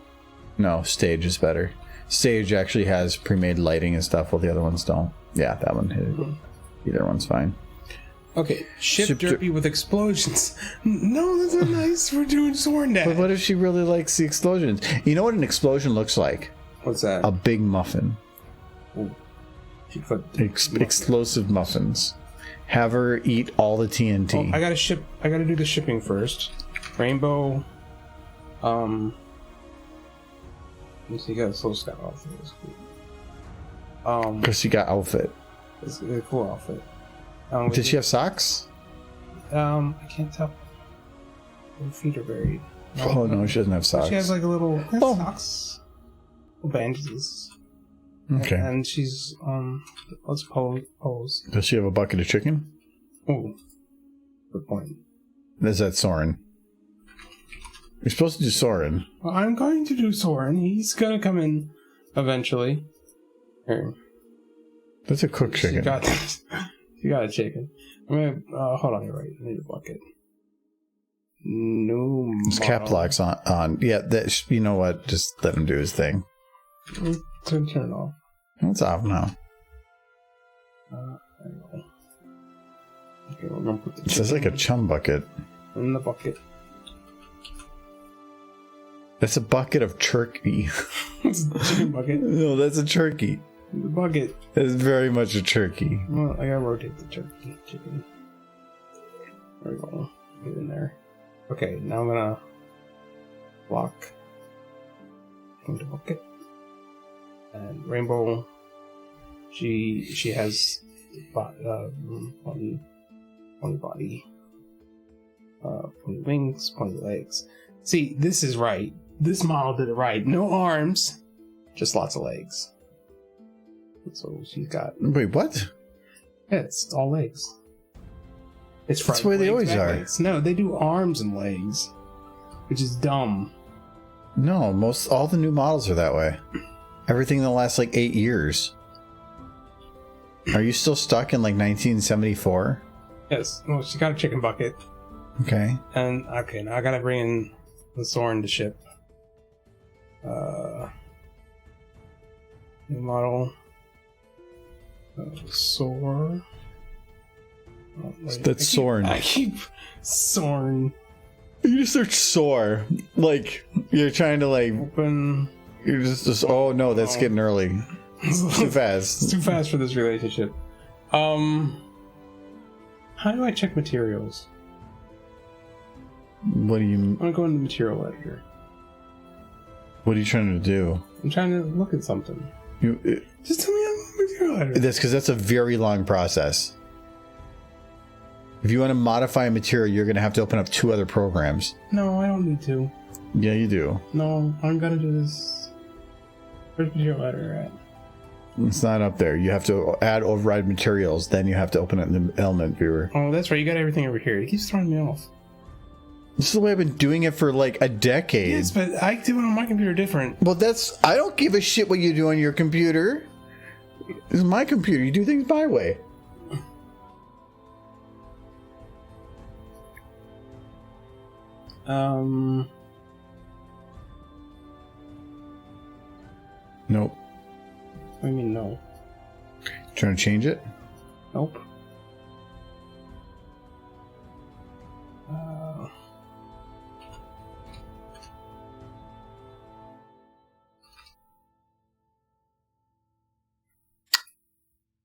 No, stage is better. Stage actually has pre-made lighting and stuff, while the other ones don't. Yeah, that one. Either one's fine. Okay, ship Derpy with explosions. No, that's not nice. We're doing Soren dash. But what if she really likes the explosions? You know what an explosion looks like? What's that? A big muffin. Ooh. Explosive muffins. Have her eat all the TNT. Oh, I gotta do the shipping first. Rainbow. Let's see, you got a slow scout outfit. Because she got outfit. It's a cool outfit. Did she have socks? I can't tell. Her feet are buried. No, she doesn't have socks. She has like a little socks. Little bandages. Okay. And she's let's pose. Does she have a bucket of chicken? Oh, good point. Is that Soren? You're supposed to do Soren. Well, I'm going to do Soren. He's gonna come in eventually. Here. That's a cooked chicken. You got a chicken. I'm gonna hold on. You're right. I need a bucket. No. His cap lock's on. Yeah. That. You know what? Just let him do his thing. Turn it off. It's off now. There you go. Okay, we're gonna put the. It says like a chum bucket. In the bucket. That's a bucket of turkey. It's a chicken bucket. No, that's a turkey. The bucket. It's very much a turkey. Well, I gotta rotate the chicken. There we go. Get in there. Okay, now I'm gonna block into bucket. And Rainbow, she has funny body, funny wings, funny legs. See, this is right. This model did it right. No arms, just lots of legs. So she's got. Wait, what? Yeah, it's all legs. It's That's where they always are. Legs. No, they do arms and legs, which is dumb. No, all the new models are that way. Everything in the last like 8 years. Are you still stuck in like 1974? Yes. Well, she got a chicken bucket. Okay. And okay, now I gotta bring in the Soren to ship. New model. Soar. That's Soren. I keep Soren. You just search Soar. Like, you're trying to like... Open. You're just oh no, that's getting early. Too fast. It's too fast for this relationship. How do I check materials? What do you... I'm gonna go into the material editor. What are you trying to do? I'm trying to look at something. Just tell me on the material editor. That's because that's a very long process. If you want to modify a material, you're going to have to open up 2 other programs. No, I don't need to. Yeah, you do. No, I'm gonna do this. Where's the material editor at? It's not up there. You have to add override materials, then you have to open it in the element viewer. Oh, that's right. You got everything over here. It keeps throwing me off. This is the way I've been doing it for like a decade. Yes, but I do it on my computer different. Well, I don't give a shit what you do on your computer. This is my computer. You do things my way. Nope. What do you mean no? Trying to change it? Nope.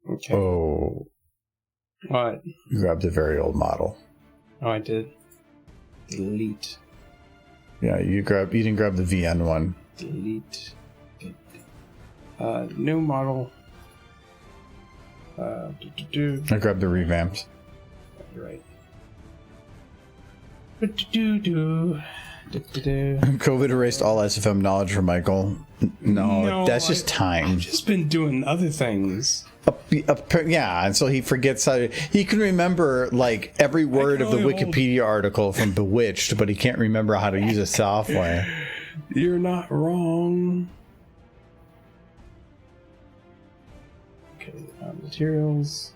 Okay. Oh. What? You grabbed a very old model. Oh, I did. Delete. Yeah, you didn't grab the VN one. Delete. New model. I grabbed the revamped. You're right. COVID erased all SFM knowledge from Michael. No, that's just time. I've just been doing other things. Yeah, and so he forgets he can remember like every word of the Wikipedia article from Bewitched, but he can't remember how to use a software. You're not wrong. Okay, materials.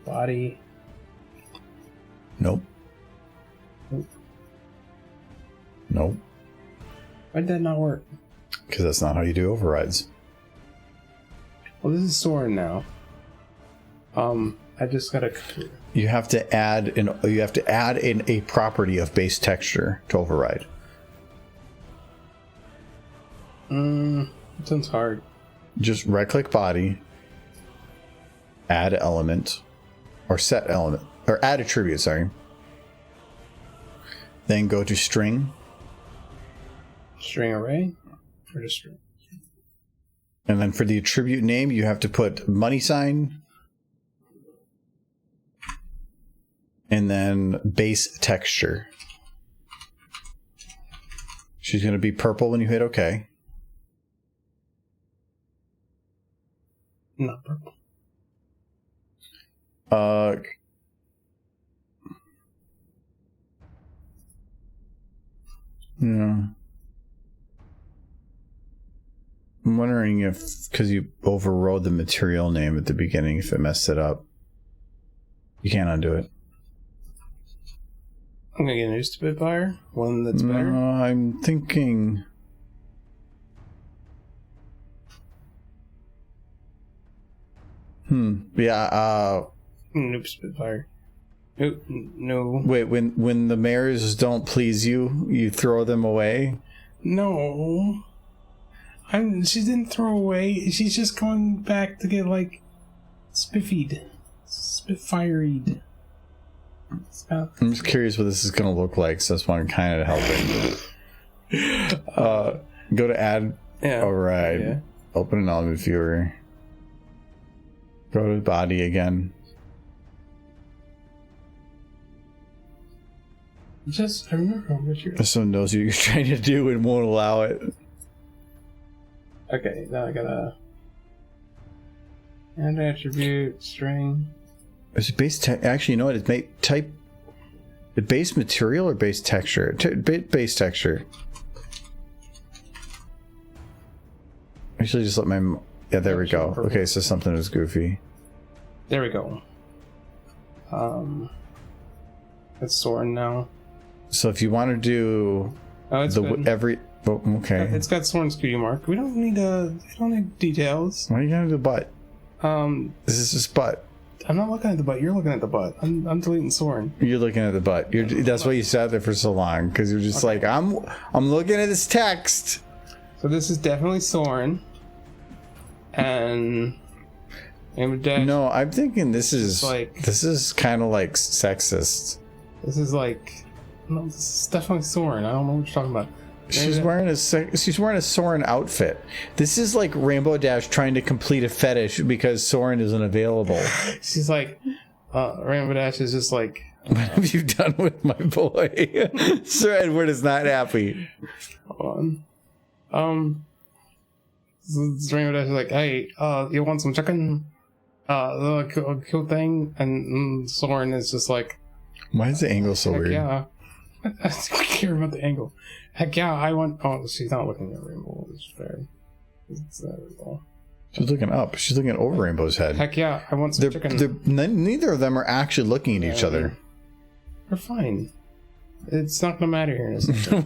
Body. Nope. Nope. Why did that not work? Because that's not how you do overrides. Well, this is Soren now. I just gotta. You have to add in a property of base texture to override. It sounds hard. Just right-click body, add element, or set element, or add attribute. Sorry. Then go to string. String array. Or just string. And then for the attribute name, you have to put money sign. And then base texture. She's going to be purple when you hit OK. Not purple. Yeah. I'm wondering if, because you overrode the material name at the beginning, if it messed it up. You can't undo it. I'm gonna get a new Spitfire, one that's better. I'm thinking. Yeah. New Spitfire. No. Wait. When the mares don't please you, you throw them away. No. She didn't throw away. She's just going back to get, like, spiffied. Spitfired. I'm just curious what this is going to look like, so that's why I'm kind of helping. Go to add a ride. Yeah. Open an element viewer. Go to body again. I remember what you're... Someone knows what you're trying to do and won't allow it. Okay, now I gotta... Add attribute, string... Is it base actually, you know what? It's type... Base material or base texture? Base texture. Actually, just let my... Yeah, there we go. Okay, so something was goofy. There we go. It's Soren now. So if you want to do... Oh, it's good. Okay. It's got Soren's cutie mark. We don't need details. Why are you gonna do butt? This is just butt. I'm not looking at the butt. You're looking at the butt. I'm deleting Soren. You're looking at the butt. That's why you sat there for so long, because you're just like, I'm looking at this text. So this is definitely Soren. And no, I'm thinking this is kind of like sexist. This is like, no, this is definitely Soren. I don't know what you're talking about. She's wearing a Soren outfit. This is like Rainbow Dash trying to complete a fetish because Soren isn't available. She's like, Rainbow Dash is just like, what have you done with my boy? Sir Edward is not happy. Hold on. Rainbow Dash is like, hey, you want some chicken? Cool thing. And Soren is just like, why is the angle so weird? Yeah. I don't care about the angle. Heck yeah, I want... Oh, she's not looking at Rainbow. It's fair. There we go. She's looking up. She's looking over Rainbow's head. Heck yeah, I want some chicken. Neither of them are actually looking at each other. They're fine. It's not going to matter here in a second.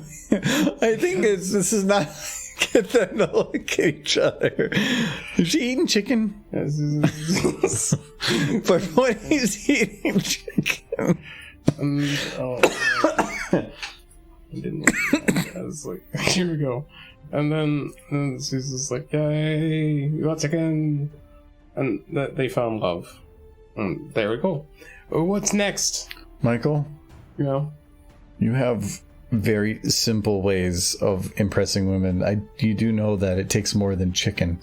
I think this is not... Get them to look at each other. Is she eating chicken? Yes. But when he's eating chicken... I didn't. I was like, here we go. And then she's just like, yay, you want chicken? And they found love. And there we go. What's next? Michael? You know? You have very simple ways of impressing women. You do know that it takes more than chicken.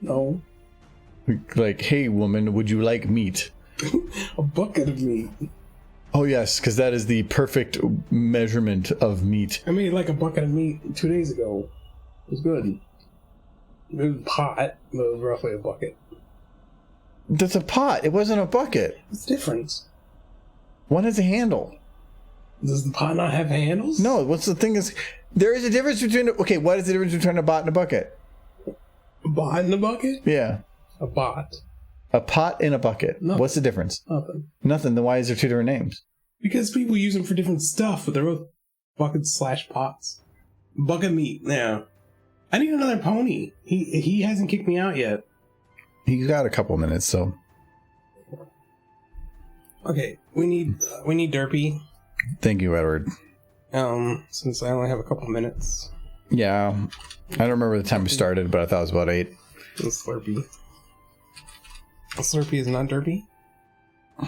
No. Like, hey woman, would you like meat? A bucket of meat. Oh yes, because that is the perfect measurement of meat. I made like a bucket of meat 2 days ago. It was good. It was a pot, but it was roughly a bucket. That's a pot. It wasn't a bucket. What's the difference? One has a handle. Does the pot not have handles? No. What's the thing is, there is a difference between... Okay, what is the difference between a pot and a bucket? A pot and a bucket? Yeah. A pot. A pot and a bucket. Nothing. What's the difference? Nothing. Then why is there two different names? Because people use them for different stuff, but they're both buckets/pots. Bucket meat. Yeah. I need another pony. He hasn't kicked me out yet. He's got a couple minutes, so. Okay, we need Derpy. Thank you, Edward. Since I only have a couple minutes. Yeah, I don't remember the time we started, but I thought it was about 8. It's Slurpee. Slurpee is not Derpy.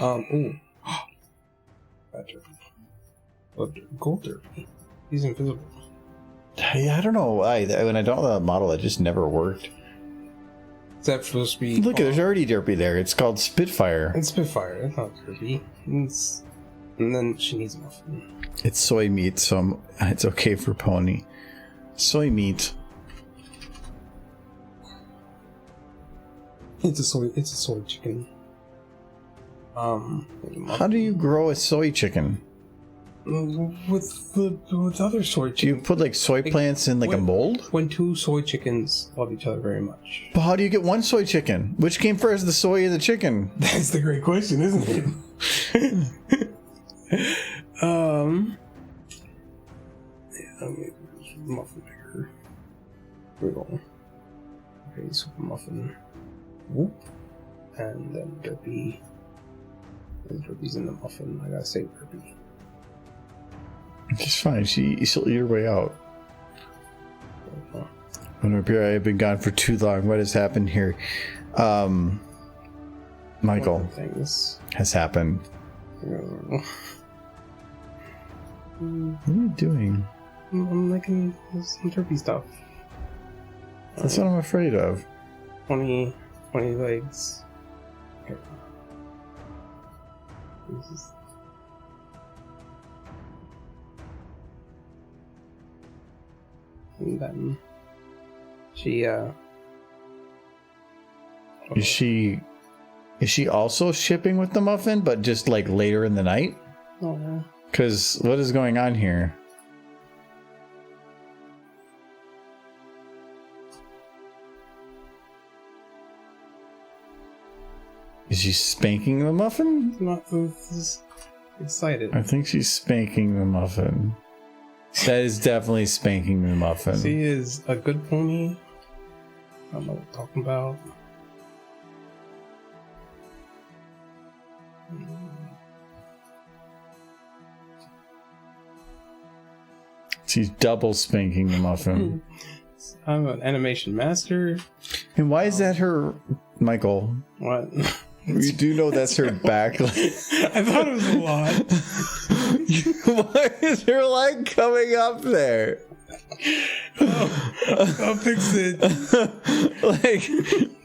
Ooh. That Derpy. Love Derpy. Gold Derpy. He's invisible. Yeah, I don't know why. When I don't have that model, it just never worked. Is that supposed to be... Look, there's already Derpy there. It's called Spitfire. It's Spitfire. It's not Derpy. And then she needs a muffin. It's soy meat, so it's okay for pony. Soy meat. It's a soy chicken. How do you grow a soy chicken? With other soy chickens. Do you put like soy plants in like a mold? When two soy chickens love each other very much. But how do you get one soy chicken? Which came first, the soy or the chicken? That's the great question, isn't it? Yeah, let me muffin maker. Here we go. Okay, super muffin. Whoop. And then Derpy. Derpy's in the muffin. I gotta save Derpy. She's fine. She'll eat her way out. When appear, I have been gone for too long. What has happened here? Michael, things has happened. What are you doing? I'm making some derpy stuff. That's what I'm afraid of. 20 legs. Okay. This is... And then she Is she also shipping with the muffin, but just like later in the night? Oh yeah. Because what is going on here? Is she spanking the muffin? Not this excited. I think she's spanking the muffin. That is definitely spanking the muffin. She is a good pony. I don't know what I'm talking about. She's double spanking the muffin. I'm an animation master. And why is that her, Michael? What? You do know that's her back leg. I thought it was a lot. Why is her leg coming up there? I'll fix it.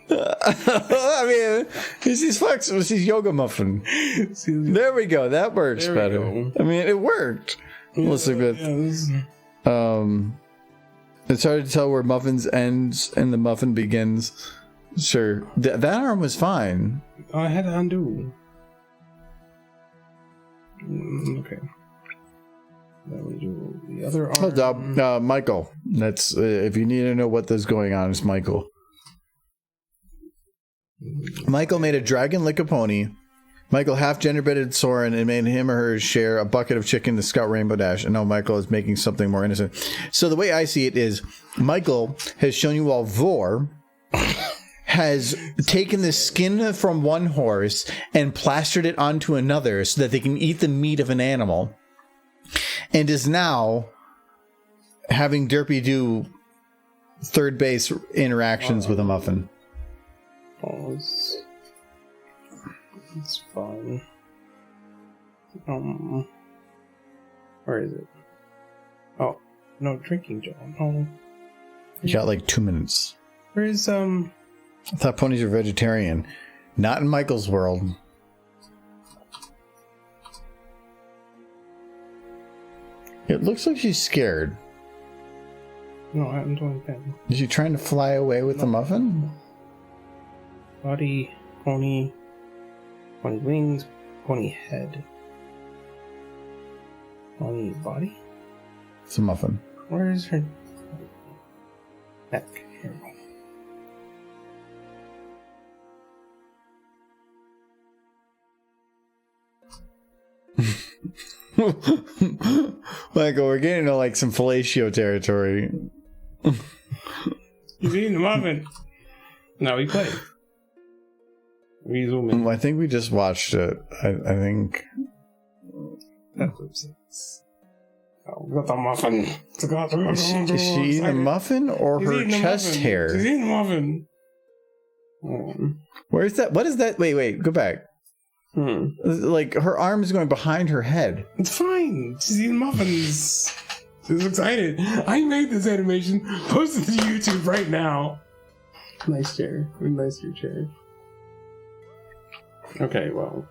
I mean, she's flexible. She's yoga muffin. There we go. That works better. Go. I mean, it worked. Listen, but it's hard to tell where muffins ends and the muffin begins. Sure, that arm was fine. I had to undo. Okay. Then we do the other arm. Hold up, Michael. That's if you need to know what is going on, it's Michael. Michael made a dragon lick a pony. Michael half genderbended Soren and made him or her share a bucket of chicken to Scout Rainbow Dash. And now Michael is making something more innocent. So the way I see it is, Michael has shown you all Vor has taken the skin from one horse and plastered it onto another so that they can eat the meat of an animal, and is now having Derpy do third base interactions with a muffin. Pause. It's fine. Where is it? Oh, no, drinking jar. Oh. You got like 2 minutes. Where's I thought ponies are vegetarian. Not in Michael's world. It looks like she's scared. No, I haven't done anything. Is she trying to fly away with the muffin? Body, pony wings, pony head. Pony body? It's a muffin. Where is her neck? Here we go. Michael, we're getting into like some fellatio territory. He's eating the muffin. Now we play. We zoom in. I think we just watched it. I think. That's oh, got the muffin. Is she eating the muffin or her chest hair? She's eating the muffin. Where's that? What is that? Wait, go back. Like her arm is going behind her head. It's fine. She's eating muffins. She's excited. I made this animation. Post it to YouTube right now. Nice chair. Nice your chair. Okay, well.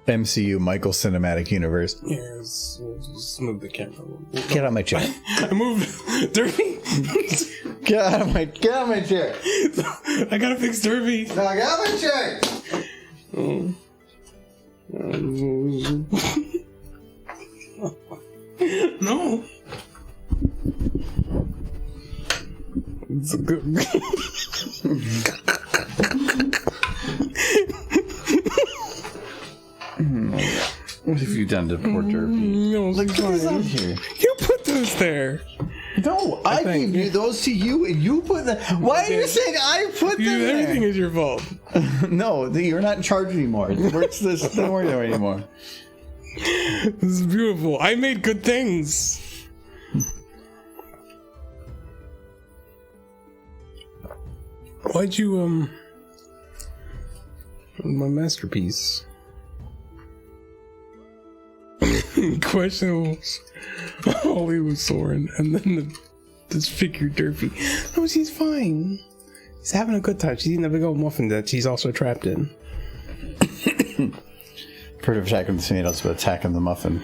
MCU, Michael Cinematic Universe. Yes, we'll just move the camera a little bit. Get out of my chair. I moved Derby. Get out of my chair. I gotta fix Derby. No, get out of my chair. No. It's a good. What have you done to poor Derpy? No, Look at this on here. You put those there. No, I gave you those to you, and you put them. Why are you saying I put them there? Everything is your fault. No, you're not in charge anymore. Where's this? Don't worry there anymore. This is beautiful. I made good things. Why'd you, my masterpiece. Questionable Hollywood Soren, and then this figure Durfee. No, she's fine. He's having a good time. She's eating a big old muffin that she's also trapped in. Part of attacking the tomatoes, but attacking the muffin.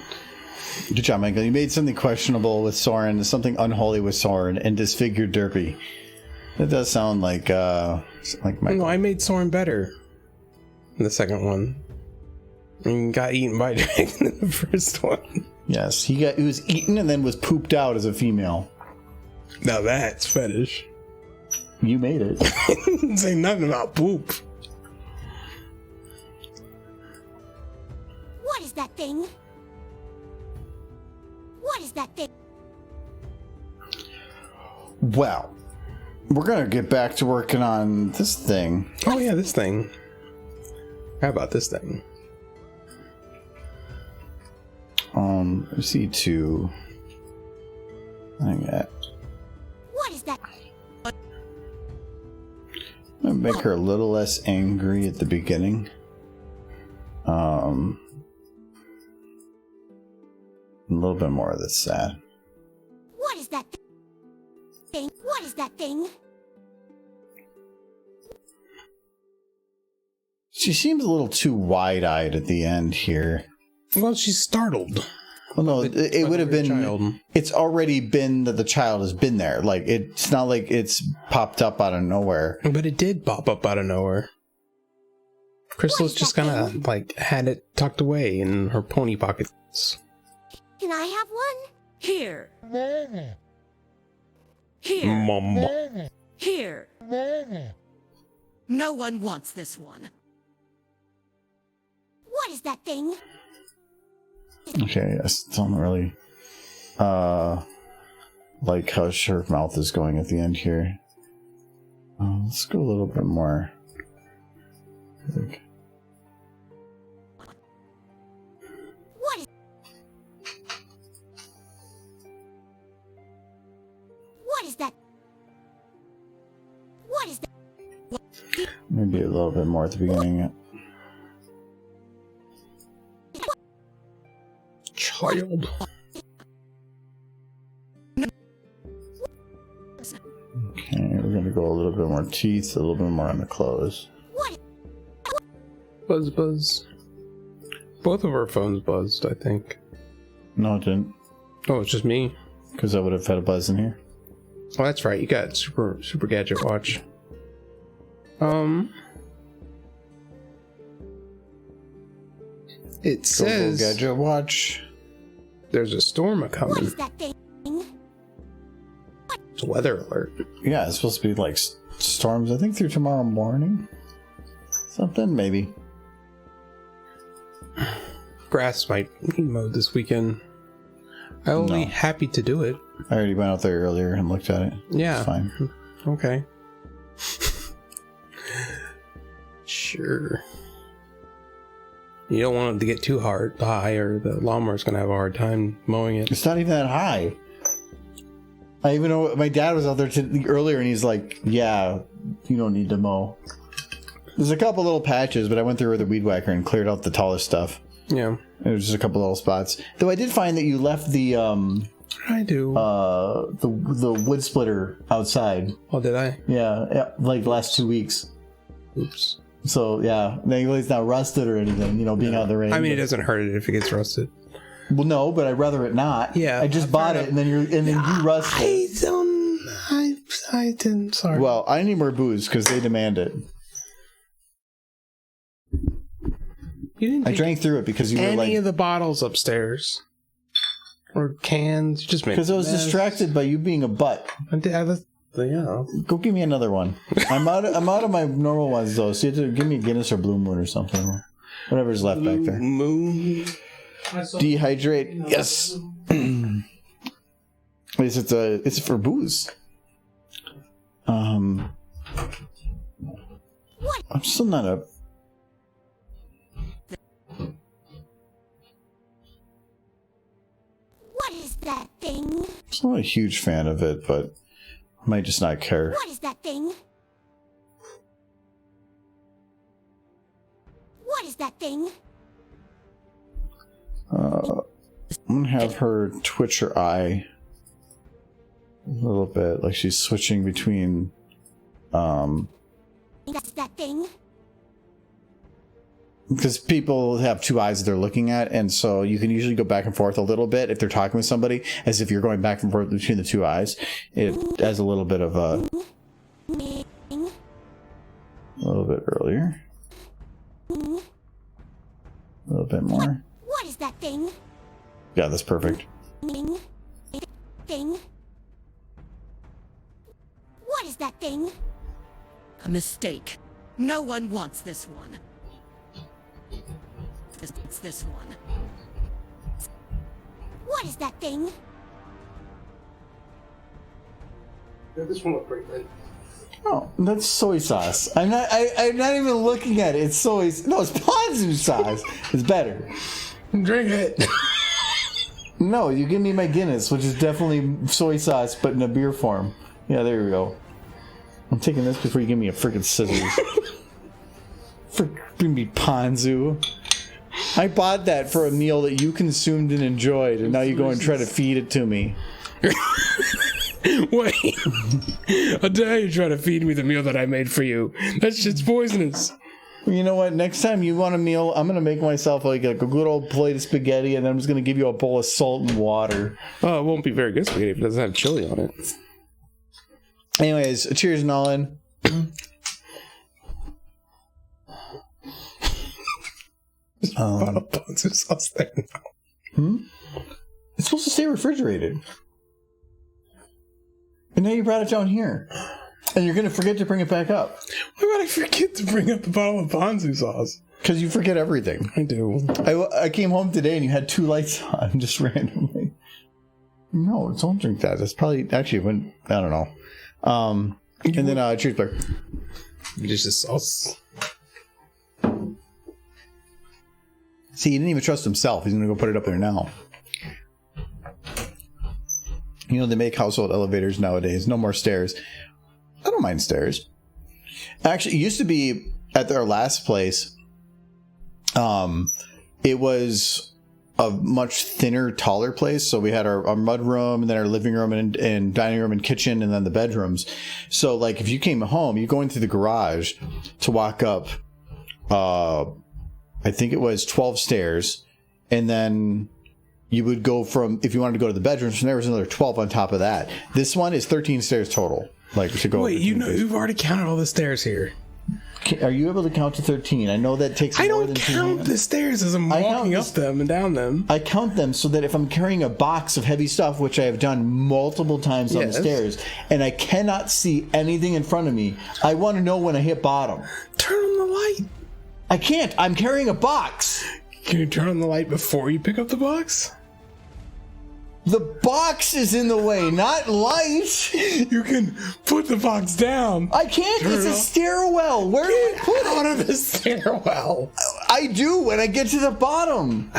Good job, Michael. You made something questionable with Soren, something unholy with Soren, and disfigured Derpy. That does sound like Michael. No, I made Soren better in the second one. And got eaten by a dragon in the first one. Yes, he was eaten and then was pooped out as a female. Now that's fetish. You made it. Didn't say nothing about poop. What is that thing? What is that thing? Well, we're gonna get back to working on this thing. Oh yeah, this thing. How about this thing? C2. Hang that. What is that? I'm gonna make her a little less angry at the beginning. A little bit more of this sad. What is that thing? What is that thing? She seems a little too wide-eyed at the end here. Well, she's startled. Well, no, it would have been. Child. It's already been that the child has been there. Like, it's not like it's popped up out of nowhere. But it did pop up out of nowhere. Chrysalis just kind of like had it tucked away in her pony pockets. Can I have one? Here. Mama. Here. No one wants this one. What is that thing? Okay, I still don't really like how her mouth is going at the end here. Let's go a little bit more. Like, What is that? What is that? maybe a little bit more at the beginning. Child. Okay, we're gonna go a little bit more teeth, a little bit more on the clothes. Buzz, buzz. Both of our phones buzzed, I think. No, it didn't. Oh, it's just me. Because I would have had a buzz in here. Oh, that's right. You got super gadget watch. It says Go gadget watch. there's a storm What coming. is that thing? It's a weather alert. Yeah, it's supposed to be like storms. I think through tomorrow morning. Something maybe. Grass might need mowed this weekend. I will be No. happy to do it. I already went out there earlier and looked at it. Yeah. It's fine. Okay. Sure. You don't want it to get too high, or the lawnmower's gonna have a hard time mowing it. It's not even that high. I even know my dad was out there earlier and he's like, yeah, you don't need to mow. There's a couple little patches, but I went through with a weed whacker and cleared out the tallest stuff. Yeah. There's just a couple little spots. Though I did find that you left the I do. the wood splitter outside. Oh, did I? Yeah, like the last 2 weeks. Oops. So yeah, thankfully it's not rusted or anything. You know, being out of the rain. I mean, it doesn't hurt it if it gets rusted. Well, no, but I'd rather it not. Yeah, I just bought it, and then you rust it. I didn't. Sorry. Well, I need more booze because they demand it. You didn't. I drank through it because you were any like, of the bottles upstairs or cans. You just made. because I was distracted by you being a butt. Yeah. Go give me another one. I'm out of my normal ones though, so you have to give me a Guinness or Blue Moon or something. Whatever's left back there. Moon. Dehydrate. Yes. It's for booze. I'm still not a. What is that thing? I'm not a huge fan of it, but I might just not care. What is that thing? What is that thing? I'm gonna have her twitch her eye a little bit, like she's switching between. That's that thing. Because people have two eyes that they're looking at, and so you can usually go back and forth a little bit if they're talking with somebody, as if you're going back and forth between the two eyes. It has a little bit of a little bit earlier, a little bit more. What is that thing? Yeah, that's perfect. Thing. What is that thing? A mistake. No one wants this one. It's this one. What is that thing? Yeah, this one looks pretty good. Oh, that's soy sauce. I'm not even looking at it. It's soy. No, it's ponzu sauce. It's better. Drink it. No, you give me my Guinness, which is definitely soy sauce, but in a beer form. Yeah, there we go. I'm taking this before you give me a freaking scissors. Freaking me ponzu. I bought that for a meal that you consumed and enjoyed, and now you go and try to feed it to me. Wait. How dare you try to feed me the meal that I made for you? That shit's poisonous. You know what? Next time you want a meal, I'm going to make myself like a good old plate of spaghetti, and then I'm just going to give you a bowl of salt and water. Oh, it won't be very good spaghetti if it doesn't have chili on it. Anyways, cheers, Nolan. Ponzu sauce there now. It's supposed to stay refrigerated. And now you brought it down here. And you're going to forget to bring it back up. Why would I forget to bring up the bottle of ponzu sauce? Because you forget everything. I do. I came home today and you had 2 lights on just randomly. No, don't drink that. That's probably actually when I don't know. And then cheers, Blair. Just the sauce. See, he didn't even trust himself. He's gonna go put it up there now. You know, they make household elevators nowadays. No more stairs. I don't mind stairs. Actually, it used to be at our last place. It was a much thinner, taller place. So we had our mud room, and then our living room, and dining room, and kitchen, and then the bedrooms. So, like, if you came home, you go into the garage to walk up. I think it was 12 stairs, and then you would go from, if you wanted to go to the bedrooms, there was another 12 on top of that. This one is 13 stairs total. Like, to go. Wait, you've already counted all the stairs here. Are you able to count to 13? I know that takes. I don't count the stairs as I'm walking up them and down them. I count them so that if I'm carrying a box of heavy stuff, which I have done multiple times on the stairs, and I cannot see anything in front of me, I want to know when I hit bottom. Turn on the light. I can't. I'm carrying a box. Can you turn on the light before you pick up the box? The box is in the way, not light. You can put the box down. I can't. It's a stairwell. Where do I put it? Out of the stairwell. I do when I get to the bottom.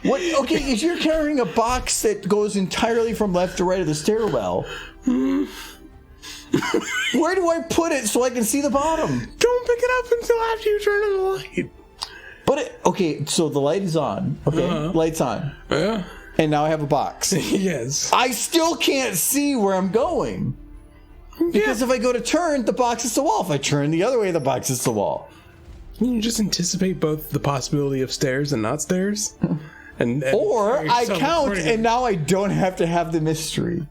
What? Okay, if you're carrying a box that goes entirely from left to right of the stairwell, where do I put it so I can see the bottom? Don't pick it up until after you turn on the light. But okay, so the light is on. Okay, light's on. Yeah. And now I have a box. Yes. I still can't see where I'm going. Because if I go to turn, the box is the wall. If I turn the other way, the box is the wall. Can you just anticipate both the possibility of stairs and not stairs? Or I count, and now I don't have to have the mystery.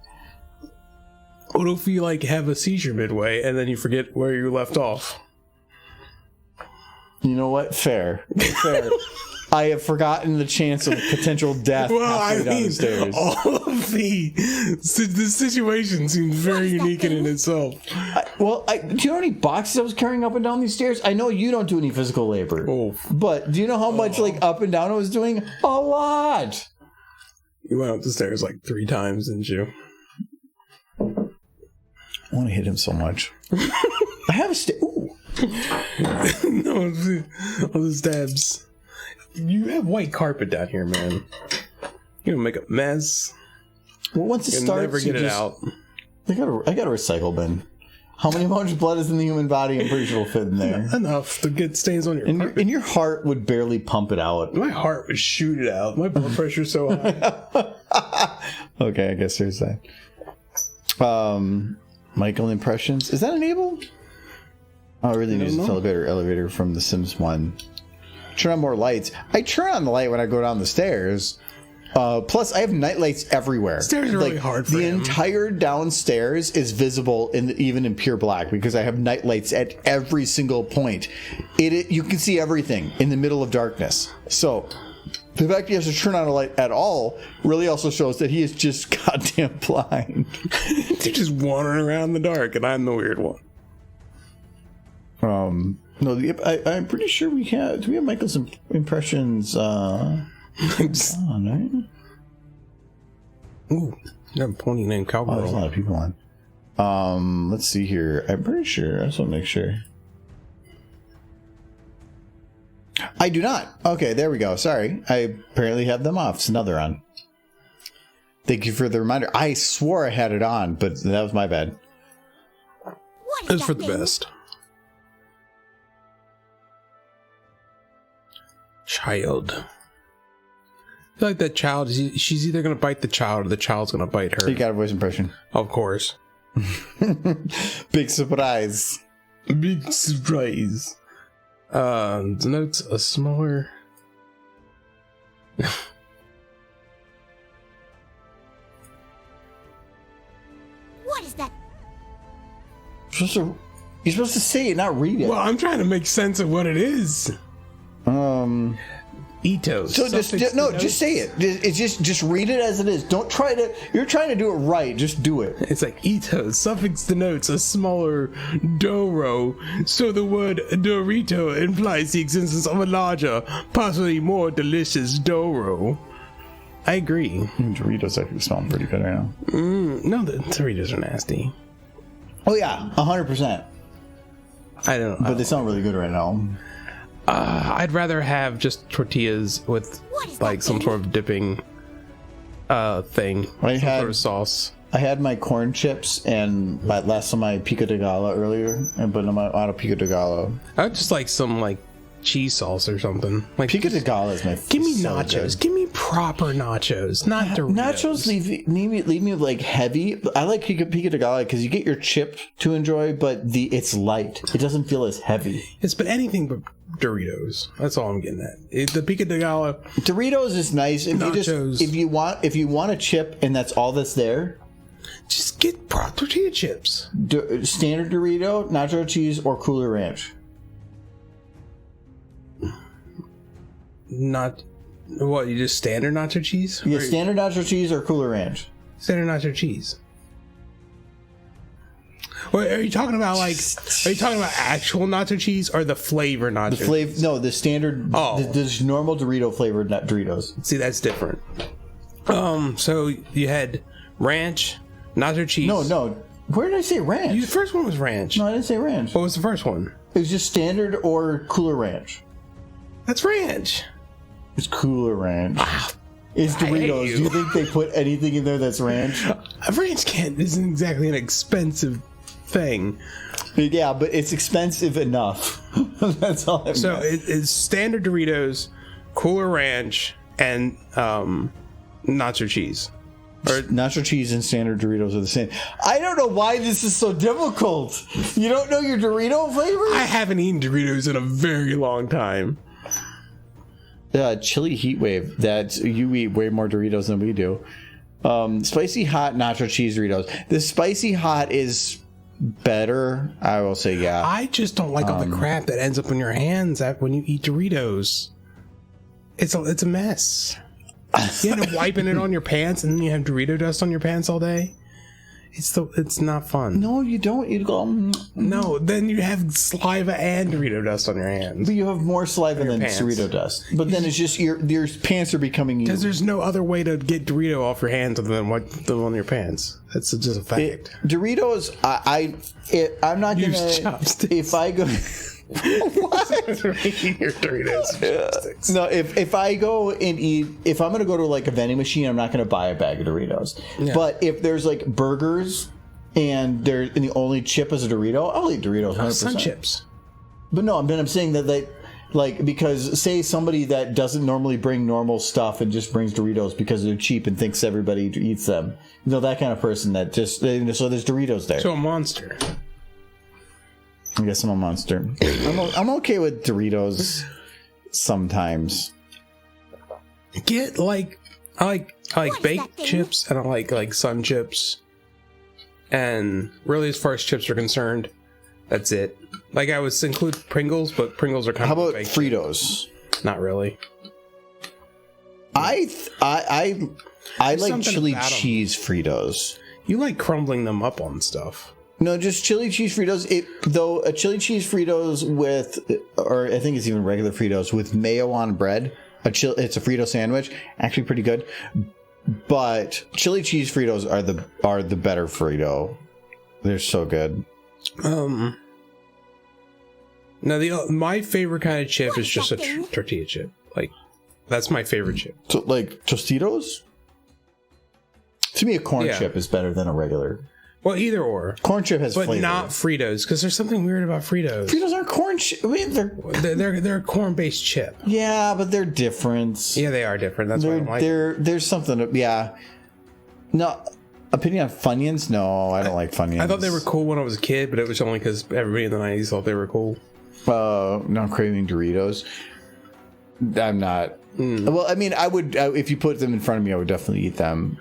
What if you have a seizure midway and then you forget where you left off? You know what? Fair. I have forgotten the chance of potential death halfway down the stairs. All of the situation seems very unique in itself. Do you know how many boxes I was carrying up and down these stairs? I know you don't do any physical labor. Oh. But do you know how much up and down I was doing? A lot. You went up the stairs 3 times, didn't you? I want to hit him so much. I have a Ooh. No, all the stabs. You have white carpet down here, man. You're gonna make a mess. Well, once it starts, never get it out. I got a recycle bin. How much blood is in the human body? I'm pretty sure it'll fit in there. Enough to get stains on your carpet. And your heart would barely pump it out. My heart would shoot it out. My blood pressure's so high. Okay, I guess there's that. Michael impressions. Is that enabled? Oh, I really use this elevator from The Sims 1. Turn on more lights. I turn on the light when I go down the stairs. Plus, I have night lights everywhere. Stairs are really hard for him. The entire downstairs is visible even in pure black because I have night lights at every single point. You can see everything in the middle of darkness. So the fact he has to turn on a light at all really also shows that he is just goddamn blind. They're just wandering around in the dark, and I'm the weird one. No, I'm pretty sure we have. Do we have Michael's impressions? Right? Ooh, you have a pony named Cowgirl. Oh, there's a lot of people on. Let's see here. I'm pretty sure. I just want to make sure. I do not. Okay, there we go. Sorry. I apparently have them off. So now they're on. Thank you for the reminder. I swore I had it on, but that was my bad. What It is was for that the thing? best. Child. I feel like that child, she's either going to bite the child or the child's going to bite her. You got a voice impression. Of course. Big surprise. Big surprise. Denotes a smaller... What is that? You're supposed to say it, not read it. Well, I'm trying to make sense of what it is. Ethos. So just say it. It's just read it as it is. Don't try to. You're trying to do it right. Just do it. It's like ethos. Suffix denotes a smaller doro, so the word Dorito implies the existence of a larger, possibly more delicious Doro. I agree. Doritos actually smell pretty good right now. No, the Doritos are nasty. Oh yeah, 100%. I don't know. But they sound really good right now. I'd rather have just tortillas with like some sort of dipping thing. Some sort of sauce. I had my corn chips and last time I pico de gallo earlier, but I'm out of pico de gallo. I would just like some like cheese sauce or something. Like Pico de gallo is my. Give me so nachos. good. Give me proper nachos, not Doritos. Nachos leave me like heavy. I like pico de gallo because you get your chip to enjoy, but it's light. It doesn't feel as heavy. It's but anything but Doritos. That's all I'm getting at. The pico de gallo. Doritos is nice if Nachos. if you want a chip and that's all that's there. Just get tortilla chips. Standard Dorito, nacho cheese, or Cooler Ranch. Not what? You just standard nacho cheese? Yeah, standard nacho cheese or Cooler Ranch. Standard nacho cheese. Wait, are you talking about actual nacho cheese or the flavor nacho? The standard. Oh. The normal Dorito flavored Doritos. See, that's different. So you had ranch, nacho cheese. No. Where did I say ranch? The first one was ranch. No, I didn't say ranch. What was the first one? It was just standard or Cooler Ranch. That's ranch. It's Cooler Ranch. It's Doritos. Do you think they put anything in there that's ranch? Ranch isn't exactly an expensive thing. Yeah, but it's expensive enough. That's all. So it's standard Doritos, Cooler Ranch, and nacho cheese. Or nacho cheese and standard Doritos are the same. I don't know why this is so difficult. You don't know your Dorito flavor? I haven't eaten Doritos in a very long time. Chili heat wave. You eat way more Doritos than we do. Spicy hot nacho cheese Doritos. The spicy hot is better. I will say, yeah. I just don't like all the crap that ends up in your hands when you eat Doritos. It's a mess. You end up wiping it on your pants, and then you have Dorito dust on your pants all day. It's not fun. No, you don't. You go. No, then you have saliva and Dorito dust on your hands. But you have more saliva than pants. Dorito dust. But then it's just your pants are becoming you. Because there's no other way to get Dorito off your hands other than wipe them on your pants. That's just a fact. Doritos, I'm not gonna. Use chopsticks. If I go. What? Your Doritos. No, if I go and eat, if I'm gonna go to like a vending machine, I'm not gonna buy a bag of Doritos. Yeah. But if there's like burgers and the only chip is a Dorito, I'll eat Doritos 100%. Sun chips. But no, I'm saying that they, like, because say somebody that doesn't normally bring normal stuff and just brings Doritos because they're cheap and thinks everybody eats them. You know, that kind of person that just, so there's Doritos there. So a monster. I guess I'm a monster. I'm okay with Doritos sometimes. Get like I like baked chips, and I like Sun chips. And really, as far as chips are concerned, that's it. Like I would include Pringles, but Pringles are kind How of about Fritos? Not really. I like chili cheese Fritos. You like crumbling them up on stuff. No, just chili cheese Fritos. Though a chili cheese Fritos with, or I think it's even regular Fritos with mayo on bread. It's a Frito sandwich. Actually, pretty good. But chili cheese Fritos are the better Frito. They're so good. Now my favorite kind of chip is just a tortilla chip. Like that's my favorite chip. So, like Tostitos. To me, a corn chip is better than a regular. Well, either or. Corn chip has flavor. But not Fritos, because there's something weird about Fritos. Fritos aren't corn chip. I mean, they're a corn-based chip. Yeah, but they're different. Yeah, they are different. That's why I don't like them. There's something. Yeah. No, opinion on Funyuns? No, I don't like Funyuns. I thought they were cool when I was a kid, but it was only because everybody in the 90s thought they were cool. Now I'm craving Doritos. I'm not. Well, I mean, I would if you put them in front of me, I would definitely eat them.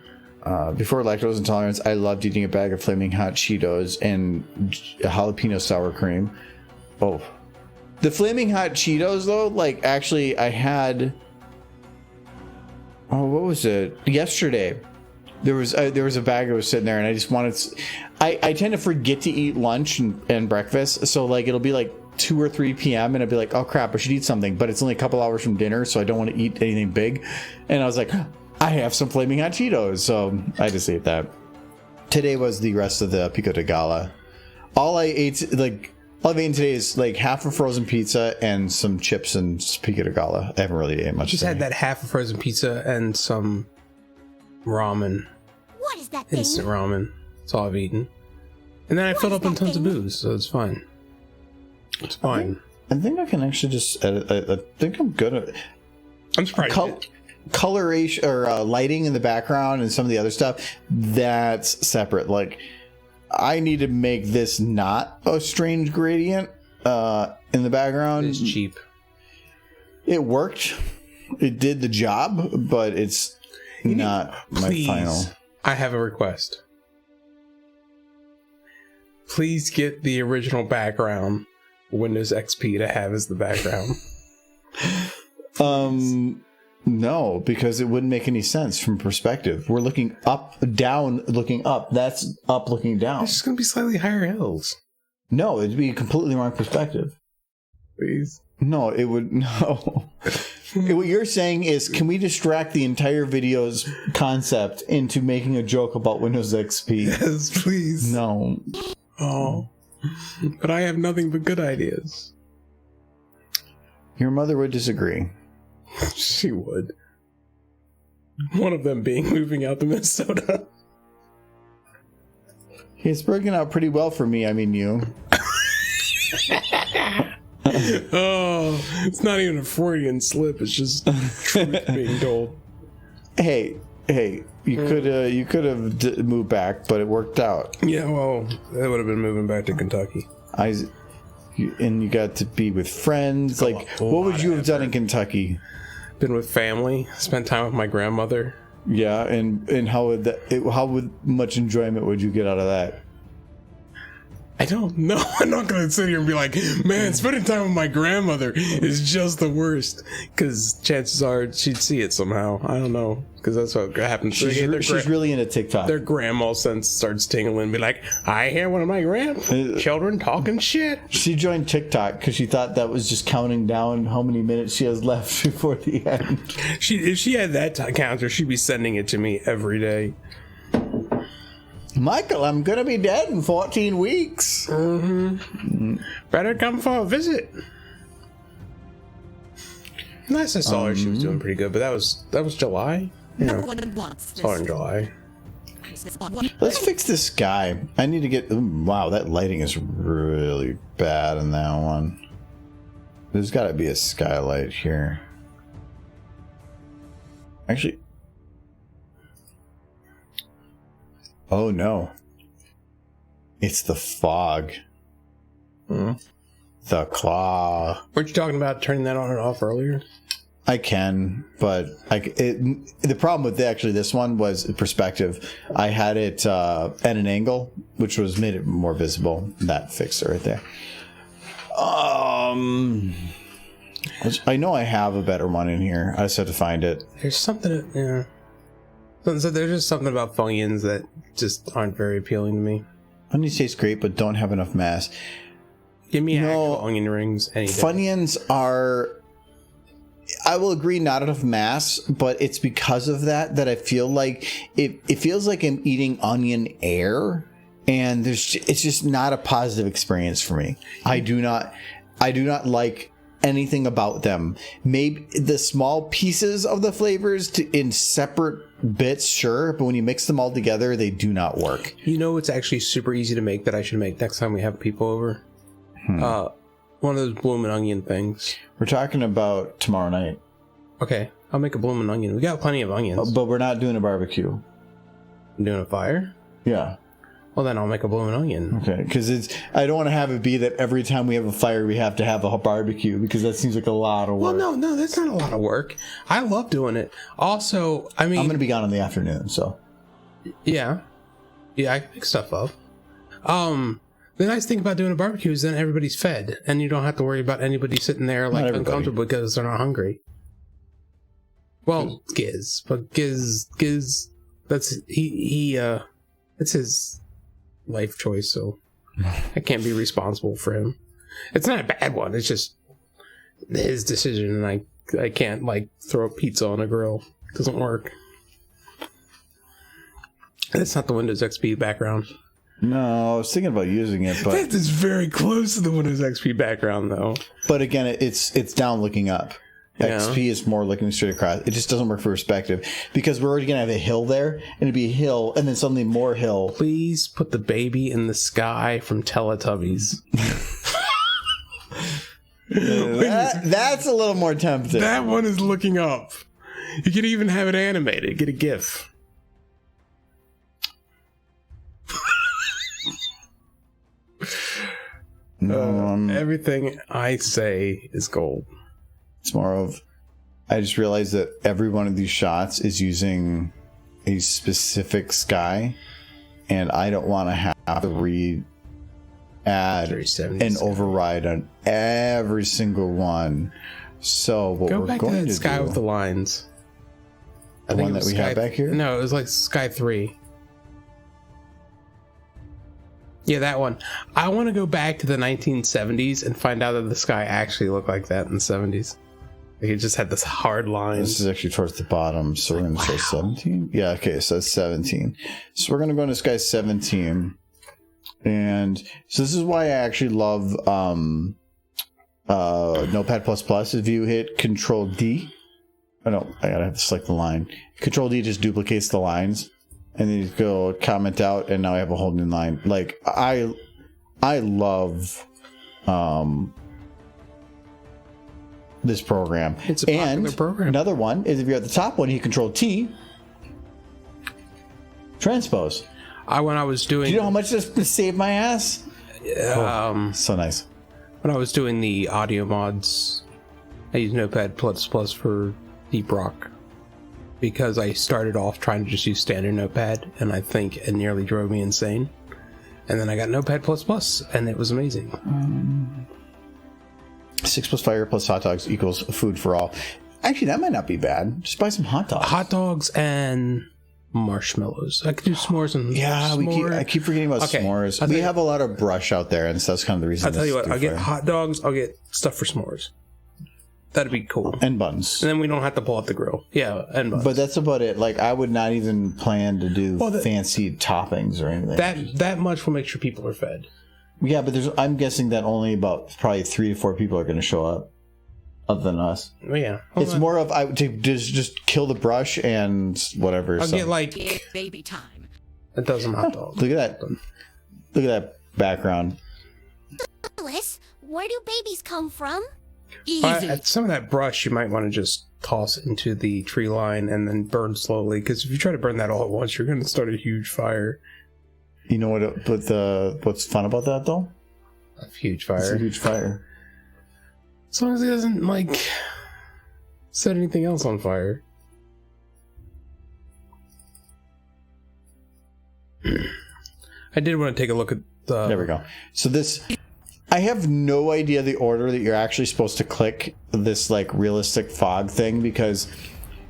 Before lactose intolerance, I loved eating a bag of Flaming Hot Cheetos and jalapeno sour cream. Oh, the Flaming Hot Cheetos though, like actually, I had. Oh, what was it? Yesterday, there was a bag that was sitting there, and I just wanted. I tend to forget to eat lunch and breakfast, so like it'll be like 2 or 3 p.m. and I'd be like, oh crap, I should eat something, but it's only a couple hours from dinner, so I don't want to eat anything big. And I was like, I have some Flaming Hot Cheetos, so I just ate that. Today was the rest of the Pico de Gala. All I've eaten today is like half a frozen pizza and some chips and Pico de Gala. I haven't really ate much. Just had that half a frozen pizza and some ramen. What is that thing? Instant ramen. That's all I've eaten. And then I filled up on tons of booze, so it's fine. It's fine. I think I can actually just edit. I think I'm good at. I'm surprised. Coloration or lighting in the background and some of the other stuff, that's separate. Like, I need to make this not a strange gradient in the background. It's cheap. It worked. It did the job, but it's not my final. I have a request. Please get the original background Windows XP to have as the background. No, because it wouldn't make any sense from perspective. We're looking up, down, looking up. That's up, looking down. It's just going to be slightly higher hills. No, it'd be a completely wrong perspective. Please. No, it would. No. What you're saying is, can we distract the entire video's concept into making a joke about Windows XP? Yes, please. No. Oh. But I have nothing but good ideas. Your mother would disagree. She would. One of them being moving out to Minnesota. It's working out pretty well for me. I mean, you. Oh, it's not even a Freudian slip. It's just truth being told. Hey, you could have moved back, but it worked out. Yeah, well, that would have been moving back to Kentucky. And you got to be with friends. Like, what would you have done in Kentucky? Been with family, spent time with my grandmother. Yeah, and how much enjoyment would you get out of that? I don't know. I'm not going to sit here and be like, man, spending time with my grandmother is just the worst. Because chances are she'd see it somehow. I don't know. Because that's what happens. She's really into TikTok. Their grandma sense starts tingling and be like, I hear one of my grandchildren talking shit. She joined TikTok because she thought that was just counting down how many minutes she has left before the end. If she had that counter, she'd be sending it to me every day. Michael, I'm gonna be dead in 14 weeks. Better come for a visit. Last I saw her, she was doing pretty good, but that was July. No one wants this. Saw her in July. is this one? Let's fix this guy. I need to get... Ooh, wow, that lighting is really bad in that one. There's got to be a skylight here. Actually... Oh, no. It's the fog. The claw. Weren't you talking about turning that on and off earlier? I can, but the problem with this one was perspective. I had it at an angle, which made it more visible. That fixed it right there. I know I have a better one in here. I just have to find it. There's something, yeah. So there's just something about Funyuns that just aren't very appealing to me. Onions taste great, but don't have enough mass. Give me actual onion rings any day. Funyuns are... I will agree, not enough mass, but it's because of that I feel like it feels like I'm eating onion air, and it's just not a positive experience for me. I do not like anything about them. Maybe the small pieces of the flavors in separate bits, sure, but when you mix them all together, they do not work. You know, it's actually super easy to make that I should make next time we have people over. One of those bloomin' onion things. We're talking about tomorrow night. Okay, I'll make a bloomin' onion. We got plenty of onions. But we're not doing a barbecue. I'm doing a fire? Yeah. Well, then I'll make a bloomin' onion. Okay, because I don't want to have it be that every time we have a fire, we have to have a barbecue, because that seems like a lot of work. Well, no, that's not a lot of work. I love doing it. Also, I mean... I'm going to be gone in the afternoon, so... Yeah, I can pick stuff up. The nice thing about doing a barbecue is then everybody's fed, and you don't have to worry about anybody sitting there like uncomfortable because they're not hungry. Well, Giz, but Giz, that's it's his life choice, so I can't be responsible for him. It's not a bad one. It's just his decision, and I can't like throw a pizza on a grill. It doesn't work. That's not the Windows XP background. No, I was thinking about using it, but... That is very close to the Windows XP background, though. But again, it's down looking up. Yeah. XP is more looking straight across. It just doesn't work for perspective, because we're already going to have a hill there, and it'd be a hill, and then suddenly more hill. Please put the baby in the sky from Teletubbies. That's a little more tempting. That one is looking up. You could even have it animated. Get a GIF. Everything I say is gold. It's more of... I just realized that every one of these shots is using a specific sky, and I don't want to have to add and override on every single one. So what Go we're back going to to that sky do, with the lines. the one that we have back here? No, it was like Sky 3. Yeah, that one. I want to go back to the 1970s and find out that the sky actually looked like that in the 70s. Like it just had this hard line. This is actually towards the bottom, so we're going to say 17. Yeah, okay, so that's 17. So we're going to go into sky 17. And so this is why I actually love Notepad++. If you hit Control D, I gotta have to select the line. Control D just duplicates the lines, and then you go comment out, and now I have a whole new line. Like I love this program. It's a popular program. Another one is if you're at the top one, you Control T, transpose. When I was doing, Do you know how much this saved my ass? So nice. When I was doing the audio mods, I used Notepad++ for Deep Rock because I started off trying to just use standard Notepad, and I think it nearly drove me insane. And then I got Notepad++, and it was amazing. 6 plus fire plus hot dogs equals food for all. Actually, that might not be bad. Just buy some hot dogs. Hot dogs and marshmallows. I could do s'mores and I keep forgetting about s'mores. We have a lot of brush out there, and so that's kind of the reason. I'll tell you what, I'll get hot dogs, I'll get stuff for s'mores. That'd be cool. And buns. And then we don't have to pull out the grill. Yeah, and buns. But that's about it. Like, I would not even plan to do fancy toppings or anything. That much will make sure people are fed. Yeah, but I'm guessing that only about probably 3 to 4 people are going to show up, other than us. Well, yeah. It's more of to just kill the brush and whatever. I'll get like baby time. It does some hot dogs. Look at that. Look at that background. Chrysalis, where do babies come from? Easy. Some of that brush you might want to just toss into the tree line and then burn slowly, because if you try to burn that all at once, you're going to start a huge fire. You know what's fun about that though? A huge It's a fire. huge fire. As long as it doesn't, like, set anything else on fire. I did want to take a look at the... There we go. So this, I have no idea the order that you're actually supposed to click this like realistic fog thing, because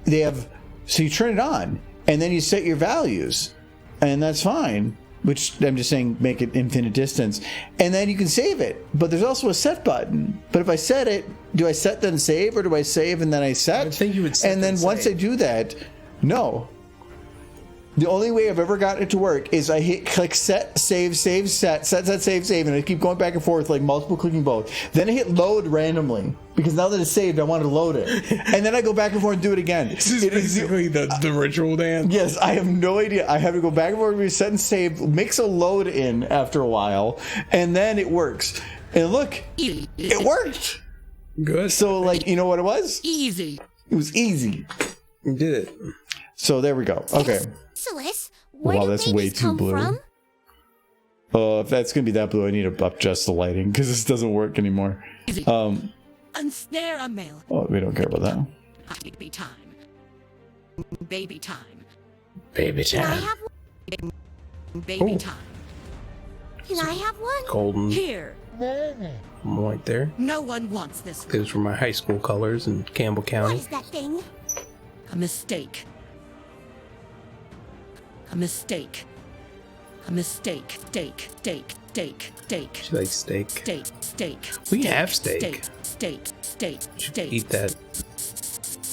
they have, so you turn it on and then you set your values and that's fine, which I'm just saying make it infinite distance, and then you can save it, but there's also a set button. But if I set it, do I set then save, or do I save and then I set? I think you would set and then then once save. I do that, no. The only way I've ever gotten it to work is I click set, save, save, set, save, and I keep going back and forth, like multiple clicking both. Then I hit load randomly, because now that it's saved, I want to load it. And then I go back and forth and do it again. This is It is basically the ritual dance. Yes, I have no idea. I have to go back and forth, reset and save, mix a load in after a while, and then it works. And look, it worked. Good. So, like, you know what it was? Easy. It was easy. You did it. So there we go. Okay. Chrysalis, where Wow, do that's babies way too come blue. from? If that's gonna be that blue, I need to adjust the lighting, because this doesn't work anymore. Easy. Unsnare a male. Oh, we don't care about that. Baby time. Baby time. Baby Can I time. have Baby Oh. time. Can I have one? Golden Here. right there. No one wants this. Those were my high school colors in Campbell What County. is that thing? A mistake. A mistake. A mistake. Steak. Steak. Steak. Steak. She likes steak. Steak. Steak. We have steak. Steak. Steak. Steak. Should Steak. eat that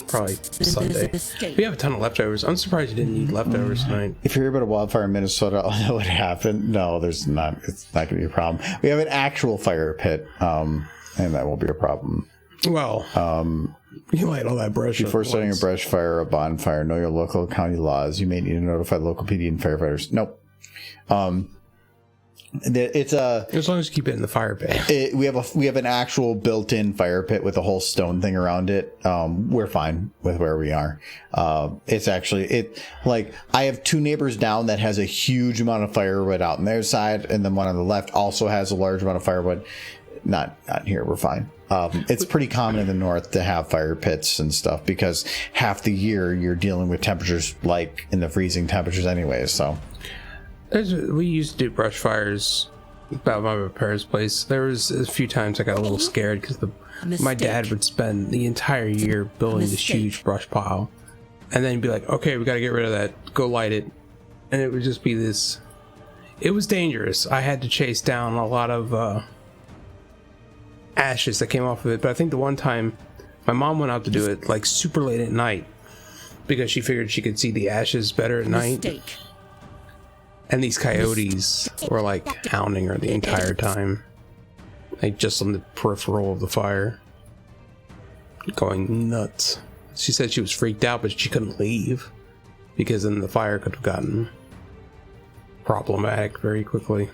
probably Sunday. Steak. We have a ton of leftovers. I'm surprised you didn't eat leftovers tonight. If you hear about a wildfire in Minnesota, I'll know what happened. No, there's not. It's not going to be a problem. We have an actual fire pit, and that won't be a problem. Well, you light all that brush Before up starting a once. brush fire or a bonfire, know your local county laws. You may need to notify the local PD and firefighters. Nope. It's a. As long as you keep it in the fire pit. We have an actual built-in fire pit with a whole stone thing around it. We're fine with where we are. It's actually like I have two neighbors down that has a huge amount of firewood out on their side, and then one on the left also has a large amount of firewood. Not here. We're fine. It's pretty common in the north to have fire pits and stuff, because half the year you're dealing with temperatures like in the freezing temperatures anyways. So We used to do brush fires about my parents' place. There was a few times I got a little scared because my dad would spend the entire year building this huge brush pile, and then he'd be like, "Okay, we got to get rid of that. Go light it," and it would just be this. It was dangerous. I had to chase down a lot of ashes that came off of it. But I think the one time my mom went out to do it like super late at night because she figured she could see the ashes better at night. Mistake. And these coyotes were like hounding her the entire time. Like just on the peripheral of the fire. Going nuts. She said she was freaked out, but she couldn't leave. Because then the fire could have gotten problematic very quickly.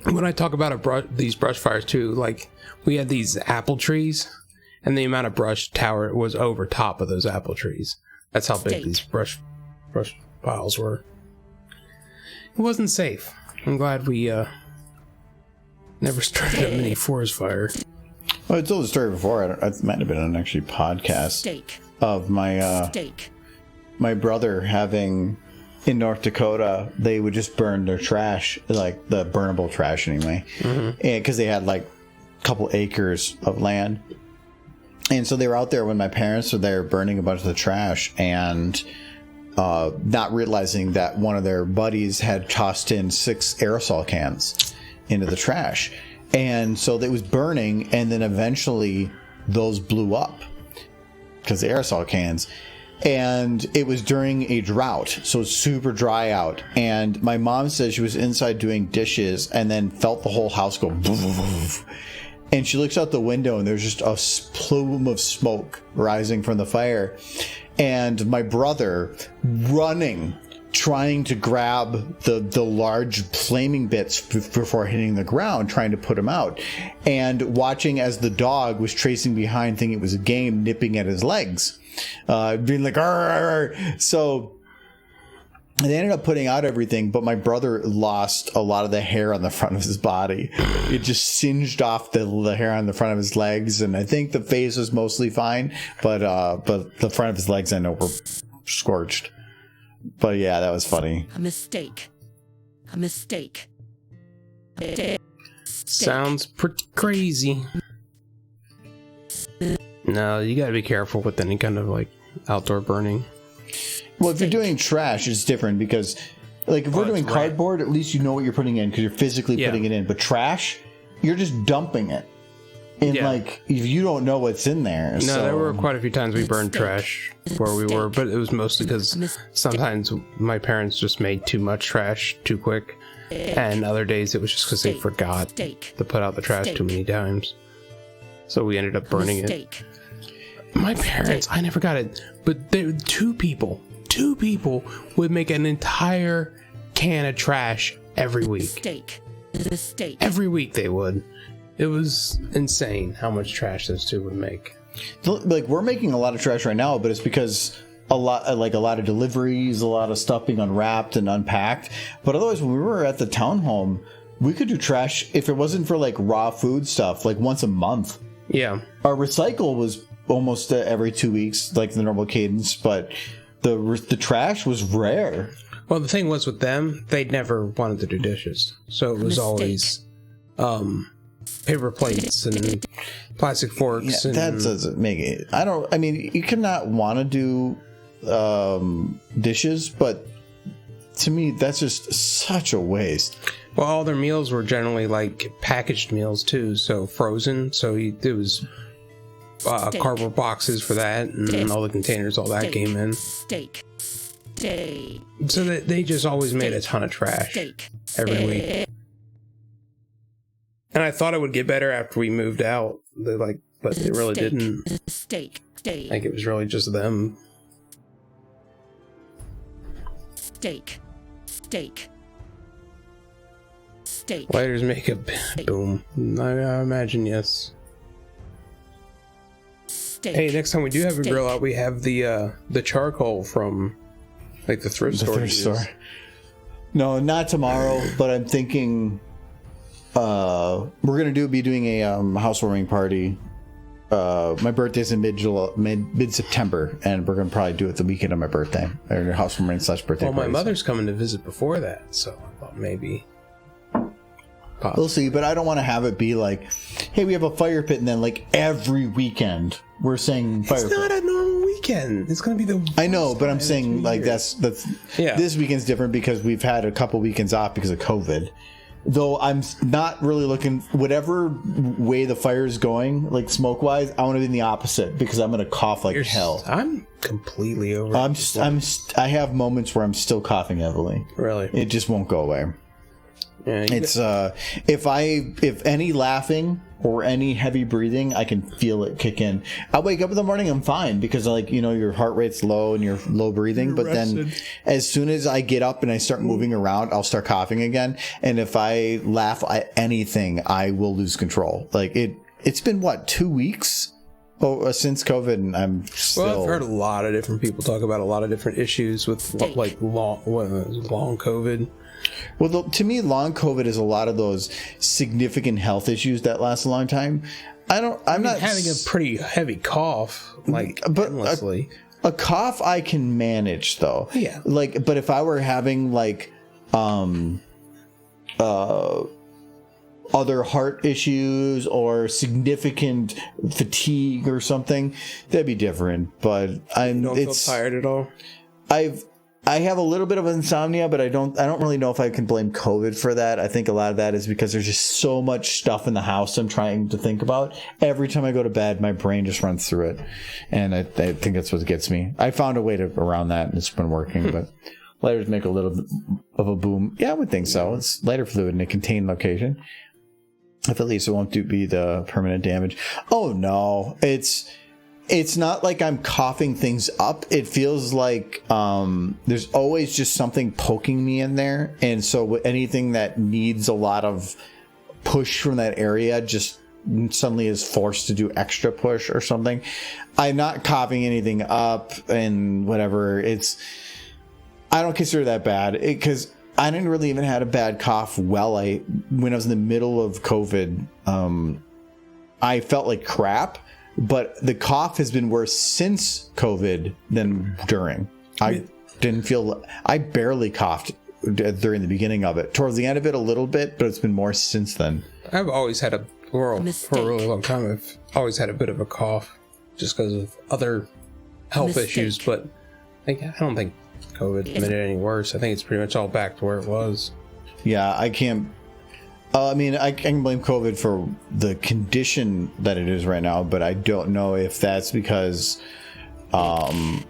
When I talk about these brush fires too, like we had these apple trees, and the amount of brush tower was over top of those apple trees. That's how big these brush piles were. It wasn't safe. I'm glad we never started a mini forest fire. well, I told the story before. It might have been an actually podcast Steak. of my Steak. my brother having in North Dakota. They would just burn their trash, like the burnable trash anyway, and because they had like a couple acres of land. And so they were out there when my parents were there burning a bunch of the trash, and not realizing that one of their buddies had tossed in 6 aerosol cans into the trash. And so it was burning, and then eventually those blew up because the aerosol cans. And it was during a drought, so it's super dry out. And my mom said she was inside doing dishes and then felt the whole house go boof. And she looks out the window, and there's just a plume of smoke rising from the fire. and my brother running, trying to grab the large flaming bits before hitting the ground, trying to put him out, and watching as the dog was tracing behind, thinking it was a game, nipping at his legs, being like, arr, arr. So they ended up putting out everything, but my brother lost a lot of the hair on the front of his body. It just singed off the hair on the front of his legs, and I think the face was mostly fine, but the front of his legs I know were scorched. But yeah, that was funny. A mistake. A mistake. Sounds pretty crazy. No, you gotta be careful with any kind of like outdoor burning. Well, if you're doing trash, it's different because, like, if we're doing cardboard, at least you know what you're putting in because you're physically putting it in. But trash, you're just dumping it. And, like, you don't know what's in there. No, there were quite a few times we burned trash where we were, but it was mostly because sometimes my parents just made too much trash too quick, and other days it was just because they forgot to put out the trash too many times. So we ended up burning it. My parents, I never got it, but there were two people would make an entire can of trash every week. Every week they would. It was insane how much trash those two would make. Like, we're making a lot of trash right now, but it's because a lot of deliveries, a lot of stuff being unwrapped and unpacked. But otherwise, when we were at the townhome, we could do trash if it wasn't for like raw food stuff, like once a month. Yeah. Our recycle was almost every 2 weeks, like the normal cadence, but the trash was rare. Well, the thing was with them, they'd never wanted to do dishes, so it was always paper plates and plastic forks. Yeah, that doesn't make it. I mean, you cannot want to do dishes, but to me, that's just such a waste. Well, all their meals were generally like packaged meals too, so frozen. So it was cardboard boxes for that, and all the containers, all that came in. So they just always made a ton of trash every week. And I thought it would get better after we moved out, but it really didn't. I think it was really just them. Lighters make a boom. I imagine, yes. Hey, next time we do have a grill out, we have the charcoal from like the thrift store. No, not tomorrow, but I'm thinking we're gonna be doing a housewarming party. My birthday's in mid September, and we're gonna probably do it the weekend of my birthday, or housewarming / birthday. Well, my party, mother's coming to visit before that, so I thought maybe. Possibly. We'll see, but I don't want to have it be like, hey, we have a fire pit, and then like every weekend we're saying fire pit. It's not a normal weekend. It's going to be the. I know, but I'm saying like that's yeah. This weekend's different because we've had a couple weekends off because of COVID. Though I'm not really looking, whatever way the fire is going, like smoke wise, I want to be in the opposite because I'm going to cough like hell. I'm completely over. I have moments where I'm still coughing heavily. Really, it just won't go away. Yeah, it's if any laughing or any heavy breathing, I can feel it kick in. I wake up in the morning, I'm fine because your heart rate's low and you're low breathing. But then as soon as I get up and I start moving around, I'll start coughing again. And if I laugh at anything, I will lose control. Like it's been 2 weeks since COVID, and I'm still. Well, I've heard a lot of different people talk about a lot of different issues with like long COVID. Well, to me, long COVID is a lot of those significant health issues that last a long time. I'm not having a pretty heavy cough, endlessly. A cough I can manage, though. Yeah. But if I were having other heart issues or significant fatigue or something, that'd be different. But you don't feel tired at all? I have a little bit of insomnia, but I don't really know if I can blame COVID for that. I think a lot of that is because there's just so much stuff in the house I'm trying to think about. Every time I go to bed, my brain just runs through it. And I think that's what gets me. I found a way around that, and it's been working. But lighters make a little bit of a boom. Yeah, I would think so. It's lighter fluid in a contained location. If at least it won't be the permanent damage. Oh, no. it's not like I'm coughing things up. It feels like there's always just something poking me in there. And so anything that needs a lot of push from that area just suddenly is forced to do extra push or something. I'm not coughing anything up and whatever. I don't consider that bad because I didn't really even had a bad cough when I was in the middle of COVID. I felt like crap, but the cough has been worse since COVID than during. I barely coughed during the beginning of it. Towards the end of it a little bit, but it's been more since then. I've always had for a really long time, I've always had a bit of a cough just because of other health issues, but I don't think COVID made it any worse. I think it's pretty much all back to where it was. Yeah, I can't. I can blame COVID for the condition that it is right now, but I don't know if that's because I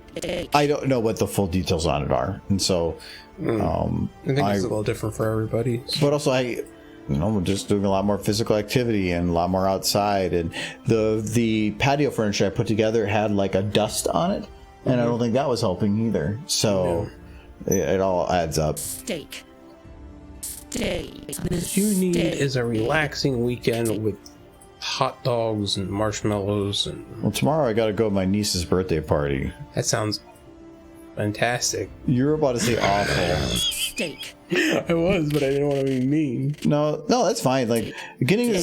don't know what the full details on it are, and so I think it's a little different for everybody. But also, we're just doing a lot more physical activity and a lot more outside, and the patio furniture I put together had like a dust on it, and I don't think that was helping either. So it all adds up. What you need is a relaxing weekend with hot dogs and marshmallows Well, tomorrow I gotta go to my niece's birthday party. That sounds fantastic. You're about to say awful. Steak. I was, but I didn't want to be mean. No, that's fine. Like getting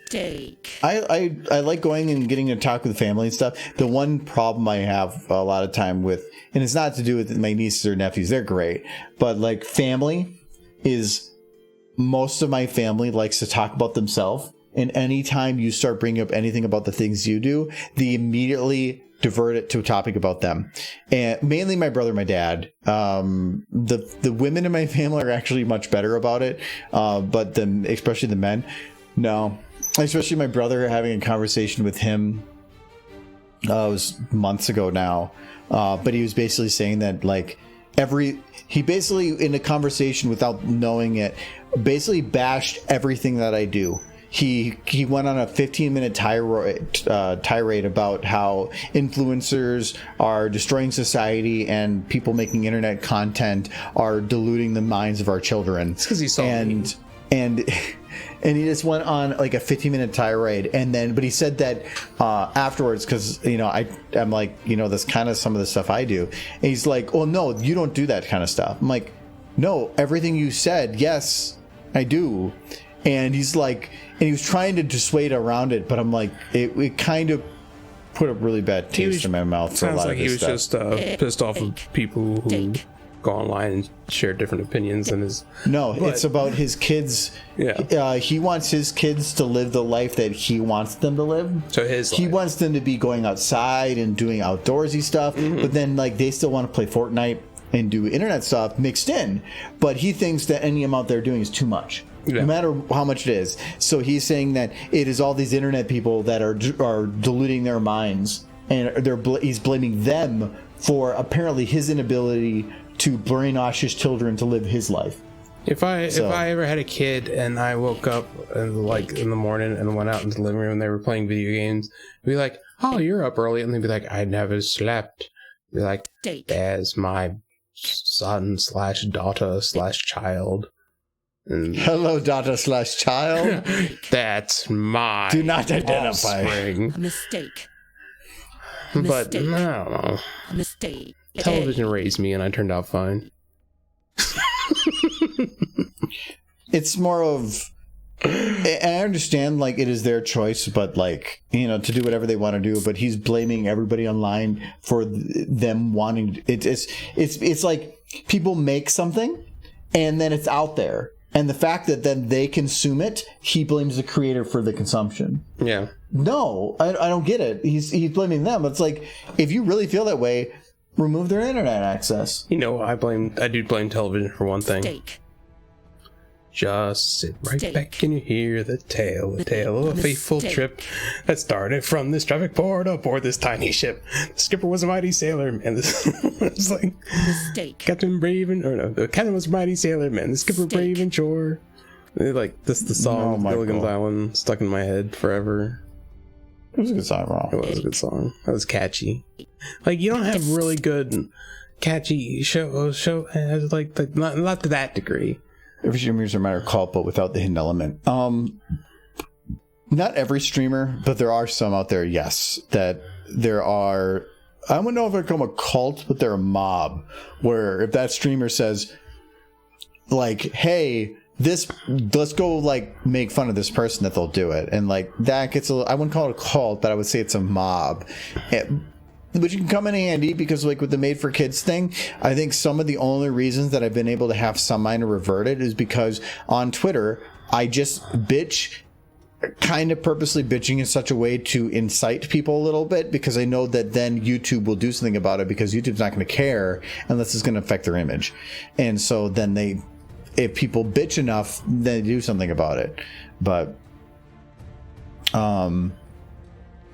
Steak. I like going and getting to talk with family and stuff. The one problem I have a lot of time with, and it's not to do with my nieces or nephews, they're great, but like family is, most of my family likes to talk about themselves, and anytime you start bringing up anything about the things you do, they immediately divert it to a topic about them. And mainly my brother and my dad. The women in my family are actually much better about it, but especially the men, no. Especially my brother, having a conversation with him, it was months ago now, but he was basically saying that like he basically in a conversation without knowing it basically bashed everything that I do. He went on a 15-minute tirade about how influencers are destroying society and people making internet content are diluting the minds of our children. It's because he saw and he just went on like a 15-minute tirade, but he said that afterwards, because I'm like, that's kind of some of the stuff I do, and he's like, well, no, you don't do that kind of stuff. I'm like, no, everything you said, yes, I do. And he's like, and he was trying to dissuade around it, but I'm like, it kind of put a really bad taste in my mouth for a lot of this stuff. Sounds like he was just pissed off of people who go online and share different opinions than his. It's about his kids. Yeah, he wants his kids to live the life that he wants them to live. So he wants them to be going outside and doing outdoorsy stuff, but then like they still want to play Fortnite and do internet stuff mixed in. But he thinks that any amount they're doing is too much. Yeah. No matter how much it is. So he's saying that it is all these internet people that are diluting their minds, and he's blaming them for apparently his inability to brainwash his children to live his life. If I ever had a kid and I woke up and like in the morning and went out into the living room and they were playing video games, I'd be like, "Oh, you're up early," and they'd be like, "I never slept." I'd be like, "There's my son/daughter/child." Hello, daughter/child. That's my. Do not identify. A mistake. But I don't know. A mistake. Television raised me, and I turned out fine. It's more of. I understand, like, it is their choice, but like, to do whatever they want to do. But he's blaming everybody online for them wanting. It's like people make something, and then it's out there. And the fact that then they consume it, he blames the creator for the consumption. Yeah. No, I don't get it. He's blaming them. It's like, if you really feel that way, remove their internet access. I do blame television for one thing. Just sit right back and you hear the tale of a fateful trip that started from this traffic port aboard this tiny ship. The skipper was a mighty sailor, and it's like Captain Brave the captain was a mighty sailor, man. The skipper brave and sure. Like this, the song Gilligan's Island stuck in my head forever. It was a good song, bro. It was a good song. That was catchy. Like, you don't have really good catchy show like not to that degree. Every streamer is a matter of cult, but without the hidden element. Not every streamer, but there are some out there, yes, that there are. I wouldn't know if I'd call them a cult, but they're a mob, where if that streamer says, like, hey, let's go, like, make fun of this person, that they'll do it. And, like, that gets I wouldn't call it a cult, but I would say it's a mob. Which can come in handy because, like, with the Made for Kids thing, I think some of the only reasons that I've been able to have some minor revert it is because on Twitter, I just bitch, kind of purposely bitching in such a way to incite people a little bit, because I know that then YouTube will do something about it, because YouTube's not going to care unless it's going to affect their image. And so then if people bitch enough, they do something about it. But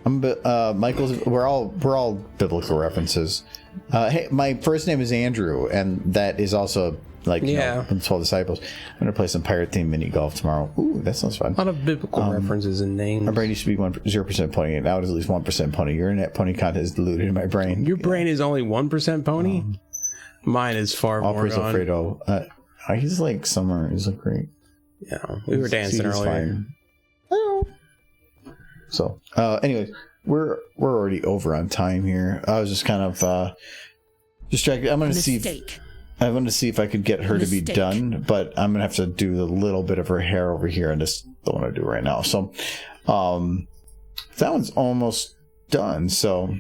Michael's, we're all biblical references. Hey, my first name is Andrew, and that is also, like, the 12 disciples. I'm gonna play some pirate themed mini golf tomorrow. Ooh, that sounds fun. A lot of biblical references in names. My brain used to be 0% pony, and now it is at least 1% pony. Your internet pony content is diluted in my brain. Your brain is only 1% pony. Mine is far more. Alfredo. He's like somewhere. He's like great. Yeah, we were dancing earlier. Fine. So, anyways, we're already over on time here. I was just kind of distracted. I'm going to see if I could get her to be done, but I'm going to have to do a little bit of her hair over here. I just don't want to do it right now. So, that one's almost done. So,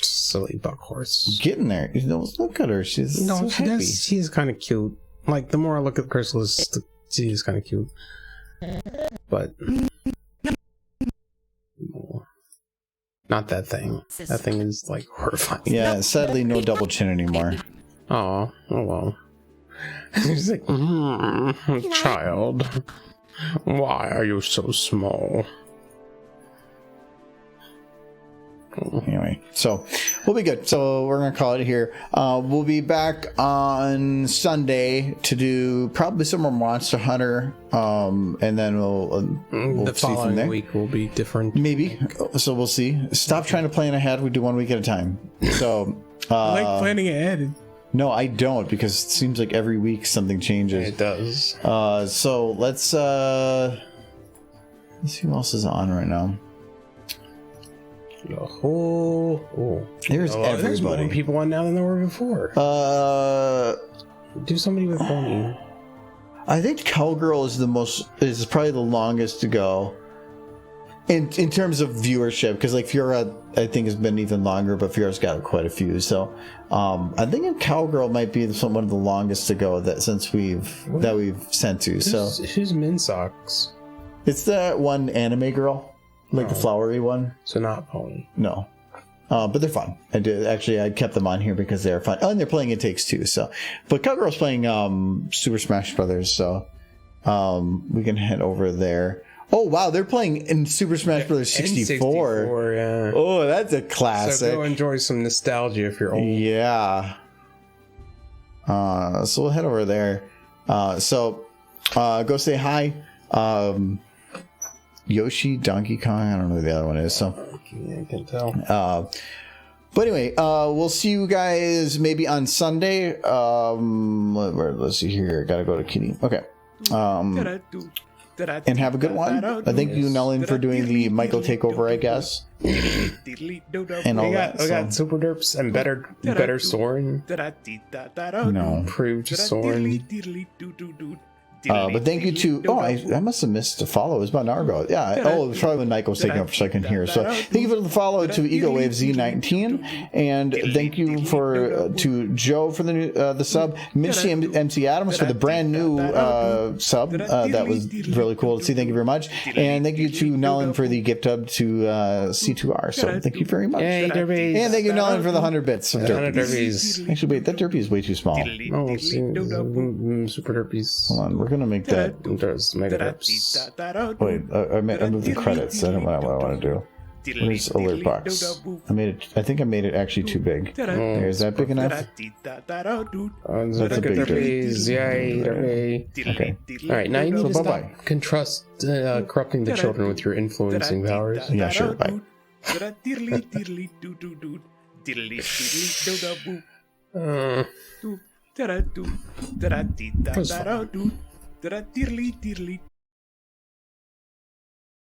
silly buck horse, getting there. Look at her. She's so happy. She's kind of cute. Like, the more I look at Chrysalis, she's kind of cute. But not that thing. That thing is, like, horrifying. Yeah, sadly, no double chin anymore. Oh well. She's like, child, why are you so small? Anyway, so we'll be good. So we're gonna call it here. We'll be back on Sunday to do probably some more Monster Hunter, and then we'll the see following from there. week will be different. Maybe. So we'll see. Stop trying to plan ahead. We do 1 week at a time. So I like planning ahead. No, I don't, because it seems like every week something changes. It does. So let's see who else is on right now. There's more people on now than there were before. Do somebody with pony. I think Cowgirl is probably the longest to go in terms of viewership, because like Fiora I think has been even longer, but Fiora's got quite a few. So I think Cowgirl might be one of the longest to go that we've sent to. Who's Minsocks? It's that one anime girl. Like the flowery one. So not pony. No. But they're fun. I kept them on here because they're fun. Oh, and they're playing It Takes Two. So, but Cowgirl's playing Super Smash Brothers. So we can head over there. Oh wow, they're playing in Super Smash Brothers 64. N64, yeah. Oh, that's a classic. So go enjoy some nostalgia if you're old. Yeah. So we'll head over there. Go say hi. Yoshi, Donkey Kong, I don't know who the other one is, so I can tell. But anyway, we'll see you guys maybe on Sunday. Let's see here. Gotta go to Kitty. Okay. And have a good one. I thank you, Nellen, for doing the Michael takeover, I guess. And all that. We got Super Derps and better Soren. No. Improved Soren. But thank you to I must have missed a follow. It was about an hour ago. Yeah. It was probably when Nike was taking up for a second here. So thank you for the follow to EgoWave Z19, and thank you to Joe for the sub, Mitch MC Adams for the brand new sub. That was really cool to see. Thank you very much, and thank you to Nellen for the gift hub to C2R. So thank you very much. Hey, Derbies. And thank you, Nellen, for the 100 bits of Derbies. Actually, wait, that Derpy is way too small. Oh, Super Derpies. Hold on, we're gonna make that. Mega Derps. Wait, I moved the credits. I don't know what I want to do. Where's alert box? I made it. I think I made it actually too big. Is that big enough? That's a big please. Yay. Okay. All right, now you need So to stop bye-bye. corrupting the children with your influencing powers. Yeah, sure. Bye. Was fun.